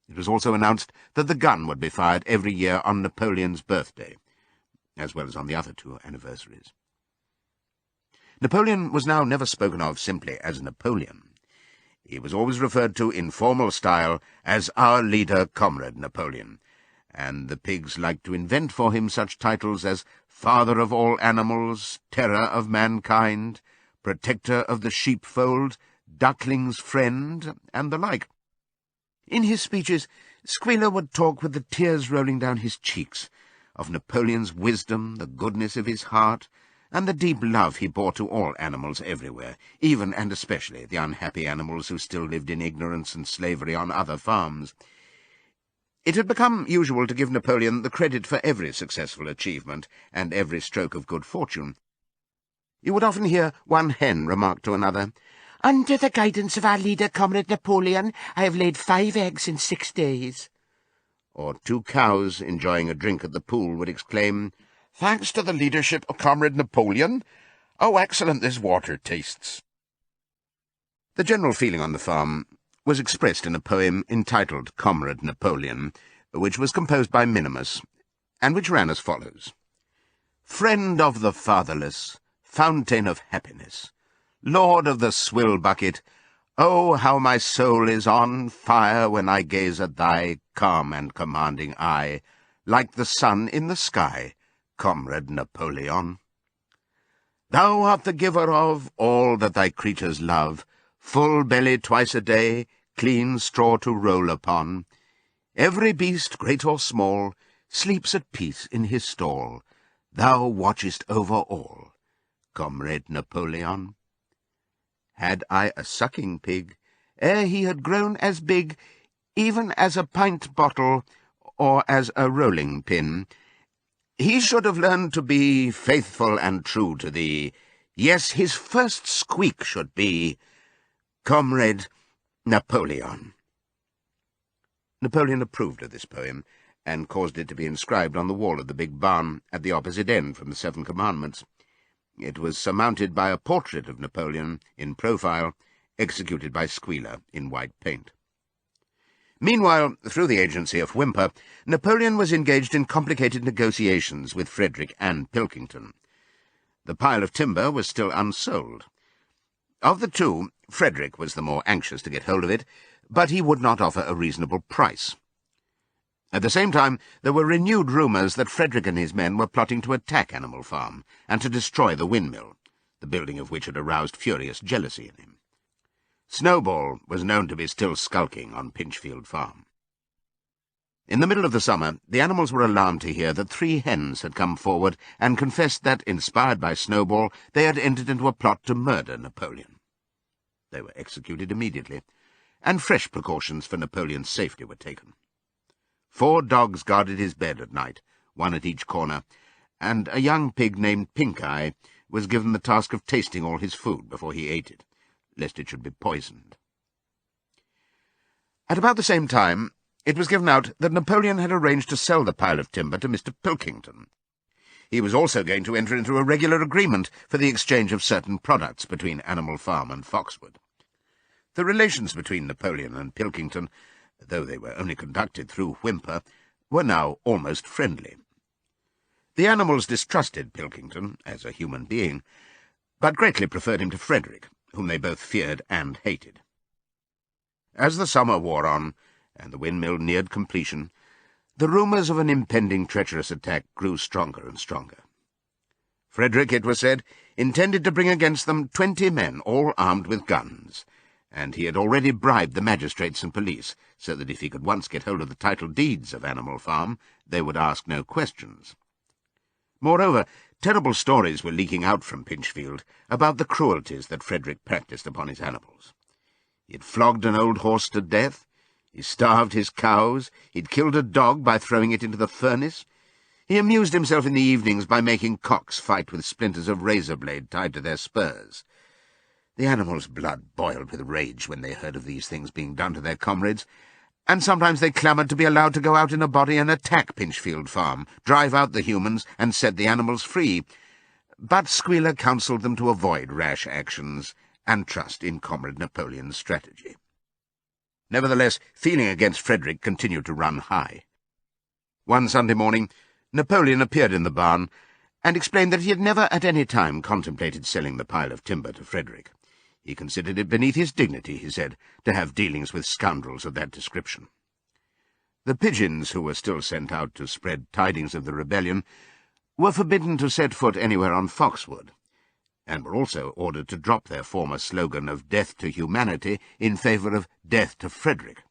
It was also announced that the gun would be fired every year on Napoleon's birthday, as well as on the other 2 anniversaries. Napoleon was now never spoken of simply as Napoleon. He was always referred to in formal style as our leader, Comrade Napoleon, and the pigs liked to invent for him such titles as Father of all animals, Terror of mankind, Protector of the sheepfold, Duckling's friend, and the like. In his speeches, Squealer would talk with the tears rolling down his cheeks, of Napoleon's wisdom, the goodness of his heart, and the deep love he bore to all animals everywhere, even and especially the unhappy animals who still lived in ignorance and slavery on other farms. It had become usual to give Napoleon the credit for every successful achievement and every stroke of good fortune. You would often hear one hen remark to another, "Under the guidance of our leader, Comrade Napoleon, I have laid 5 eggs in 6 days." Or 2 cows, enjoying a drink at the pool, would exclaim, "Thanks to the leadership of Comrade Napoleon, how excellent this water tastes." The general feeling on the farm was expressed in a poem entitled Comrade Napoleon, which was composed by Minimus, and which ran as follows. Friend of the fatherless, fountain of happiness, Lord of the swill bucket, oh, how my soul is on fire when I gaze at thy calm and commanding eye, like the sun in the sky, Comrade Napoleon. Thou art the giver of all that thy creatures love, full belly twice a day, clean straw to roll upon. Every beast, great or small, sleeps at peace in his stall. Thou watchest over all, Comrade Napoleon. Had I a sucking pig, ere he had grown as big, even as a pint bottle or as a rolling pin, he should have learned to be faithful and true to thee. Yes, his first squeak should be, Comrade Napoleon. Napoleon approved of this poem, and caused it to be inscribed on the wall of the big barn at the opposite end from the 7 Commandments. It was surmounted by a portrait of Napoleon in profile, executed by Squealer in white paint. Meanwhile, through the agency of Whymper, Napoleon was engaged in complicated negotiations with Frederick and Pilkington. The pile of timber was still unsold. Of the 2, Frederick was the more anxious to get hold of it, but he would not offer a reasonable price. At the same time, there were renewed rumours that Frederick and his men were plotting to attack Animal Farm and to destroy the windmill, the building of which had aroused furious jealousy in him. Snowball was known to be still skulking on Pinchfield Farm. In the middle of the summer, the animals were alarmed to hear that 3 hens had come forward and confessed that, inspired by Snowball, they had entered into a plot to murder Napoleon. They were executed immediately, and fresh precautions for Napoleon's safety were taken. 4 dogs guarded his bed at night, 1 at each corner, and a young pig named Pink-Eye was given the task of tasting all his food before he ate it, lest it should be poisoned. At about the same time, it was given out that Napoleon had arranged to sell the pile of timber to Mr. Pilkington. He was also going to enter into a regular agreement for the exchange of certain products between Animal Farm and Foxwood. The relations between Napoleon and Pilkington, though they were only conducted through Whymper, were now almost friendly. The animals distrusted Pilkington as a human being, but greatly preferred him to Frederick, whom they both feared and hated. As the summer wore on, and the windmill neared completion, the rumours of an impending treacherous attack grew stronger and stronger. Frederick, it was said, intended to bring against them 20 men, all armed with guns, and he had already bribed the magistrates and police, so that if he could once get hold of the title deeds of Animal Farm, they would ask no questions. Moreover, terrible stories were leaking out from Pinchfield about the cruelties that Frederick practised upon his animals. He had flogged an old horse to death, he starved his cows, he'd killed a dog by throwing it into the furnace, he amused himself in the evenings by making cocks fight with splinters of razor-blade tied to their spurs. The animals' blood boiled with rage when they heard of these things being done to their comrades, and sometimes they clamoured to be allowed to go out in a body and attack Pinchfield Farm, drive out the humans, and set the animals free. But Squealer counselled them to avoid rash actions and trust in Comrade Napoleon's strategy. Nevertheless, feeling against Frederick continued to run high. One Sunday morning, Napoleon appeared in the barn and explained that he had never at any time contemplated selling the pile of timber to Frederick. He considered it beneath his dignity, he said, to have dealings with scoundrels of that description. The pigeons, who were still sent out to spread tidings of the rebellion, were forbidden to set foot anywhere on Foxwood, and were also ordered to drop their former slogan of death to humanity in favour of death to Frederick.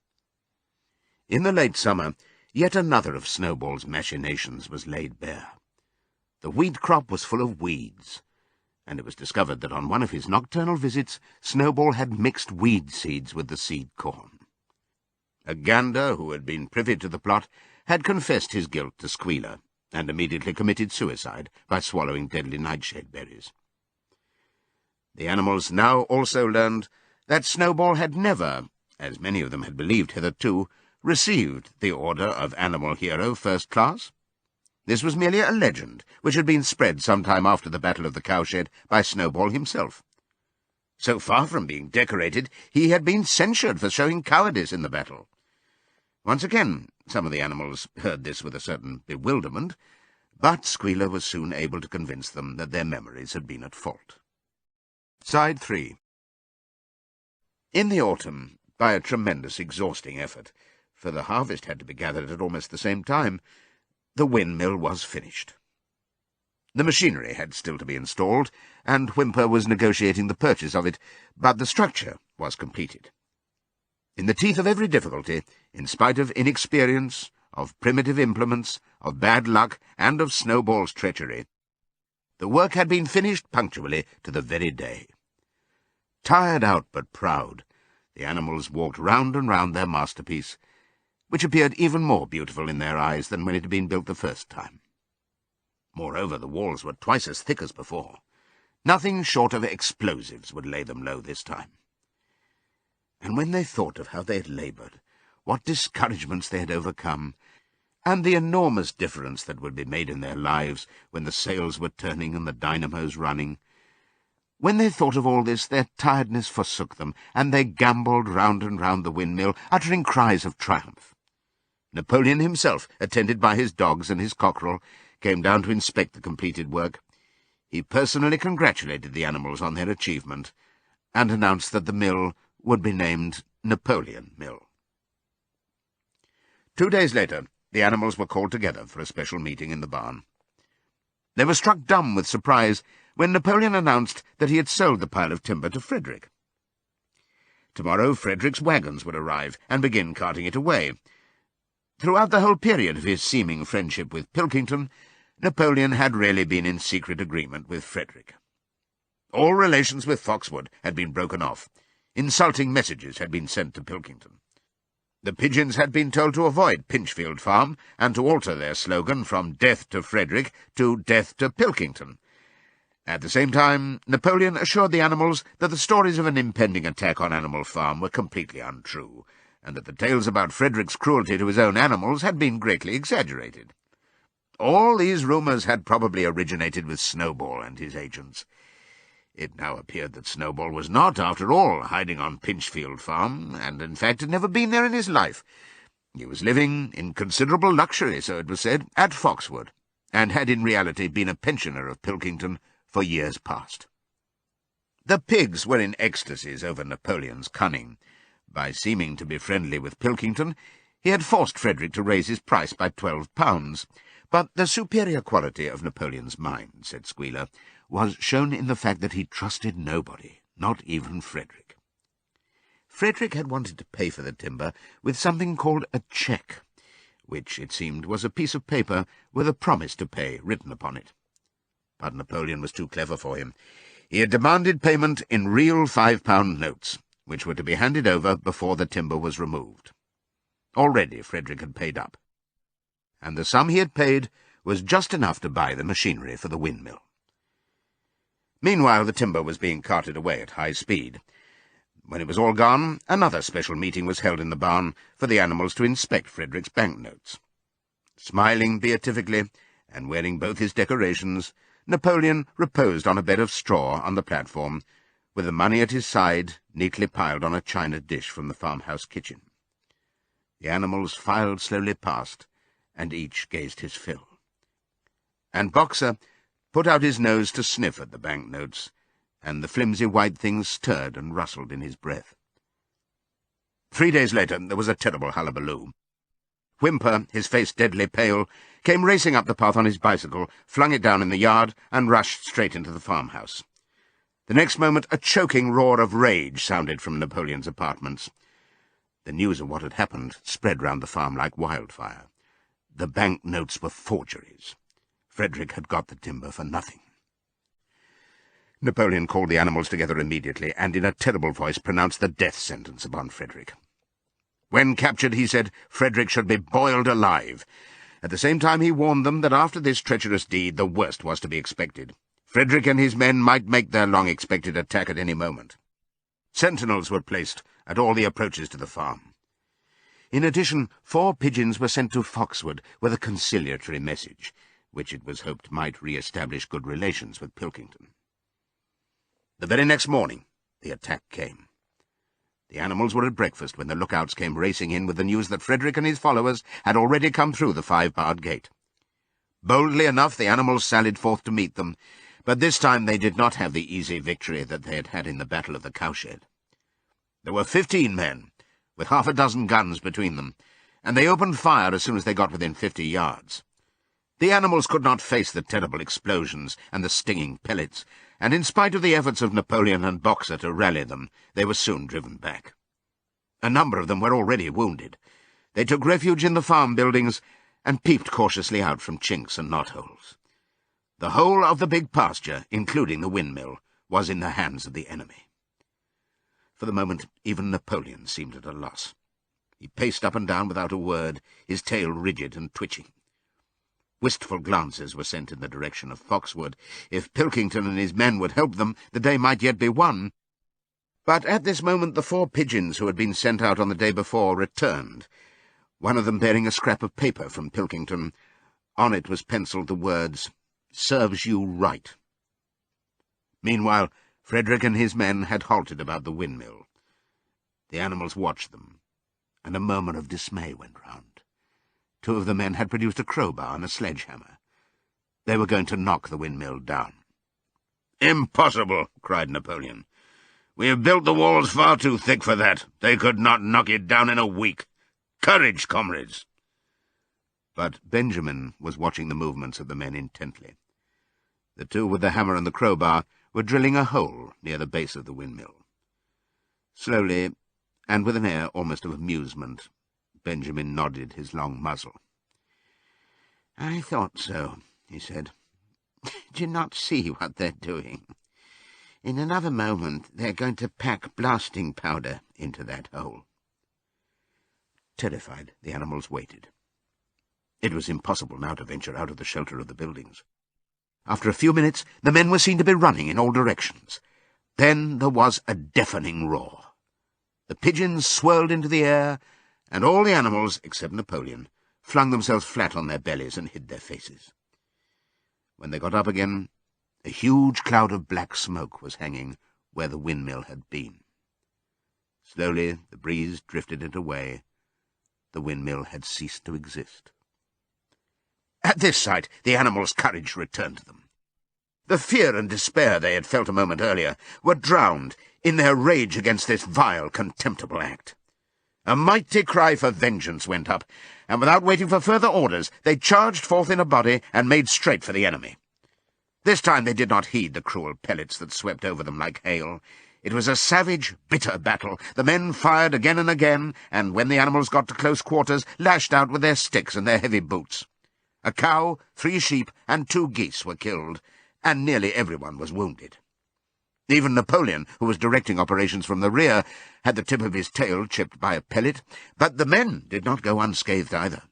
In the late summer, yet another of Snowball's machinations was laid bare. The wheat crop was full of weeds, and it was discovered that on one of his nocturnal visits Snowball had mixed weed seeds with the seed corn. A gander, who had been privy to the plot, had confessed his guilt to Squealer, and immediately committed suicide by swallowing deadly nightshade berries. The animals now also learned that Snowball had never, as many of them had believed hitherto, received the Order of Animal Hero First Class. This was merely a legend, which had been spread some time after the Battle of the Cowshed by Snowball himself. So far from being decorated, he had been censured for showing cowardice in the battle. Once again, some of the animals heard this with a certain bewilderment, but Squealer was soon able to convince them that their memories had been at fault. Side 3. In the autumn, by a tremendous, exhausting effort, for the harvest had to be gathered at almost the same time, the windmill was finished. The machinery had still to be installed, and Whymper was negotiating the purchase of it, but the structure was completed. In the teeth of every difficulty, in spite of inexperience, of primitive implements, of bad luck, and of Snowball's treachery, the work had been finished punctually to the very day. Tired out but proud, the animals walked round and round their masterpiece, which appeared even more beautiful in their eyes than when it had been built the first time. Moreover, the walls were twice as thick as before. Nothing short of explosives would lay them low this time. And when they thought of how they had laboured, what discouragements they had overcome, and the enormous difference that would be made in their lives when the sails were turning and the dynamos running, when they thought of all this, their tiredness forsook them, and they gambolled round and round the windmill, uttering cries of triumph. Napoleon himself, attended by his dogs and his cockerel, came down to inspect the completed work. He personally congratulated the animals on their achievement, and announced that the mill would be named Napoleon Mill. 2 days later, the animals were called together for a special meeting in the barn. They were struck dumb with surprise when Napoleon announced that he had sold the pile of timber to Frederick. Tomorrow Frederick's wagons would arrive and begin carting it away. Throughout the whole period of his seeming friendship with Pilkington, Napoleon had really been in secret agreement with Frederick. All relations with Foxwood had been broken off. Insulting messages had been sent to Pilkington. The pigeons had been told to avoid Pinchfield Farm and to alter their slogan from "Death to Frederick" to "Death to Pilkington." At the same time, Napoleon assured the animals that the stories of an impending attack on Animal Farm were completely untrue, and that the tales about Frederick's cruelty to his own animals had been greatly exaggerated. All these rumours had probably originated with Snowball and his agents. It now appeared that Snowball was not, after all, hiding on Pinchfield Farm, and in fact had never been there in his life. He was living, in considerable luxury, so it was said, at Foxwood, and had in reality been a pensioner of Pilkington for years past. The pigs were in ecstasies over Napoleon's cunning. By seeming to be friendly with Pilkington, he had forced Frederick to raise his price by £12. But the superior quality of Napoleon's mind, said Squealer, was shown in the fact that he trusted nobody, not even Frederick. Frederick had wanted to pay for the timber with something called a cheque, which, it seemed, was a piece of paper with a promise to pay written upon it. But Napoleon was too clever for him. He had demanded payment in real £5 notes, which were to be handed over before the timber was removed. Already Frederick had paid up, and the sum he had paid was just enough to buy the machinery for the windmill. Meanwhile, the timber was being carted away at high speed. When it was all gone, another special meeting was held in the barn for the animals to inspect Frederick's banknotes. Smiling beatifically, and wearing both his decorations, Napoleon reposed on a bed of straw on the platform, with the money at his side, neatly piled on a china dish from the farmhouse kitchen. The animals filed slowly past, and each gazed his fill. And Boxer put out his nose to sniff at the banknotes, and the flimsy white things stirred and rustled in his breath. 3 days later there was a terrible hullabaloo. Whymper, his face deadly pale, came racing up the path on his bicycle, flung it down in the yard, and rushed straight into the farmhouse. The next moment a choking roar of rage sounded from Napoleon's apartments. The news of what had happened spread round the farm like wildfire. The banknotes were forgeries. Frederick had got the timber for nothing. Napoleon called the animals together immediately, and in a terrible voice pronounced the death sentence upon Frederick. When captured, he said, Frederick should be boiled alive. At the same time he warned them that after this treacherous deed the worst was to be expected. Frederick and his men might make their long-expected attack at any moment. Sentinels were placed at all the approaches to the farm. In addition, 4 pigeons were sent to Foxwood with a conciliatory message, which it was hoped might re-establish good relations with Pilkington. The very next morning the attack came. The animals were at breakfast when the lookouts came racing in with the news that Frederick and his followers had already come through the 5-barred gate. Boldly enough the animals sallied forth to meet them, but this time they did not have the easy victory that they had had in the Battle of the Cowshed. There were 15 men, with half a dozen guns between them, and they opened fire as soon as they got within 50 yards. The animals could not face the terrible explosions and the stinging pellets, and in spite of the efforts of Napoleon and Boxer to rally them, they were soon driven back. A number of them were already wounded. They took refuge in the farm buildings and peeped cautiously out from chinks and knotholes. The whole of the big pasture, including the windmill, was in the hands of the enemy. For the moment, even Napoleon seemed at a loss. He paced up and down without a word, his tail rigid and twitching. Wistful glances were sent in the direction of Foxwood. If Pilkington and his men would help them, the day might yet be won. But at this moment the 4 pigeons who had been sent out on the day before returned, one of them bearing a scrap of paper from Pilkington. On it was pencilled the words, "Serves you right." Meanwhile, Frederick and his men had halted about the windmill. The animals watched them, and a murmur of dismay went round. 2 of the men had produced a crowbar and a sledgehammer. They were going to knock the windmill down. "Impossible!" cried Napoleon. "We have built the walls far too thick for that. They could not knock it down in a week. Courage, comrades!" But Benjamin was watching the movements of the men intently. The two with the hammer and the crowbar were drilling a hole near the base of the windmill. Slowly, and with an air almost of amusement, Benjamin nodded his long muzzle. "I thought so," he said. "Do you not see what they're doing? In another moment they're going to pack blasting powder into that hole." Terrified, the animals waited. It was impossible now to venture out of the shelter of the buildings. After a few minutes, the men were seen to be running in all directions. Then there was a deafening roar. The pigeons swirled into the air, and all the animals, except Napoleon, flung themselves flat on their bellies and hid their faces. When they got up again, a huge cloud of black smoke was hanging where the windmill had been. Slowly the breeze drifted it away. The windmill had ceased to exist. At this sight, the animals' courage returned to them. The fear and despair they had felt a moment earlier were drowned in their rage against this vile, contemptible act. A mighty cry for vengeance went up, and without waiting for further orders, they charged forth in a body and made straight for the enemy. This time they did not heed the cruel pellets that swept over them like hail. It was a savage, bitter battle. The men fired again and again, and when the animals got to close quarters, lashed out with their sticks and their heavy boots. A cow, 3 sheep, and 2 geese were killed, and nearly everyone was wounded. Even Napoleon, who was directing operations from the rear, had the tip of his tail chipped by a pellet, but the men did not go unscathed either.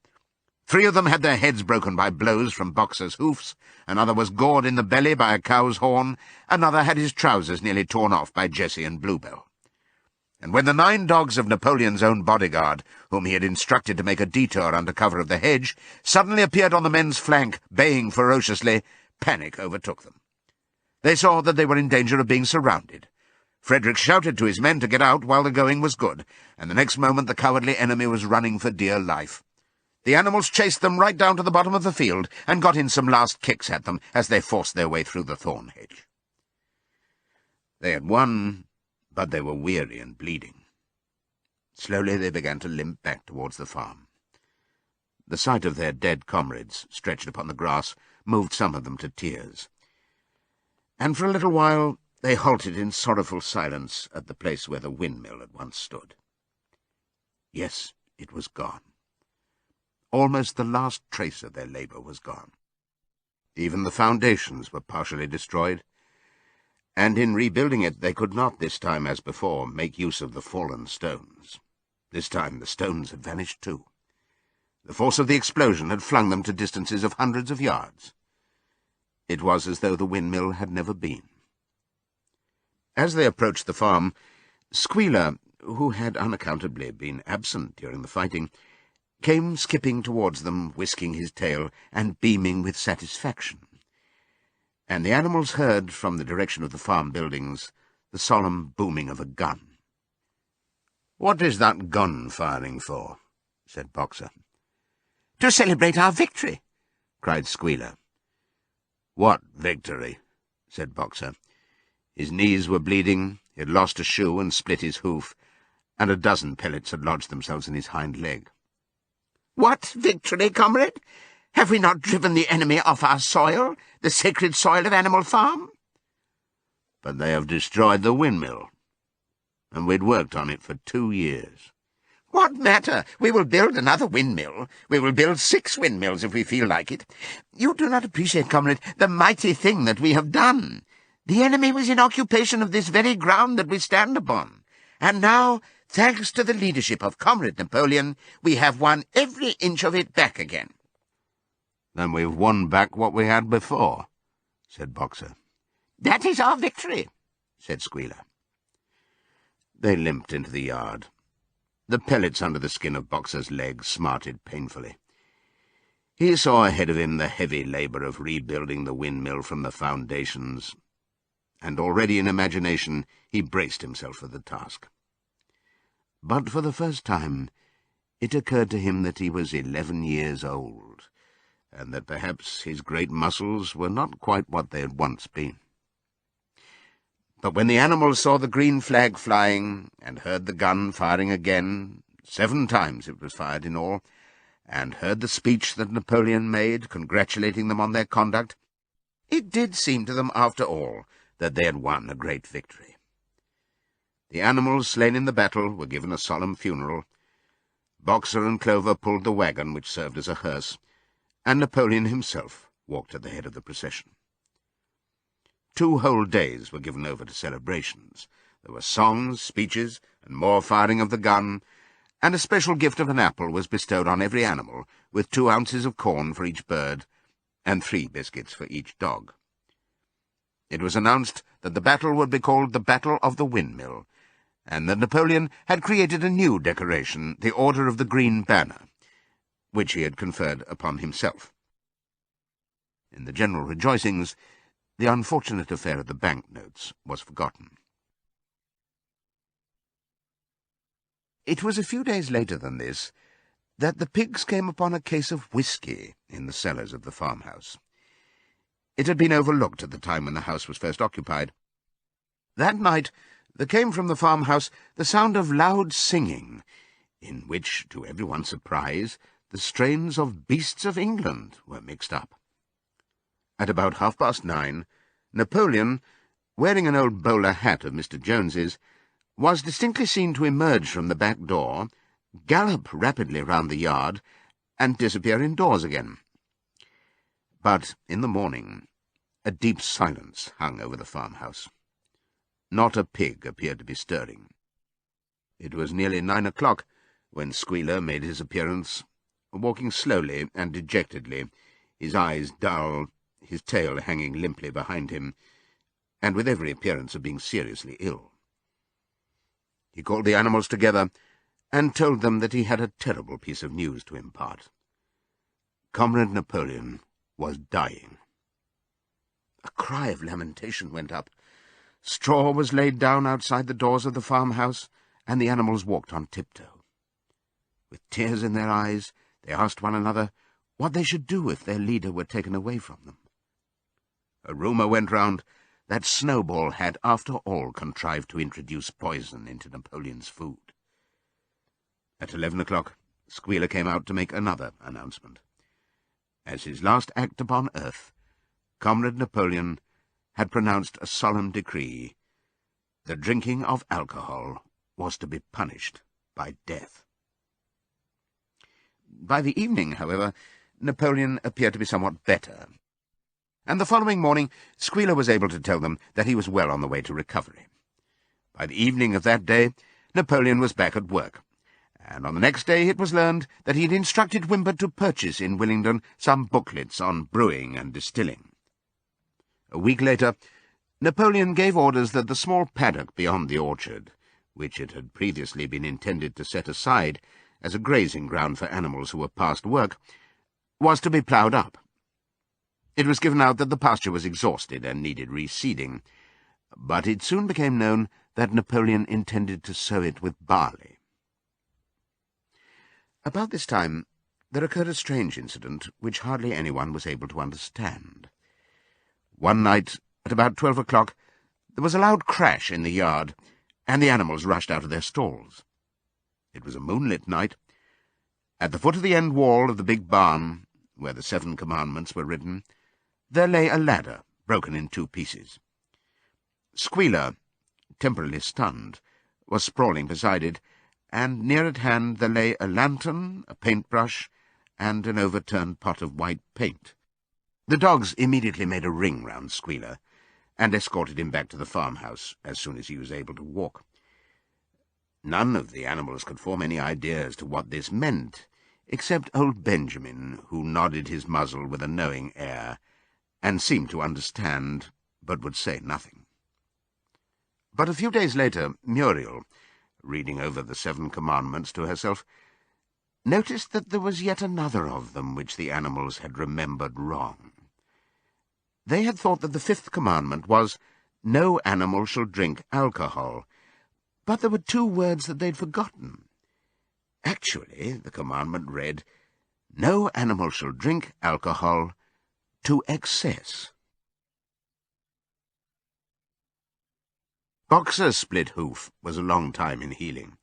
3 of them had their heads broken by blows from Boxer's hoofs, another was gored in the belly by a cow's horn, another had his trousers nearly torn off by Jessie and Bluebell. And when the 9 dogs of Napoleon's own bodyguard, whom he had instructed to make a detour under cover of the hedge, suddenly appeared on the men's flank, baying ferociously, panic overtook them. They saw that they were in danger of being surrounded. Frederick shouted to his men to get out while the going was good, and the next moment the cowardly enemy was running for dear life. The animals chased them right down to the bottom of the field and got in some last kicks at them as they forced their way through the thorn hedge. They had won, but they were weary and bleeding. Slowly they began to limp back towards the farm. The sight of their dead comrades, stretched upon the grass, moved some of them to tears. And for a little while they halted in sorrowful silence at the place where the windmill had once stood. Yes, it was gone. Almost the last trace of their labour was gone. Even the foundations were partially destroyed, and in rebuilding it they could not this time, as before, make use of the fallen stones. This time the stones had vanished too. The force of the explosion had flung them to distances of hundreds of yards. It was as though the windmill had never been. As they approached the farm, Squealer, who had unaccountably been absent during the fighting, came skipping towards them, whisking his tail and beaming with satisfaction. And the animals heard, from the direction of the farm buildings, the solemn booming of a gun. "What is that gun firing for?" said Boxer. "To celebrate our victory," cried Squealer. "What victory?" said Boxer. His knees were bleeding, he had lost a shoe and split his hoof, and a dozen pellets had lodged themselves in his hind leg. "What victory, comrade? Have we not driven the enemy off our soil, the sacred soil of Animal Farm?" "But they have destroyed the windmill, and we'd worked on it for 2 years. "What matter? We will build another windmill. We will build 6 windmills if we feel like it. You do not appreciate, comrade, the mighty thing that we have done. The enemy was in occupation of this very ground that we stand upon, and now, thanks to the leadership of Comrade Napoleon, we have won every inch of it back again." "Then we've won back what we had before," said Boxer. "That is our victory," said Squealer. They limped into the yard. The pellets under the skin of Boxer's leg smarted painfully. He saw ahead of him the heavy labour of rebuilding the windmill from the foundations, and already in imagination he braced himself for the task. But for the first time it occurred to him that he was 11 years old, and that perhaps his great muscles were not quite what they had once been. But when the animals saw the green flag flying, and heard the gun firing again, 7 times it was fired in all, and heard the speech that Napoleon made, congratulating them on their conduct, it did seem to them, after all, that they had won a great victory. The animals slain in the battle were given a solemn funeral. Boxer and Clover pulled the wagon which served as a hearse, and Napoleon himself walked at the head of the procession. 2 whole days were given over to celebrations. There were songs, speeches, and more firing of the gun, and a special gift of an apple was bestowed on every animal, with 2 ounces of corn for each bird, and 3 biscuits for each dog. It was announced that the battle would be called the Battle of the Windmill, and that Napoleon had created a new decoration, the Order of the Green Banner, which he had conferred upon himself. In the general rejoicings, the unfortunate affair of the banknotes was forgotten. It was a few days later than this that the pigs came upon a case of whisky in the cellars of the farmhouse. It had been overlooked at the time when the house was first occupied. That night there came from the farmhouse the sound of loud singing, in which, to everyone's surprise, the strains of Beasts of England were mixed up. At about 9:30, Napoleon, wearing an old bowler hat of Mr. Jones's, was distinctly seen to emerge from the back door, gallop rapidly round the yard, and disappear indoors again. But in the morning a deep silence hung over the farmhouse. Not a pig appeared to be stirring. It was nearly 9 o'clock when Squealer made his appearance, walking slowly and dejectedly, his eyes dull, his tail hanging limply behind him, and with every appearance of being seriously ill. He called the animals together and told them that he had a terrible piece of news to impart. Comrade Napoleon was dying. A cry of lamentation went up. Straw was laid down outside the doors of the farmhouse, and the animals walked on tiptoe. With tears in their eyes, they asked one another what they should do if their leader were taken away from them. A rumour went round that Snowball had, after all, contrived to introduce poison into Napoleon's food. At 11 o'clock, Squealer came out to make another announcement. As his last act upon earth, Comrade Napoleon had pronounced a solemn decree. The drinking of alcohol was to be punished by death. By the evening, however, Napoleon appeared to be somewhat better, and the following morning Squealer was able to tell them that he was well on the way to recovery. By the evening of that day, Napoleon was back at work, and on the next day it was learned that he had instructed Wimber to purchase in Willingdon some booklets on brewing and distilling. A week later, Napoleon gave orders that the small paddock beyond the orchard, which it had previously been intended to set aside as a grazing ground for animals who were past work, was to be ploughed up. It was given out that the pasture was exhausted and needed reseeding, but it soon became known that Napoleon intended to sow it with barley. About this time there occurred a strange incident which hardly anyone was able to understand. One night, at about 12 o'clock, there was a loud crash in the yard, and the animals rushed out of their stalls. It was a moonlit night. At the foot of the end wall of the big barn, where the 7 commandments were written, there lay a ladder, broken in 2 pieces. Squealer, temporarily stunned, was sprawling beside it, and near at hand there lay a lantern, a paintbrush, and an overturned pot of white paint. The dogs immediately made a ring round Squealer, and escorted him back to the farmhouse as soon as he was able to walk. None of the animals could form any idea as to what this meant, except old Benjamin, who nodded his muzzle with a knowing air, and seemed to understand, but would say nothing. But a few days later, Muriel, reading over the 7 commandments to herself, noticed that there was yet another of them which the animals had remembered wrong. They had thought that the 5th commandment was, "No animal shall drink alcohol," but there were 2 words that they'd forgotten. Actually, the commandment read, "No animal shall drink alcohol to excess." Boxer's split hoof was a long time in healing.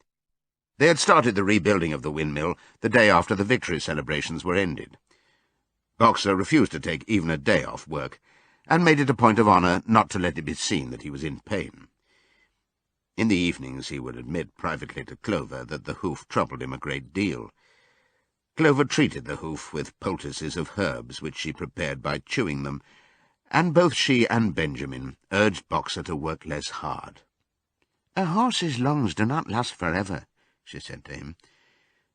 They had started the rebuilding of the windmill the day after the victory celebrations were ended. Boxer refused to take even a day off work, and made it a point of honour not to let it be seen that he was in pain. In the evenings he would admit privately to Clover that the hoof troubled him a great deal. Clover treated the hoof with poultices of herbs which she prepared by chewing them, and both she and Benjamin urged Boxer to work less hard. "A horse's lungs do not last forever," she said to him.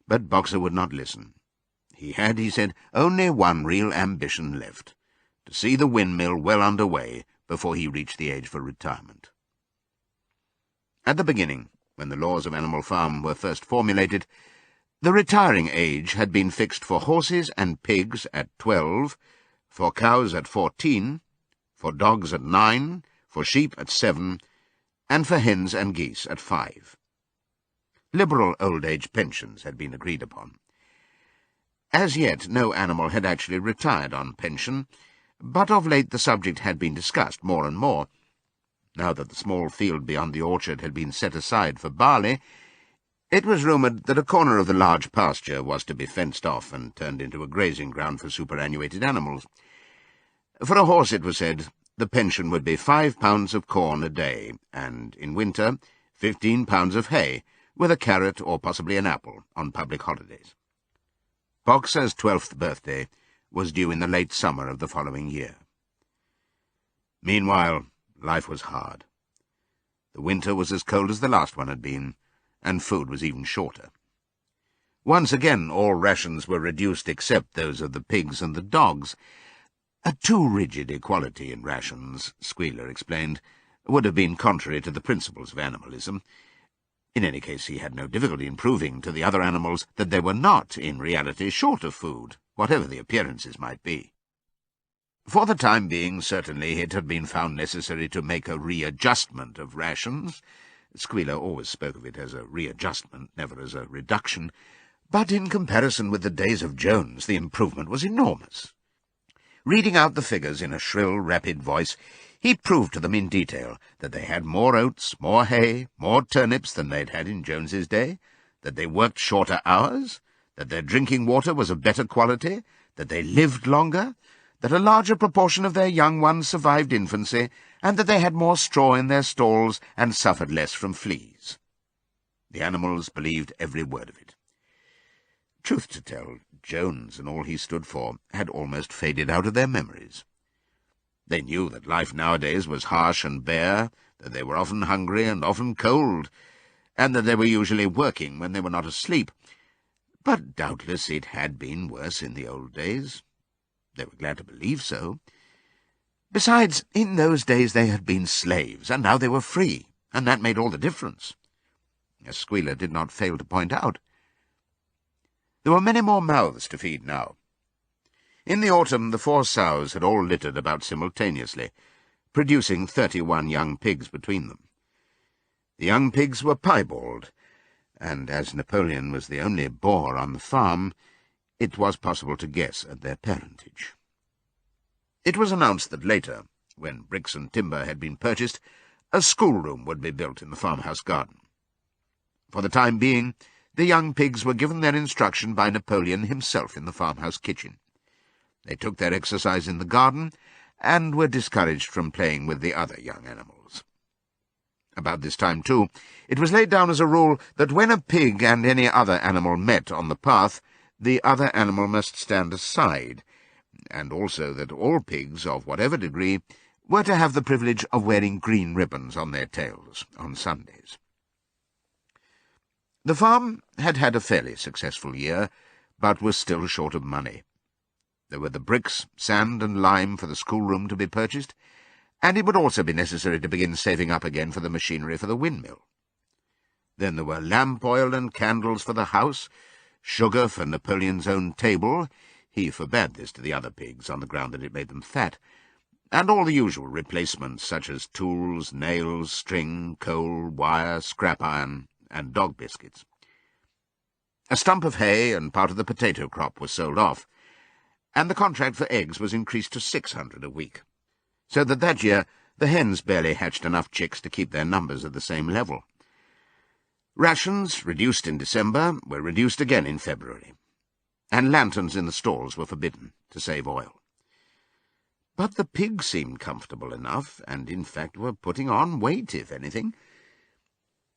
But Boxer would not listen. He had, he said, only one real ambition left, to see the windmill well under way before he reached the age for retirement. At the beginning, when the laws of Animal Farm were first formulated, the retiring age had been fixed for horses and pigs at 12, for cows at 14, for dogs at 9, for sheep at 7, and for hens and geese at 5. Liberal old-age pensions had been agreed upon. As yet no animal had actually retired on pension, but of late the subject had been discussed more and more. Now that the small field beyond the orchard had been set aside for barley, it was rumoured that a corner of the large pasture was to be fenced off and turned into a grazing ground for superannuated animals. For a horse, it was said, the pension would be 5 pounds of corn a day, and, in winter, 15 pounds of hay, with a carrot or possibly an apple on public holidays. Boxer's 12th birthday was due in the late summer of the following year. Meanwhile, life was hard. The winter was as cold as the last one had been, and food was even shorter. Once again all rations were reduced except those of the pigs and the dogs. A too rigid equality in rations, Squealer explained, would have been contrary to the principles of animalism. In any case, he had no difficulty in proving to the other animals that they were not, in reality, short of food, whatever the appearances might be. For the time being, certainly, it had been found necessary to make a readjustment of rations. Squealer always spoke of it as a readjustment, never as a reduction, but in comparison with the days of Jones, the improvement was enormous. Reading out the figures in a shrill, rapid voice, he proved to them in detail that they had more oats, more hay, more turnips than they'd had in Jones's day, that they worked shorter hours, that their drinking water was of better quality, that they lived longer, that a larger proportion of their young ones survived infancy, and that they had more straw in their stalls and suffered less from fleas. The animals believed every word of it. Truth to tell, Jones and all he stood for had almost faded out of their memories. They knew that life nowadays was harsh and bare, that they were often hungry and often cold, and that they were usually working when they were not asleep. But doubtless it had been worse in the old days. They were glad to believe so. Besides, in those days they had been slaves, and now they were free, and that made all the difference, as Squealer did not fail to point out. There were many more mouths to feed now. In the autumn the 4 sows had all littered about simultaneously, producing 31 young pigs between them. The young pigs were piebald, and as Napoleon was the only boar on the farm, it was possible to guess at their parentage. It was announced that later, when bricks and timber had been purchased, a schoolroom would be built in the farmhouse garden. For the time being, the young pigs were given their instruction by Napoleon himself in the farmhouse kitchen. They took their exercise in the garden, and were discouraged from playing with the other young animals. About this time, too, it was laid down as a rule that when a pig and any other animal met on the path, the other animal must stand aside, and also that all pigs, of whatever degree, were to have the privilege of wearing green ribbons on their tails on Sundays. The farm had had a fairly successful year, but was still short of money. There were the bricks, sand and lime for the schoolroom to be purchased, and it would also be necessary to begin saving up again for the machinery for the windmill. Then there were lamp oil and candles for the house, sugar for Napoleon's own table — he forbade this to the other pigs on the ground that it made them fat — and all the usual replacements such as tools, nails, string, coal, wire, scrap iron, and dog biscuits. A stump of hay and part of the potato crop was sold off, and the contract for eggs was increased to 600 a week, so that year the hens barely hatched enough chicks to keep their numbers at the same level. Rations, reduced in December, were reduced again in February, and lanterns in the stalls were forbidden to save oil. But the pigs seemed comfortable enough, and in fact were putting on weight, if anything.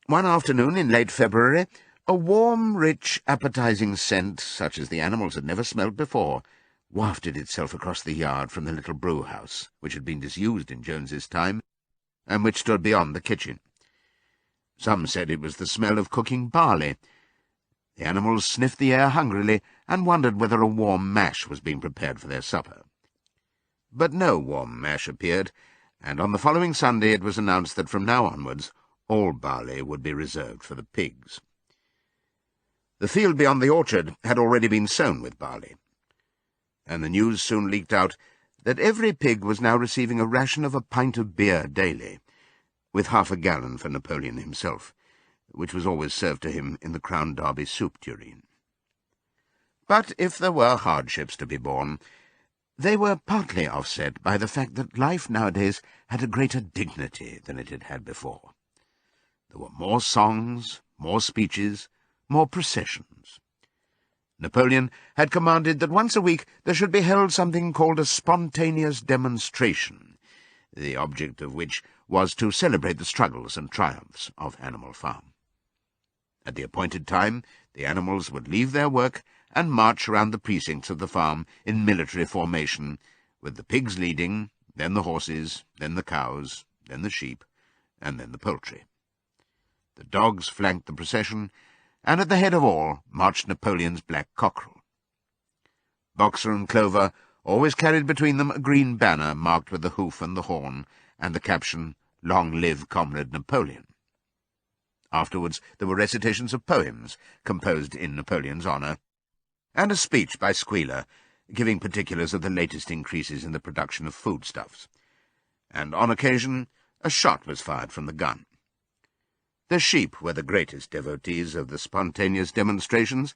One afternoon in late February, a warm, rich, appetizing scent, such as the animals had never smelt before, wafted itself across the yard from the little brew-house, which had been disused in Jones's time, and which stood beyond the kitchen. Some said it was the smell of cooking barley. The animals sniffed the air hungrily, and wondered whether a warm mash was being prepared for their supper. But no warm mash appeared, and on the following Sunday it was announced that from now onwards all barley would be reserved for the pigs. The field beyond the orchard had already been sown with barley, and the news soon leaked out that every pig was now receiving a ration of a pint of beer daily, with half a gallon for Napoleon himself, which was always served to him in the Crown Derby soup tureen. But if there were hardships to be borne, they were partly offset by the fact that life nowadays had a greater dignity than it had had before. There were more songs, more speeches, more processions. Napoleon had commanded that once a week there should be held something called a spontaneous demonstration, the object of which was to celebrate the struggles and triumphs of Animal Farm. At the appointed time, the animals would leave their work and march round the precincts of the farm in military formation, with the pigs leading, then the horses, then the cows, then the sheep, and then the poultry. The dogs flanked the procession, and at the head of all marched Napoleon's black cockerel. Boxer and Clover always carried between them a green banner marked with the hoof and the horn, and the caption, "Long live Comrade Napoleon." Afterwards there were recitations of poems composed in Napoleon's honour, and a speech by Squealer, giving particulars of the latest increases in the production of foodstuffs. And on occasion a shot was fired from the gun. The sheep were the greatest devotees of the spontaneous demonstrations,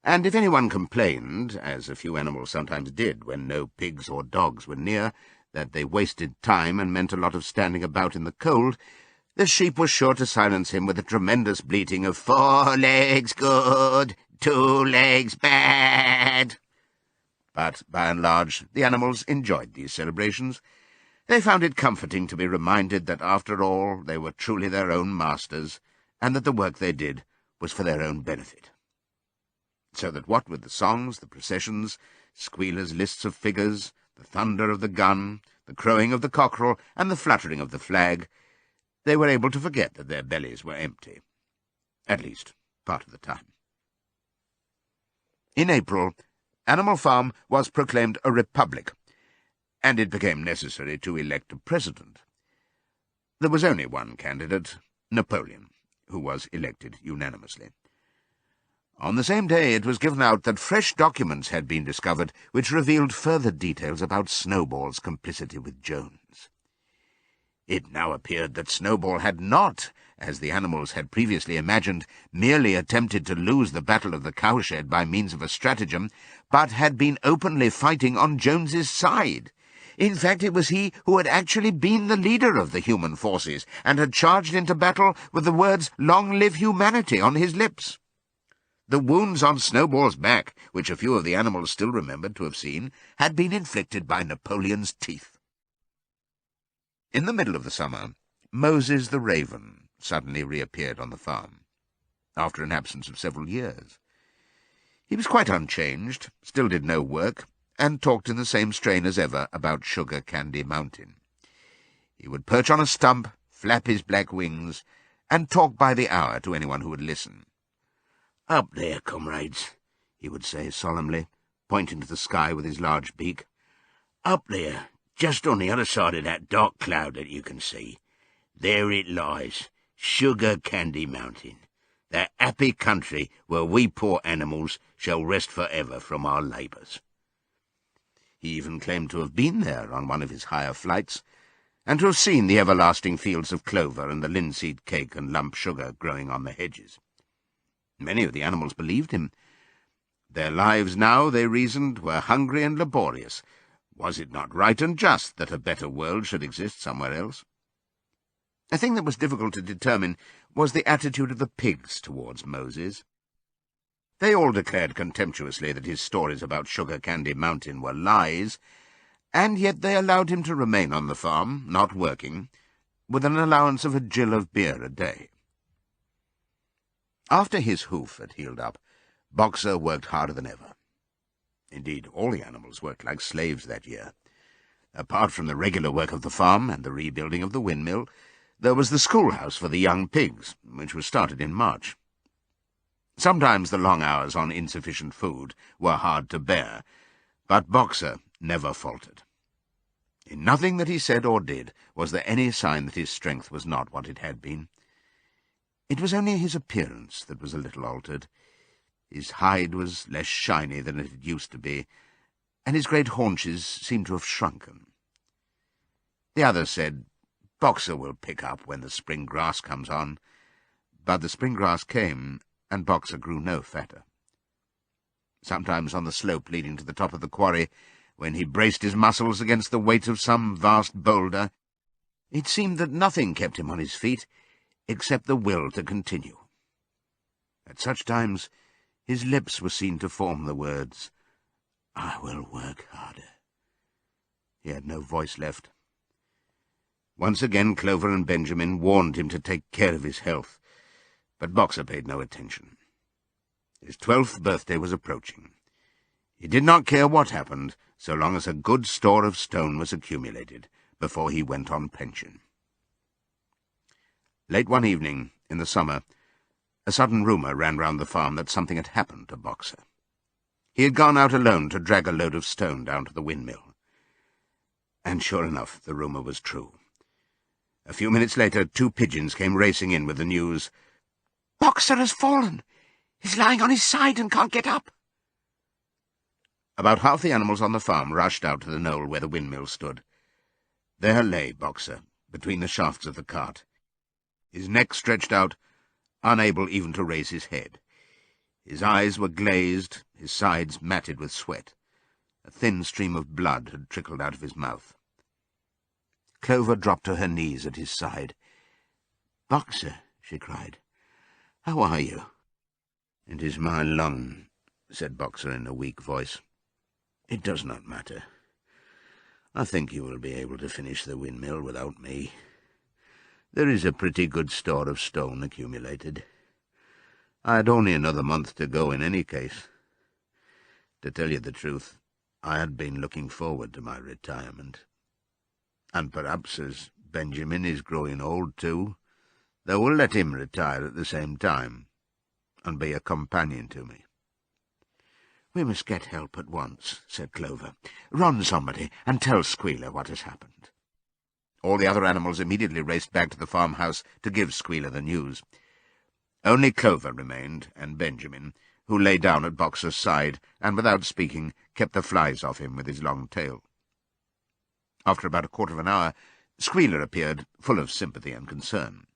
and if anyone complained, as a few animals sometimes did when no pigs or dogs were near, that they wasted time and meant a lot of standing about in the cold, the sheep was sure to silence him with a tremendous bleating of 4 legs good, 2 legs bad. But, by and large, the animals enjoyed these celebrations. They found it comforting to be reminded that, after all, they were truly their own masters, and that the work they did was for their own benefit. So that what with the songs, the processions, Squealer's lists of figures, the thunder of the gun, the crowing of the cockerel, and the fluttering of the flag, they were able to forget that their bellies were empty, at least part of the time. In April, Animal Farm was proclaimed a republic, and it became necessary to elect a president. There was only one candidate, Napoleon, who was elected unanimously. On the same day it was given out that fresh documents had been discovered which revealed further details about Snowball's complicity with Jones. It now appeared that Snowball had not, as the animals had previously imagined, merely attempted to lose the battle of the cowshed by means of a stratagem, but had been openly fighting on Jones's side. In fact, it was he who had actually been the leader of the human forces, and had charged into battle with the words, "Long live humanity," on his lips. The wounds on Snowball's back, which a few of the animals still remembered to have seen, had been inflicted by Napoleon's teeth. In the middle of the summer, Moses the raven suddenly reappeared on the farm, after an absence of several years. He was quite unchanged, still did no work, and talked in the same strain as ever about Sugar Candy Mountain. He would perch on a stump, flap his black wings, and talk by the hour to anyone who would listen. "Up there, comrades," he would say solemnly, pointing to the sky with his large beak. "Up there, just on the other side of that dark cloud that you can see. There it lies, Sugar Candy Mountain, that happy country where we poor animals shall rest forever from our labours." He even claimed to have been there on one of his higher flights, and to have seen the everlasting fields of clover and the linseed cake and lump sugar growing on the hedges. Many of the animals believed him. Their lives now, they reasoned, were hungry and laborious. Was it not right and just that a better world should exist somewhere else? A thing that was difficult to determine was the attitude of the pigs towards Moses. They all declared contemptuously that his stories about Sugar Candy Mountain were lies, and yet they allowed him to remain on the farm, not working, with an allowance of a gill of beer a day. After his hoof had healed up, Boxer worked harder than ever. Indeed, all the animals worked like slaves that year. Apart from the regular work of the farm and the rebuilding of the windmill, there was the schoolhouse for the young pigs, which was started in March. Sometimes the long hours on insufficient food were hard to bear, but Boxer never faltered. In nothing that he said or did was there any sign that his strength was not what it had been. It was only his appearance that was a little altered. His hide was less shiny than it had used to be, and his great haunches seemed to have shrunken. The others said, "Boxer will pick up when the spring grass comes on," but the spring grass came, and Boxer grew no fatter. Sometimes on the slope leading to the top of the quarry, when he braced his muscles against the weight of some vast boulder, it seemed that nothing kept him on his feet except the will to continue. At such times his lips were seen to form the words, "I will work harder." He had no voice left. Once again Clover and Benjamin warned him to take care of his health, but Boxer paid no attention. His 12th birthday was approaching. He did not care what happened, so long as a good store of stone was accumulated before he went on pension. Late one evening, in the summer, a sudden rumour ran round the farm that something had happened to Boxer. He had gone out alone to drag a load of stone down to the windmill. And sure enough, the rumour was true. A few minutes later, 2 pigeons came racing in with the news, "Boxer has fallen! He's lying on his side and can't get up!" About half the animals on the farm rushed out to the knoll where the windmill stood. There lay Boxer, between the shafts of the cart, his neck stretched out, unable even to raise his head. His eyes were glazed, his sides matted with sweat. A thin stream of blood had trickled out of his mouth. Clover dropped to her knees at his side. "Boxer," she cried, "how are you?" "It is my lung," said Boxer in a weak voice. "It does not matter. I think you will be able to finish the windmill without me. There is a pretty good store of stone accumulated. I had only another month to go in any case. To tell you the truth, I had been looking forward to my retirement. And perhaps, as Benjamin is growing old too, they will let him retire at the same time, and be a companion to me." "We must get help at once," said Clover. "Run, somebody, and tell Squealer what has happened." All the other animals immediately raced back to the farmhouse to give Squealer the news. Only Clover remained, and Benjamin, who lay down at Boxer's side, and without speaking kept the flies off him with his long tail. After about a quarter of an hour, Squealer appeared, full of sympathy and concern.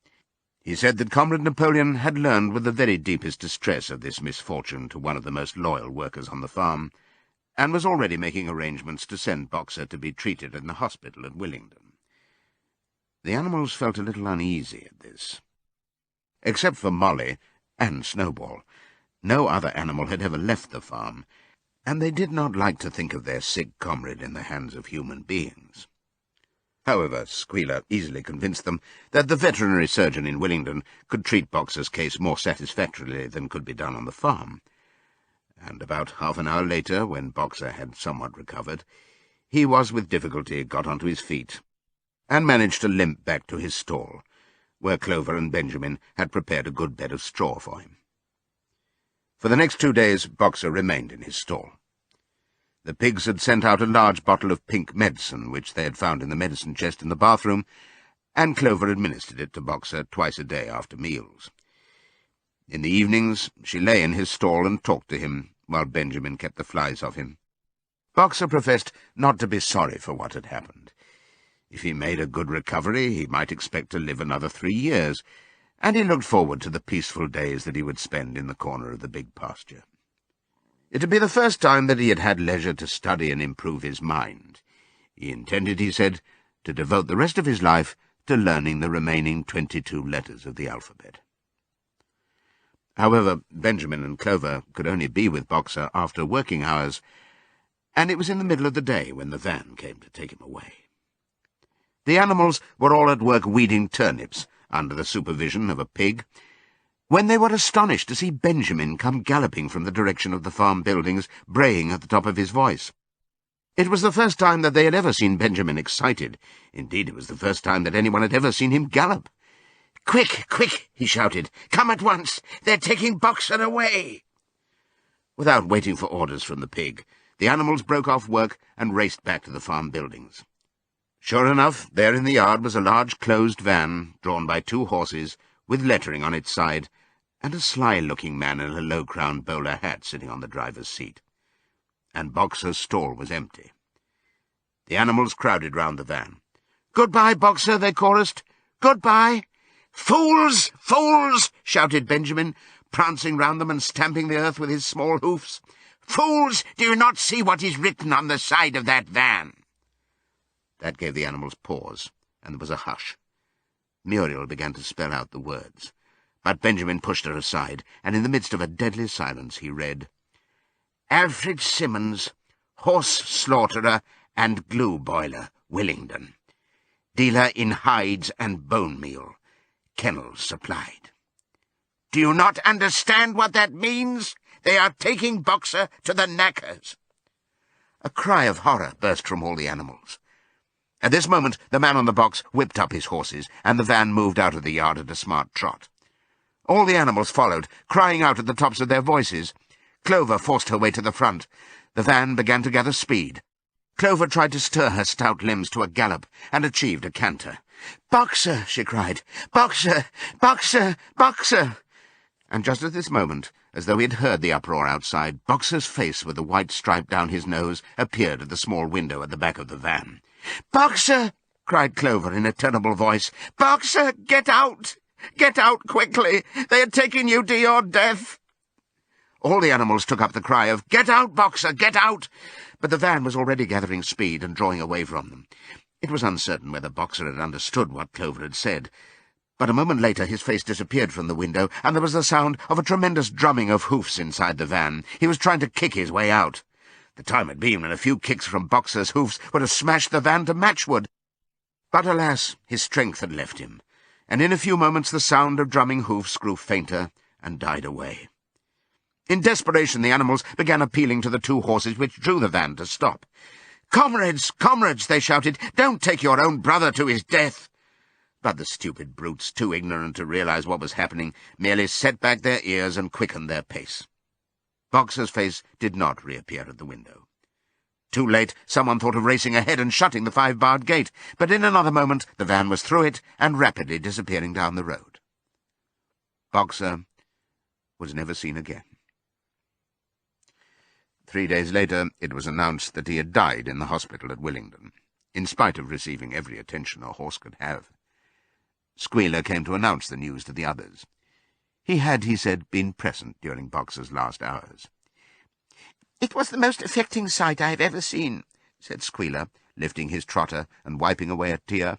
He said that Comrade Napoleon had learned with the very deepest distress of this misfortune to one of the most loyal workers on the farm, and was already making arrangements to send Boxer to be treated in the hospital at Willingdon. The animals felt a little uneasy at this. Except for Molly and Snowball, no other animal had ever left the farm, and they did not like to think of their sick comrade in the hands of human beings. However, Squealer easily convinced them that the veterinary surgeon in Willingdon could treat Boxer's case more satisfactorily than could be done on the farm, and about half an hour later, when Boxer had somewhat recovered, he was with difficulty got onto his feet, and managed to limp back to his stall, where Clover and Benjamin had prepared a good bed of straw for him. For the next 2 days Boxer remained in his stall. The pigs had sent out a large bottle of pink medicine, which they had found in the medicine chest in the bathroom, and Clover administered it to Boxer twice a day after meals. In the evenings she lay in his stall and talked to him, while Benjamin kept the flies off him. Boxer professed not to be sorry for what had happened. If he made a good recovery, he might expect to live another 3 years, and he looked forward to the peaceful days that he would spend in the corner of the big pasture. It would be the first time that he had had leisure to study and improve his mind. He intended, he said, to devote the rest of his life to learning the remaining 22 letters of the alphabet. However, Benjamin and Clover could only be with Boxer after working hours, and it was in the middle of the day when the van came to take him away. The animals were all at work weeding turnips under the supervision of a pig, when they were astonished to see Benjamin come galloping from the direction of the farm buildings, braying at the top of his voice. It was the first time that they had ever seen Benjamin excited. Indeed, it was the first time that anyone had ever seen him gallop. "Quick, quick!" he shouted. "Come at once! They're taking Boxer away!" Without waiting for orders from the pig, the animals broke off work and raced back to the farm buildings. Sure enough, there in the yard was a large closed van, drawn by 2 horses, with lettering on its side, and a sly-looking man in a low-crowned bowler hat sitting on the driver's seat. And Boxer's stall was empty. The animals crowded round the van. "Goodbye, Boxer," they chorused. "Goodbye." "Fools! Fools!" shouted Benjamin, prancing round them and stamping the earth with his small hoofs. "Fools! Do you not see what is written on the side of that van?" That gave the animals pause, and there was a hush. Muriel began to spell out the words, but Benjamin pushed her aside, and in the midst of a deadly silence he read, "Alfred Simmons, horse slaughterer and glue boiler, Willingdon. Dealer in hides and bone meal. Kennels supplied." "Do you not understand what that means? They are taking Boxer to the knackers." A cry of horror burst from all the animals. At this moment the man on the box whipped up his horses, and the van moved out of the yard at a smart trot. All the animals followed, crying out at the tops of their voices. Clover forced her way to the front. The van began to gather speed. Clover tried to stir her stout limbs to a gallop, and achieved a canter. "Boxer!" she cried. "Boxer! Boxer! Boxer!" And just at this moment, as though he had heard the uproar outside, Boxer's face with the white stripe down his nose appeared at the small window at the back of the van. "Boxer!" cried Clover in a terrible voice. "Boxer, get out! Get out quickly! They are taking you to your death!" All the animals took up the cry of, "Get out, Boxer, get out!" But the van was already gathering speed and drawing away from them. It was uncertain whether Boxer had understood what Clover had said, but a moment later his face disappeared from the window, and there was the sound of a tremendous drumming of hoofs inside the van. He was trying to kick his way out. The time had been when a few kicks from Boxer's hoofs would have smashed the van to matchwood. But alas, his strength had left him, and in a few moments the sound of drumming hoofs grew fainter and died away. In desperation the animals began appealing to the 2 horses which drew the van to stop. "Comrades, comrades," they shouted, "don't take your own brother to his death." But the stupid brutes, too ignorant to realize what was happening, merely set back their ears and quickened their pace. Boxer's face did not reappear at the window. Too late, someone thought of racing ahead and shutting the 5-barred gate, but in another moment the van was through it and rapidly disappearing down the road. Boxer was never seen again. 3 days later it was announced that he had died in the hospital at Willingdon, in spite of receiving every attention a horse could have. Squealer came to announce the news to the others. He had, he said, been present during Boxer's last hours. "It was the most affecting sight I have ever seen," said Squealer, lifting his trotter and wiping away a tear.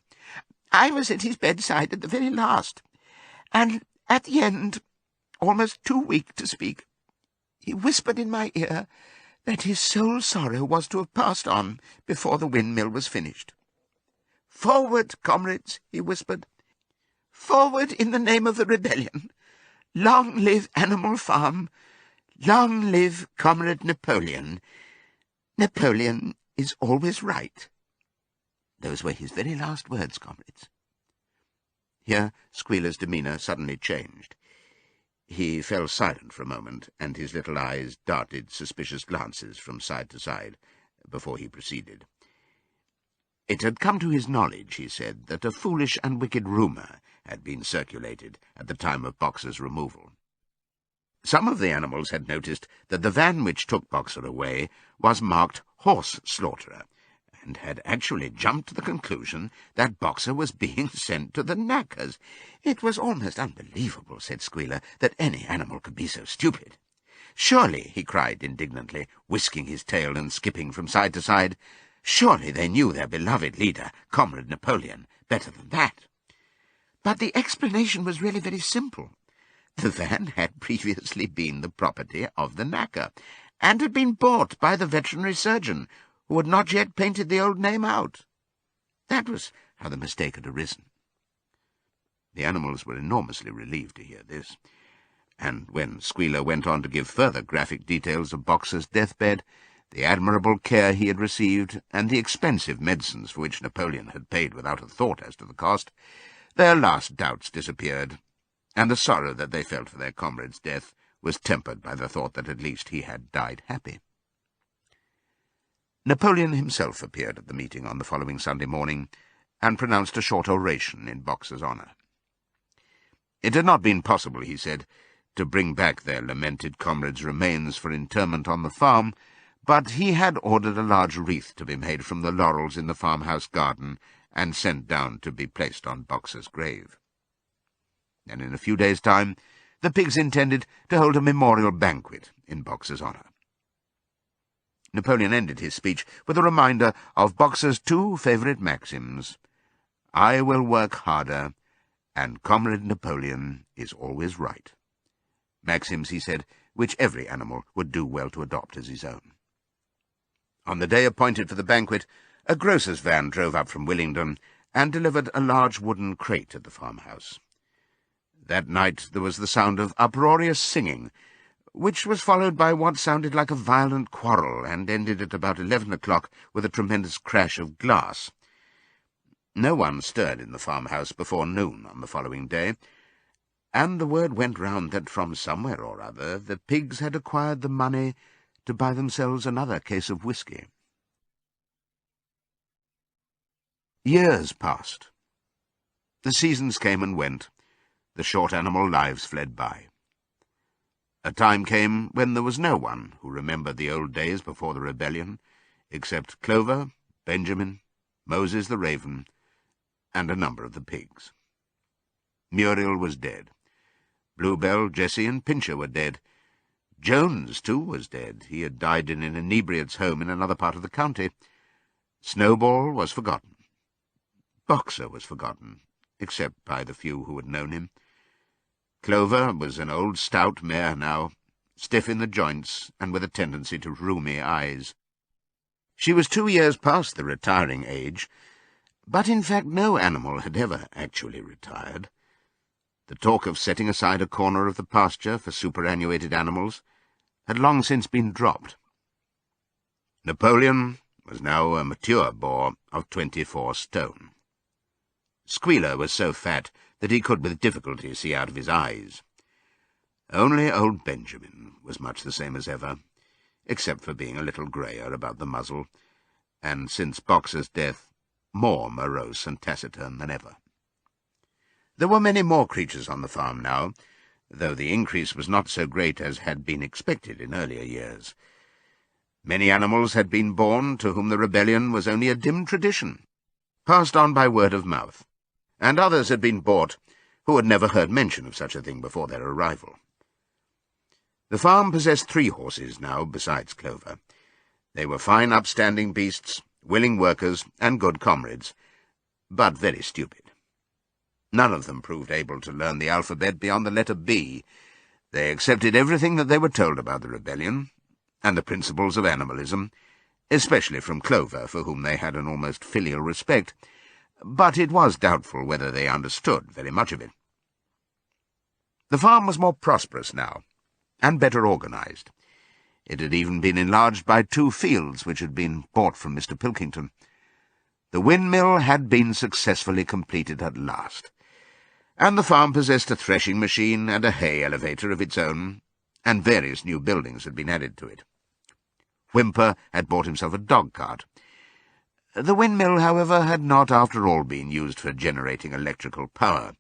"I was at his bedside at the very last, and at the end, almost too weak to speak, he whispered in my ear that his sole sorrow was to have passed on before the windmill was finished. 'Forward, comrades,' he whispered. 'Forward in the name of the rebellion. Long live Animal Farm. Long live Comrade Napoleon. Napoleon is always right.' Those were his very last words, comrades." Here Squealer's demeanour suddenly changed. He fell silent for a moment, and his little eyes darted suspicious glances from side to side before he proceeded. It had come to his knowledge, he said, that a foolish and wicked rumour had been circulated at the time of Boxer's removal. Some of the animals had noticed that the van which took Boxer away was marked Horse Slaughterer, and had actually jumped to the conclusion that Boxer was being sent to the knackers. It was almost unbelievable, said Squealer, that any animal could be so stupid. "Surely," he cried indignantly, whisking his tail and skipping from side to side, "surely they knew their beloved leader, Comrade Napoleon, better than that." But the explanation was really very simple. The van had previously been the property of the knacker, and had been bought by the veterinary surgeon, who had not yet painted the old name out. That was how the mistake had arisen. The animals were enormously relieved to hear this, and when Squealer went on to give further graphic details of Boxer's deathbed, the admirable care he had received, and the expensive medicines for which Napoleon had paid without a thought as to the cost, their last doubts disappeared, and the sorrow that they felt for their comrade's death was tempered by the thought that at least he had died happy. Napoleon himself appeared at the meeting on the following Sunday morning, and pronounced a short oration in Boxer's honour. It had not been possible, he said, to bring back their lamented comrade's remains for interment on the farm, but he had ordered a large wreath to be made from the laurels in the farmhouse garden and sent down to be placed on Boxer's grave. And in a few days' time the pigs intended to hold a memorial banquet in Boxer's honour. Napoleon ended his speech with a reminder of Boxer's two favourite maxims: "I will work harder," and "Comrade Napoleon is always right." Maxims, he said, which every animal would do well to adopt as his own. On the day appointed for the banquet, a grocer's van drove up from Willingdon and delivered a large wooden crate at the farmhouse. That night there was the sound of uproarious singing, which was followed by what sounded like a violent quarrel, and ended at about 11 o'clock with a tremendous crash of glass. No one stirred in the farmhouse before noon on the following day, and the word went round that from somewhere or other the pigs had acquired the money to buy themselves another case of whisky. Years passed. The seasons came and went. The short animal lives fled by. A time came when there was no one who remembered the old days before the rebellion, except Clover, Benjamin, Moses the raven, and a number of the pigs. Muriel was dead. Bluebell, Jessie, and Pincher were dead. Jones, too, was dead. He had died in an inebriate's home in another part of the county. Snowball was forgotten. Boxer was forgotten, except by the few who had known him. Clover was an old stout mare now, stiff in the joints and with a tendency to rheumy eyes. She was 2 years past the retiring age, but in fact no animal had ever actually retired. The talk of setting aside a corner of the pasture for superannuated animals had long since been dropped. Napoleon was now a mature boar of 24 stone. Squealer was so fat that he could with difficulty see out of his eyes. Only old Benjamin was much the same as ever, except for being a little greyer about the muzzle, and since Boxer's death, more morose and taciturn than ever. There were many more creatures on the farm now, though the increase was not so great as had been expected in earlier years. Many animals had been born to whom the rebellion was only a dim tradition, passed on by word of mouth, and others had been bought who had never heard mention of such a thing before their arrival. The farm possessed 3 horses now, besides Clover. They were fine upstanding beasts, willing workers, and good comrades, but very stupid. None of them proved able to learn the alphabet beyond the letter B. They accepted everything that they were told about the rebellion, and the principles of animalism, especially from Clover, for whom they had an almost filial respect, but it was doubtful whether they understood very much of it. The farm was more prosperous now, and better organized. It had even been enlarged by 2 fields which had been bought from Mr. Pilkington. The windmill had been successfully completed at last, and the farm possessed a threshing machine and a hay elevator of its own, and various new buildings had been added to it. Whymper had bought himself a dog-cart. The windmill, however, had not after all been used for generating electrical power.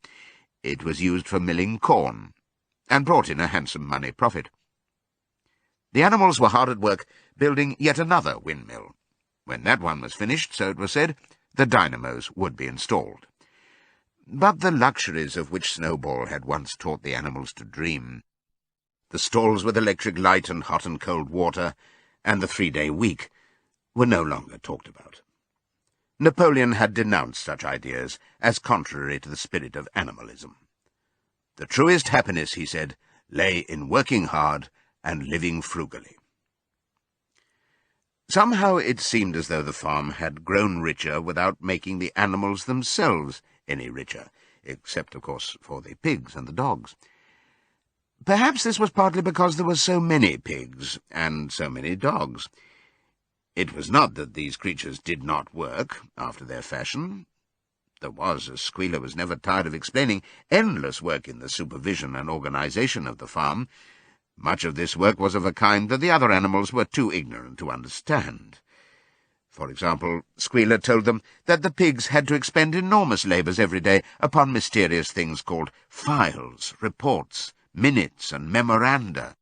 It was used for milling corn, and brought in a handsome money profit. The animals were hard at work building yet another windmill. When that one was finished, so it was said, the dynamos would be installed. But the luxuries of which Snowball had once taught the animals to dream, the stalls with electric light and hot and cold water, and the 3-day week, were no longer talked about. Napoleon had denounced such ideas as contrary to the spirit of animalism. The truest happiness, he said, lay in working hard and living frugally. Somehow it seemed as though the farm had grown richer without making the animals themselves any richer, except, of course, for the pigs and the dogs. Perhaps this was partly because there were so many pigs and so many dogs. It was not that these creatures did not work after their fashion. There was, as Squealer was never tired of explaining, endless work in the supervision and organization of the farm. Much of this work was of a kind that the other animals were too ignorant to understand. For example, Squealer told them that the pigs had to expend enormous labours every day upon mysterious things called files, reports, minutes, and memoranda.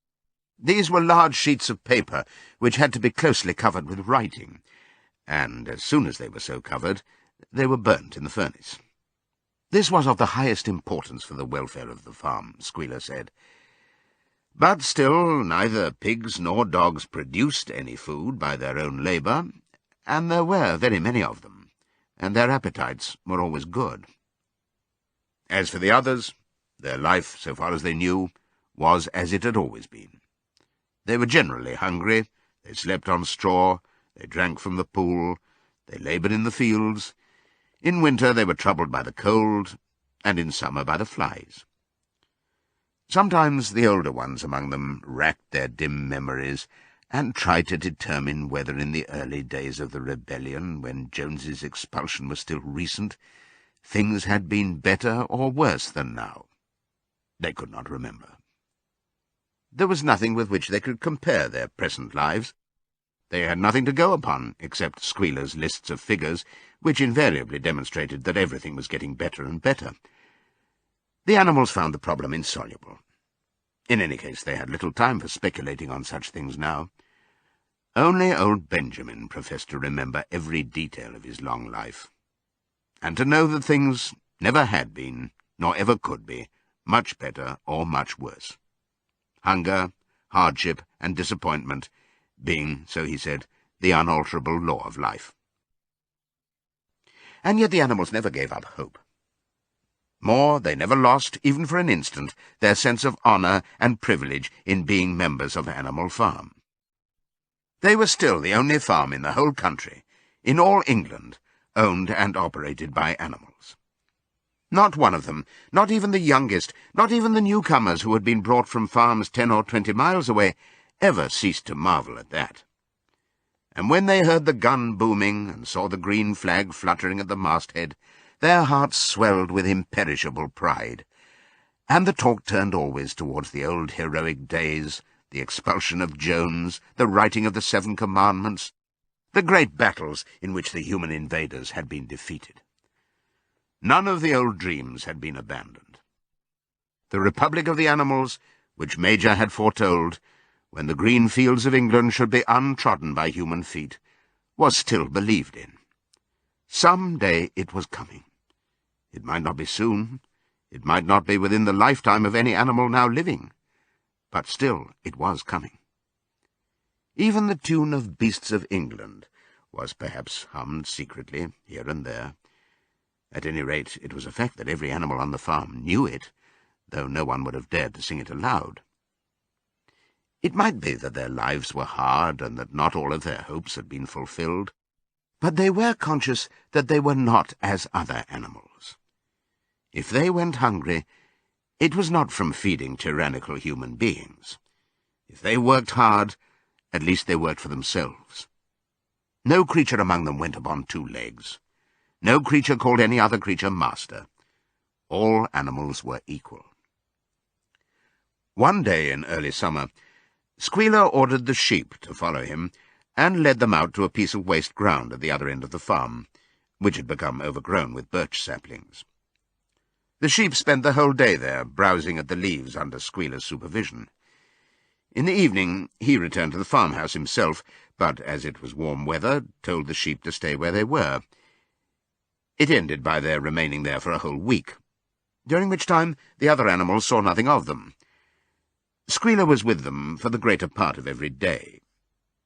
These were large sheets of paper which had to be closely covered with writing, and as soon as they were so covered, they were burnt in the furnace. This was of the highest importance for the welfare of the farm, Squealer said. But still, neither pigs nor dogs produced any food by their own labour, and there were very many of them, and their appetites were always good. As for the others, their life, so far as they knew, was as it had always been. They were generally hungry, they slept on straw, they drank from the pool, they laboured in the fields. In winter they were troubled by the cold, and in summer by the flies. Sometimes the older ones among them racked their dim memories and tried to determine whether in the early days of the rebellion, when Jones's expulsion was still recent, things had been better or worse than now. They could not remember. There was nothing with which they could compare their present lives. They had nothing to go upon except Squealer's lists of figures, which invariably demonstrated that everything was getting better and better. The animals found the problem insoluble. In any case, they had little time for speculating on such things now. Only old Benjamin professed to remember every detail of his long life, and to know that things never had been, nor ever could be, much better or much worse. Hunger, hardship, and disappointment being, so he said, the unalterable law of life. And yet the animals never gave up hope. More, they never lost, even for an instant, their sense of honour and privilege in being members of Animal Farm. They were still the only farm in the whole country, in all England, owned and operated by animals. Not one of them, not even the youngest, not even the newcomers who had been brought from farms 10 or 20 miles away, ever ceased to marvel at that. And when they heard the gun booming and saw the green flag fluttering at the masthead, their hearts swelled with imperishable pride, and the talk turned always towards the old heroic days, the expulsion of Jones, the writing of the 7 Commandments, the great battles in which the human invaders had been defeated. None of the old dreams had been abandoned. The Republic of the Animals, which Major had foretold, when the green fields of England should be untrodden by human feet, was still believed in. Some day it was coming. It might not be soon, it might not be within the lifetime of any animal now living, but still it was coming. Even the tune of Beasts of England was perhaps hummed secretly here and there. At any rate, it was a fact that every animal on the farm knew it, though no one would have dared to sing it aloud. It might be that their lives were hard and that not all of their hopes had been fulfilled, but they were conscious that they were not as other animals. If they went hungry, it was not from feeding tyrannical human beings. If they worked hard, at least they worked for themselves. No creature among them went upon 2 legs. No creature called any other creature master. All animals were equal. One day in early summer, Squealer ordered the sheep to follow him, and led them out to a piece of waste ground at the other end of the farm, which had become overgrown with birch saplings. The sheep spent the whole day there, browsing at the leaves under Squealer's supervision. In the evening he returned to the farmhouse himself, but, as it was warm weather, told the sheep to stay where they were. It ended by their remaining there for a whole week, during which time the other animals saw nothing of them. Squealer was with them for the greater part of every day.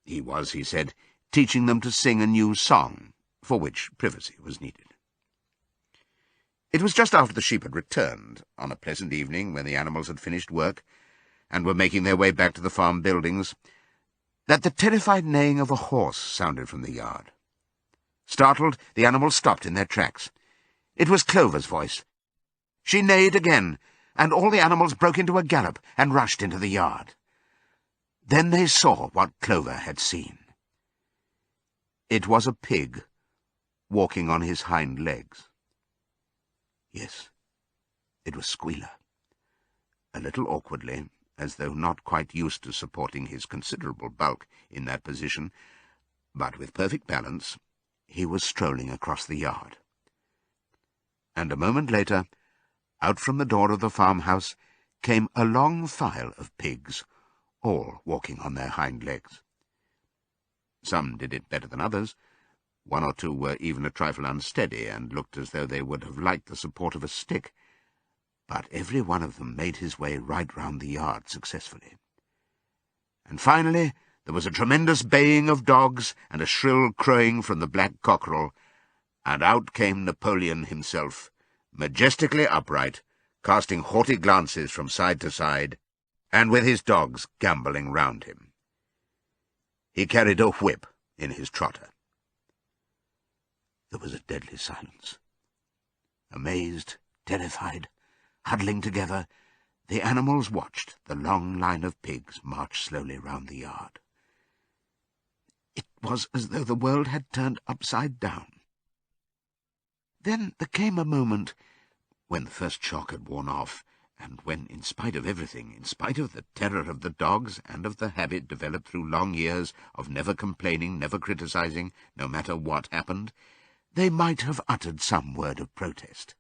He was, he said, teaching them to sing a new song, for which privacy was needed. It was just after the sheep had returned, on a pleasant evening when the animals had finished work and were making their way back to the farm buildings, that the terrified neighing of a horse sounded from the yard. Startled, the animals stopped in their tracks. It was Clover's voice. She neighed again, and all the animals broke into a gallop and rushed into the yard. Then they saw what Clover had seen. It was a pig walking on his hind legs. Yes, it was Squealer. A little awkwardly, as though not quite used to supporting his considerable bulk in that position, but with perfect balance, he was strolling across the yard. And a moment later, out from the door of the farmhouse came a long file of pigs, all walking on their hind legs. Some did it better than others. One or two were even a trifle unsteady and looked as though they would have liked the support of a stick, but every one of them made his way right round the yard successfully. And finally there was a tremendous baying of dogs and a shrill crowing from the black cockerel, and out came Napoleon himself, majestically upright, casting haughty glances from side to side, and with his dogs gambolling round him. He carried a whip in his trotter. There was a deadly silence. Amazed, terrified, huddling together, the animals watched the long line of pigs march slowly round the yard. It was as though the world had turned upside down. Then there came a moment when the first shock had worn off, and when, in spite of everything, in spite of the terror of the dogs and of the habit developed through long years of never complaining, never criticizing, no matter what happened, they might have uttered some word of protest.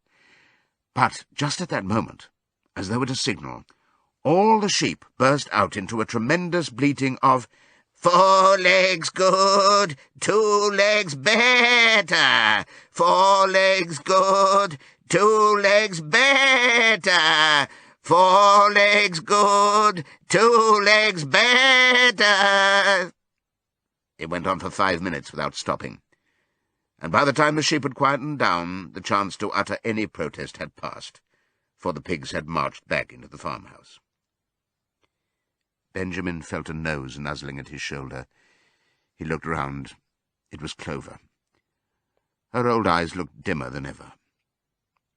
But just at that moment, as though at a signal, all the sheep burst out into a tremendous bleating of, "4 legs good, 2 legs better, 4 legs good, 2 legs better, 4 legs good, 2 legs better." It went on for 5 minutes without stopping, and by the time the sheep had quietened down, the chance to utter any protest had passed, for the pigs had marched back into the farmhouse. Benjamin felt a nose nuzzling at his shoulder. He looked round. It was Clover. Her old eyes looked dimmer than ever.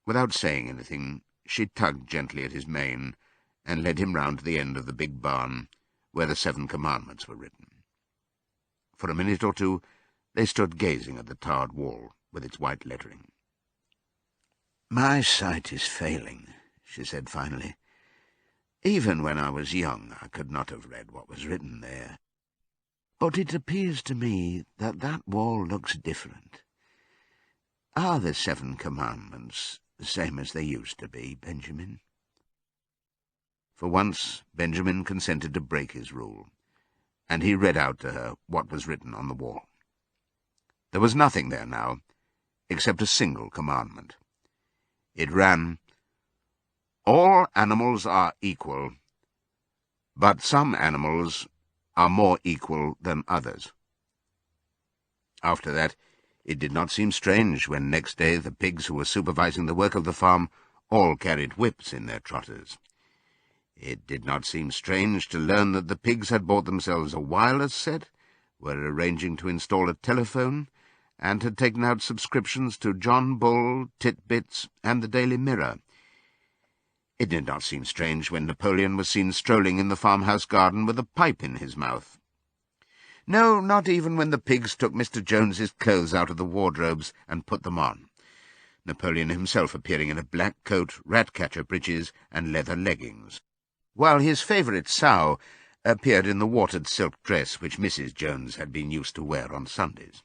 Without saying anything, she tugged gently at his mane and led him round to the end of the big barn, where the 7 commandments were written. For a minute or two they stood gazing at the tarred wall with its white lettering. "My sight is failing," she said finally. "Even when I was young I could not have read what was written there. But it appears to me that that wall looks different. Are the 7 commandments the same as they used to be, Benjamin?" For once Benjamin consented to break his rule, and he read out to her what was written on the wall. There was nothing there now, except a single commandment. It ran, "All animals are equal, but some animals are more equal than others." After that, it did not seem strange when next day the pigs who were supervising the work of the farm all carried whips in their trotters. It did not seem strange to learn that the pigs had bought themselves a wireless set, were arranging to install a telephone, and had taken out subscriptions to John Bull, Titbits, and the Daily Mirror. It did not seem strange when Napoleon was seen strolling in the farmhouse garden with a pipe in his mouth. No, not even when the pigs took Mr. Jones's clothes out of the wardrobes and put them on, Napoleon himself appearing in a black coat, rat-catcher breeches, and leather leggings, while his favourite sow appeared in the watered silk dress which Mrs. Jones had been used to wear on Sundays.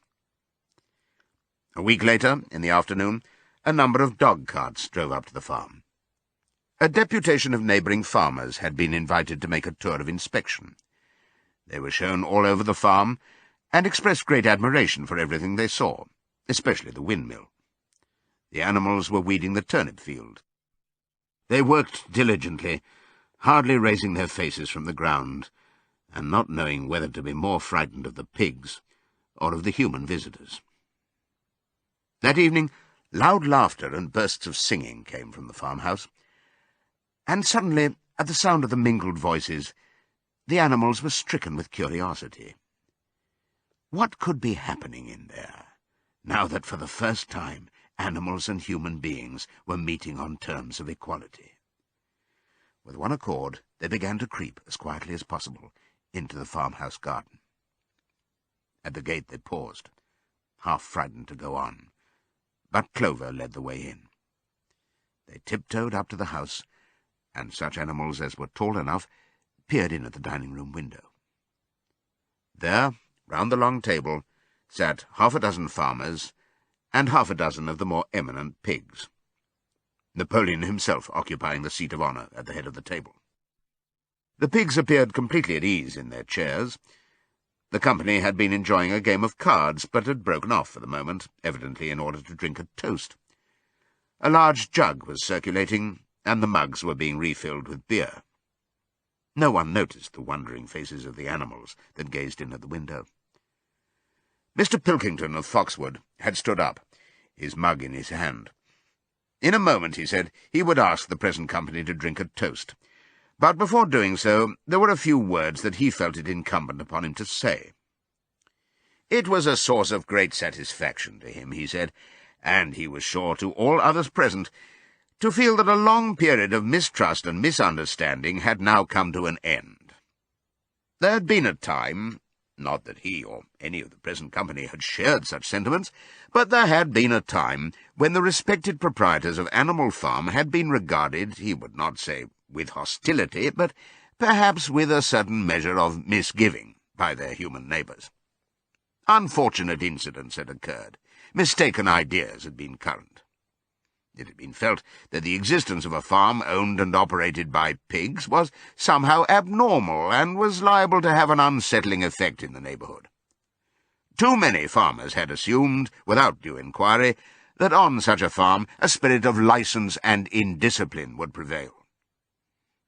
A week later, in the afternoon, a number of dog-carts drove up to the farm. A deputation of neighbouring farmers had been invited to make a tour of inspection. They were shown all over the farm, and expressed great admiration for everything they saw, especially the windmill. The animals were weeding the turnip field. They worked diligently, hardly raising their faces from the ground, and not knowing whether to be more frightened of the pigs or of the human visitors. That evening, loud laughter and bursts of singing came from the farmhouse, and suddenly, at the sound of the mingled voices, the animals were stricken with curiosity. What could be happening in there, now that for the first time animals and human beings were meeting on terms of equality? With one accord, they began to creep, as quietly as possible, into the farmhouse garden. At the gate they paused, half frightened to go on, but Clover led the way in. They tiptoed up to the house, and such animals as were tall enough peered in at the dining-room window. There, round the long table, sat half a dozen farmers and half a dozen of the more eminent pigs, Napoleon himself occupying the seat of honour at the head of the table. The pigs appeared completely at ease in their chairs. The company had been enjoying a game of cards, but had broken off for the moment, evidently in order to drink a toast. A large jug was circulating, and the mugs were being refilled with beer. No one noticed the wondering faces of the animals that gazed in at the window. Mr. Pilkington of Foxwood had stood up, his mug in his hand. In a moment, he said, he would ask the present company to drink a toast. But before doing so, there were a few words that he felt it incumbent upon him to say. It was a source of great satisfaction to him, he said, and he was sure to all others present, to feel that a long period of mistrust and misunderstanding had now come to an end. There had been a time, not that he or any of the present company had shared such sentiments, but there had been a time when the respected proprietors of Animal Farm had been regarded, he would not say with hostility, but perhaps with a certain measure of misgiving by their human neighbours. Unfortunate incidents had occurred. Mistaken ideas had been current. It had been felt that the existence of a farm owned and operated by pigs was somehow abnormal and was liable to have an unsettling effect in the neighbourhood. Too many farmers had assumed, without due inquiry, that on such a farm a spirit of licence and indiscipline would prevail.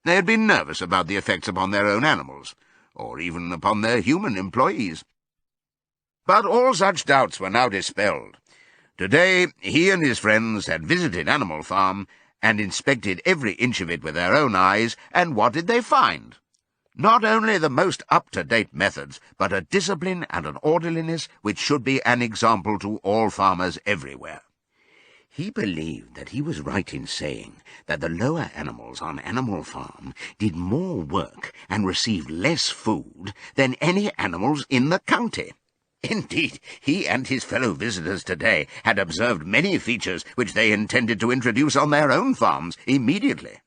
They had been nervous about the effects upon their own animals, or even upon their human employees. But all such doubts were now dispelled. Today he and his friends had visited Animal Farm and inspected every inch of it with their own eyes, and what did they find? Not only the most up-to-date methods, but a discipline and an orderliness which should be an example to all farmers everywhere. He believed that he was right in saying that the lower animals on Animal Farm did more work and received less food than any animals in the county. Indeed, he and his fellow visitors today had observed many features which they intended to introduce on their own farms immediately.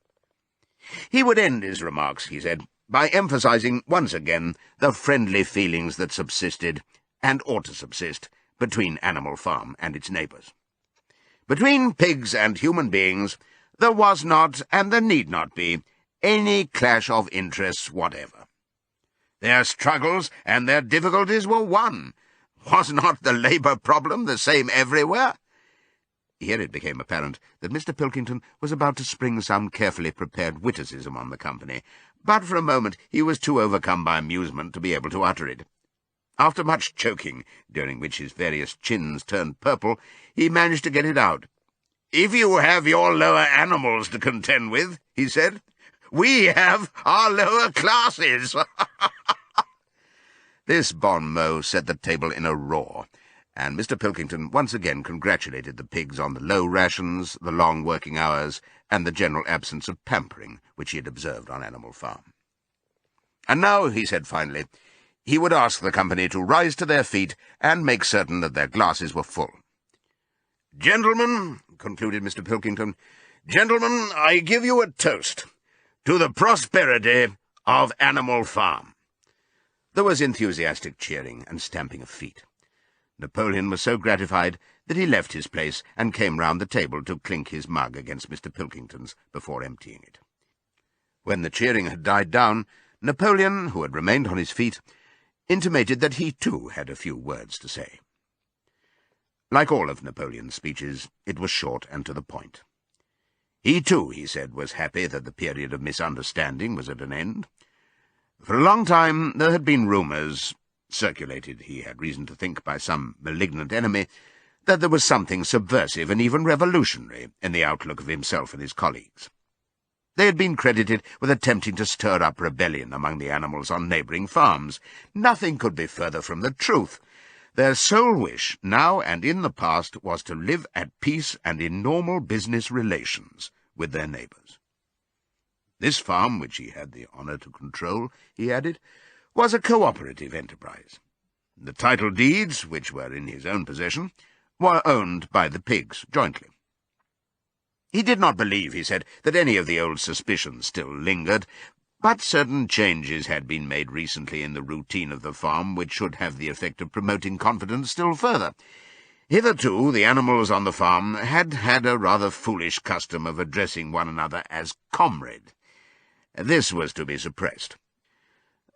He would end his remarks, he said, by emphasizing once again the friendly feelings that subsisted, and ought to subsist, between Animal Farm and its neighbours. Between pigs and human beings there was not, and there need not be, any clash of interests whatever. Their struggles and their difficulties were one. Was not the labour problem the same everywhere? Here it became apparent that Mr. Pilkington was about to spring some carefully prepared witticism on the company, but for a moment he was too overcome by amusement to be able to utter it. After much choking, during which his various chins turned purple, he managed to get it out. "If you have your lower animals to contend with," he said, "we have our lower classes." This bon mot set the table in a roar, and Mr. Pilkington once again congratulated the pigs on the low rations, the long working hours, and the general absence of pampering which he had observed on Animal Farm. And now, he said finally, he would ask the company to rise to their feet and make certain that their glasses were full. "Gentlemen," concluded Mr. Pilkington, "gentlemen, I give you a toast to the prosperity of Animal Farm." There was enthusiastic cheering and stamping of feet. Napoleon was so gratified that he left his place and came round the table to clink his mug against Mr. Pilkington's before emptying it. When the cheering had died down, Napoleon, who had remained on his feet, intimated that he too had a few words to say. Like all of Napoleon's speeches, it was short and to the point. He too, he said, was happy that the period of misunderstanding was at an end. For a long time there had been rumours, circulated, he had reason to think, by some malignant enemy, that there was something subversive and even revolutionary in the outlook of himself and his colleagues. They had been credited with attempting to stir up rebellion among the animals on neighbouring farms. Nothing could be further from the truth. Their sole wish, now and in the past, was to live at peace and in normal business relations with their neighbours. This farm, which he had the honour to control, he added, was a cooperative enterprise. The title deeds, which were in his own possession, were owned by the pigs jointly. He did not believe, he said, that any of the old suspicions still lingered, but certain changes had been made recently in the routine of the farm which should have the effect of promoting confidence still further. Hitherto, the animals on the farm had had a rather foolish custom of addressing one another as comrade. This was to be suppressed.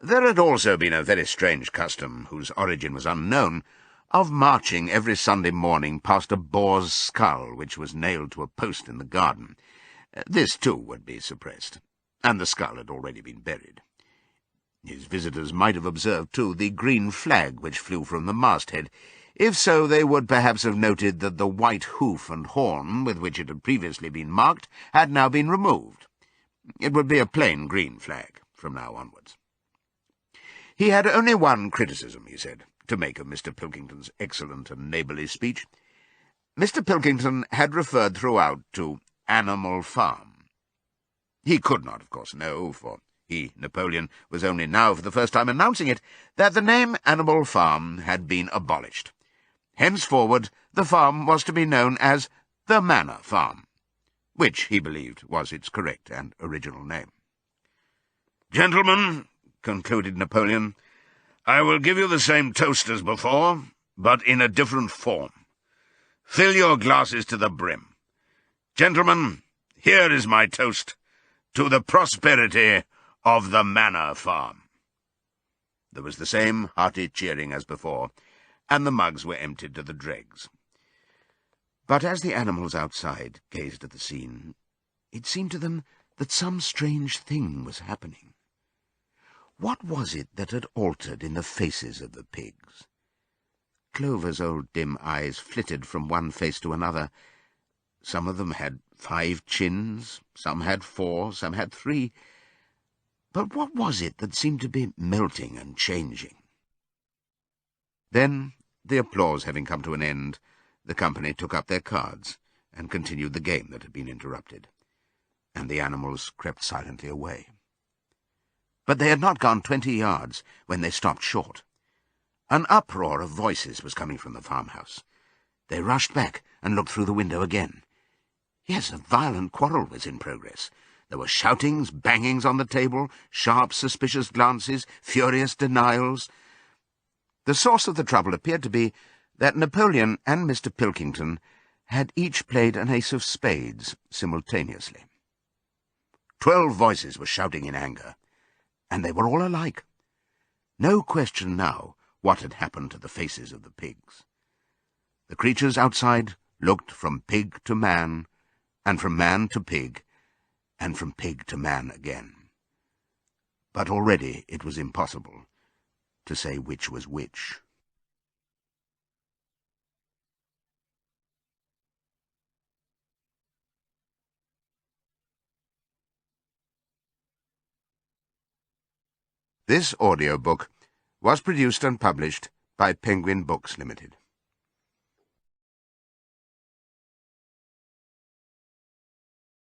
There had also been a very strange custom, whose origin was unknown, of marching every Sunday morning past a boar's skull which was nailed to a post in the garden. This, too, would be suppressed, and the skull had already been buried. His visitors might have observed, too, the green flag which flew from the masthead. If so, they would perhaps have noted that the white hoof and horn with which it had previously been marked had now been removed. It would be a plain green flag from now onwards. He had only one criticism, he said, to make of Mr. Pilkington's excellent and neighbourly speech. Mr. Pilkington had referred throughout to Animal Farm. He could not, of course, know, for he, Napoleon, was only now for the first time announcing it, that the name Animal Farm had been abolished. Henceforward the farm was to be known as the Manor Farm, which, he believed, was its correct and original name. "Gentlemen," concluded Napoleon, "I will give you the same toast as before, but in a different form. Fill your glasses to the brim. Gentlemen, here is my toast to the prosperity of the Manor Farm." There was the same hearty cheering as before, and the mugs were emptied to the dregs. But as the animals outside gazed at the scene, it seemed to them that some strange thing was happening. What was it that had altered in the faces of the pigs? Clover's old dim eyes flitted from one face to another. Some of them had 5 chins, some had 4, some had 3. But what was it that seemed to be melting and changing? Then, the applause having come to an end, the company took up their cards and continued the game that had been interrupted, and the animals crept silently away. But they had not gone 20 yards when they stopped short. An uproar of voices was coming from the farmhouse. They rushed back and looked through the window again. Yes, a violent quarrel was in progress. There were shoutings, bangings on the table, sharp, suspicious glances, furious denials. The source of the trouble appeared to be that Napoleon and Mr. Pilkington had each played an ace of spades simultaneously. 12 voices were shouting in anger, and they were all alike. No question now what had happened to the faces of the pigs. The creatures outside looked from pig to man, and from man to pig, and from pig to man again. But already it was impossible to say which was which. This audiobook was produced and published by Penguin Books Limited.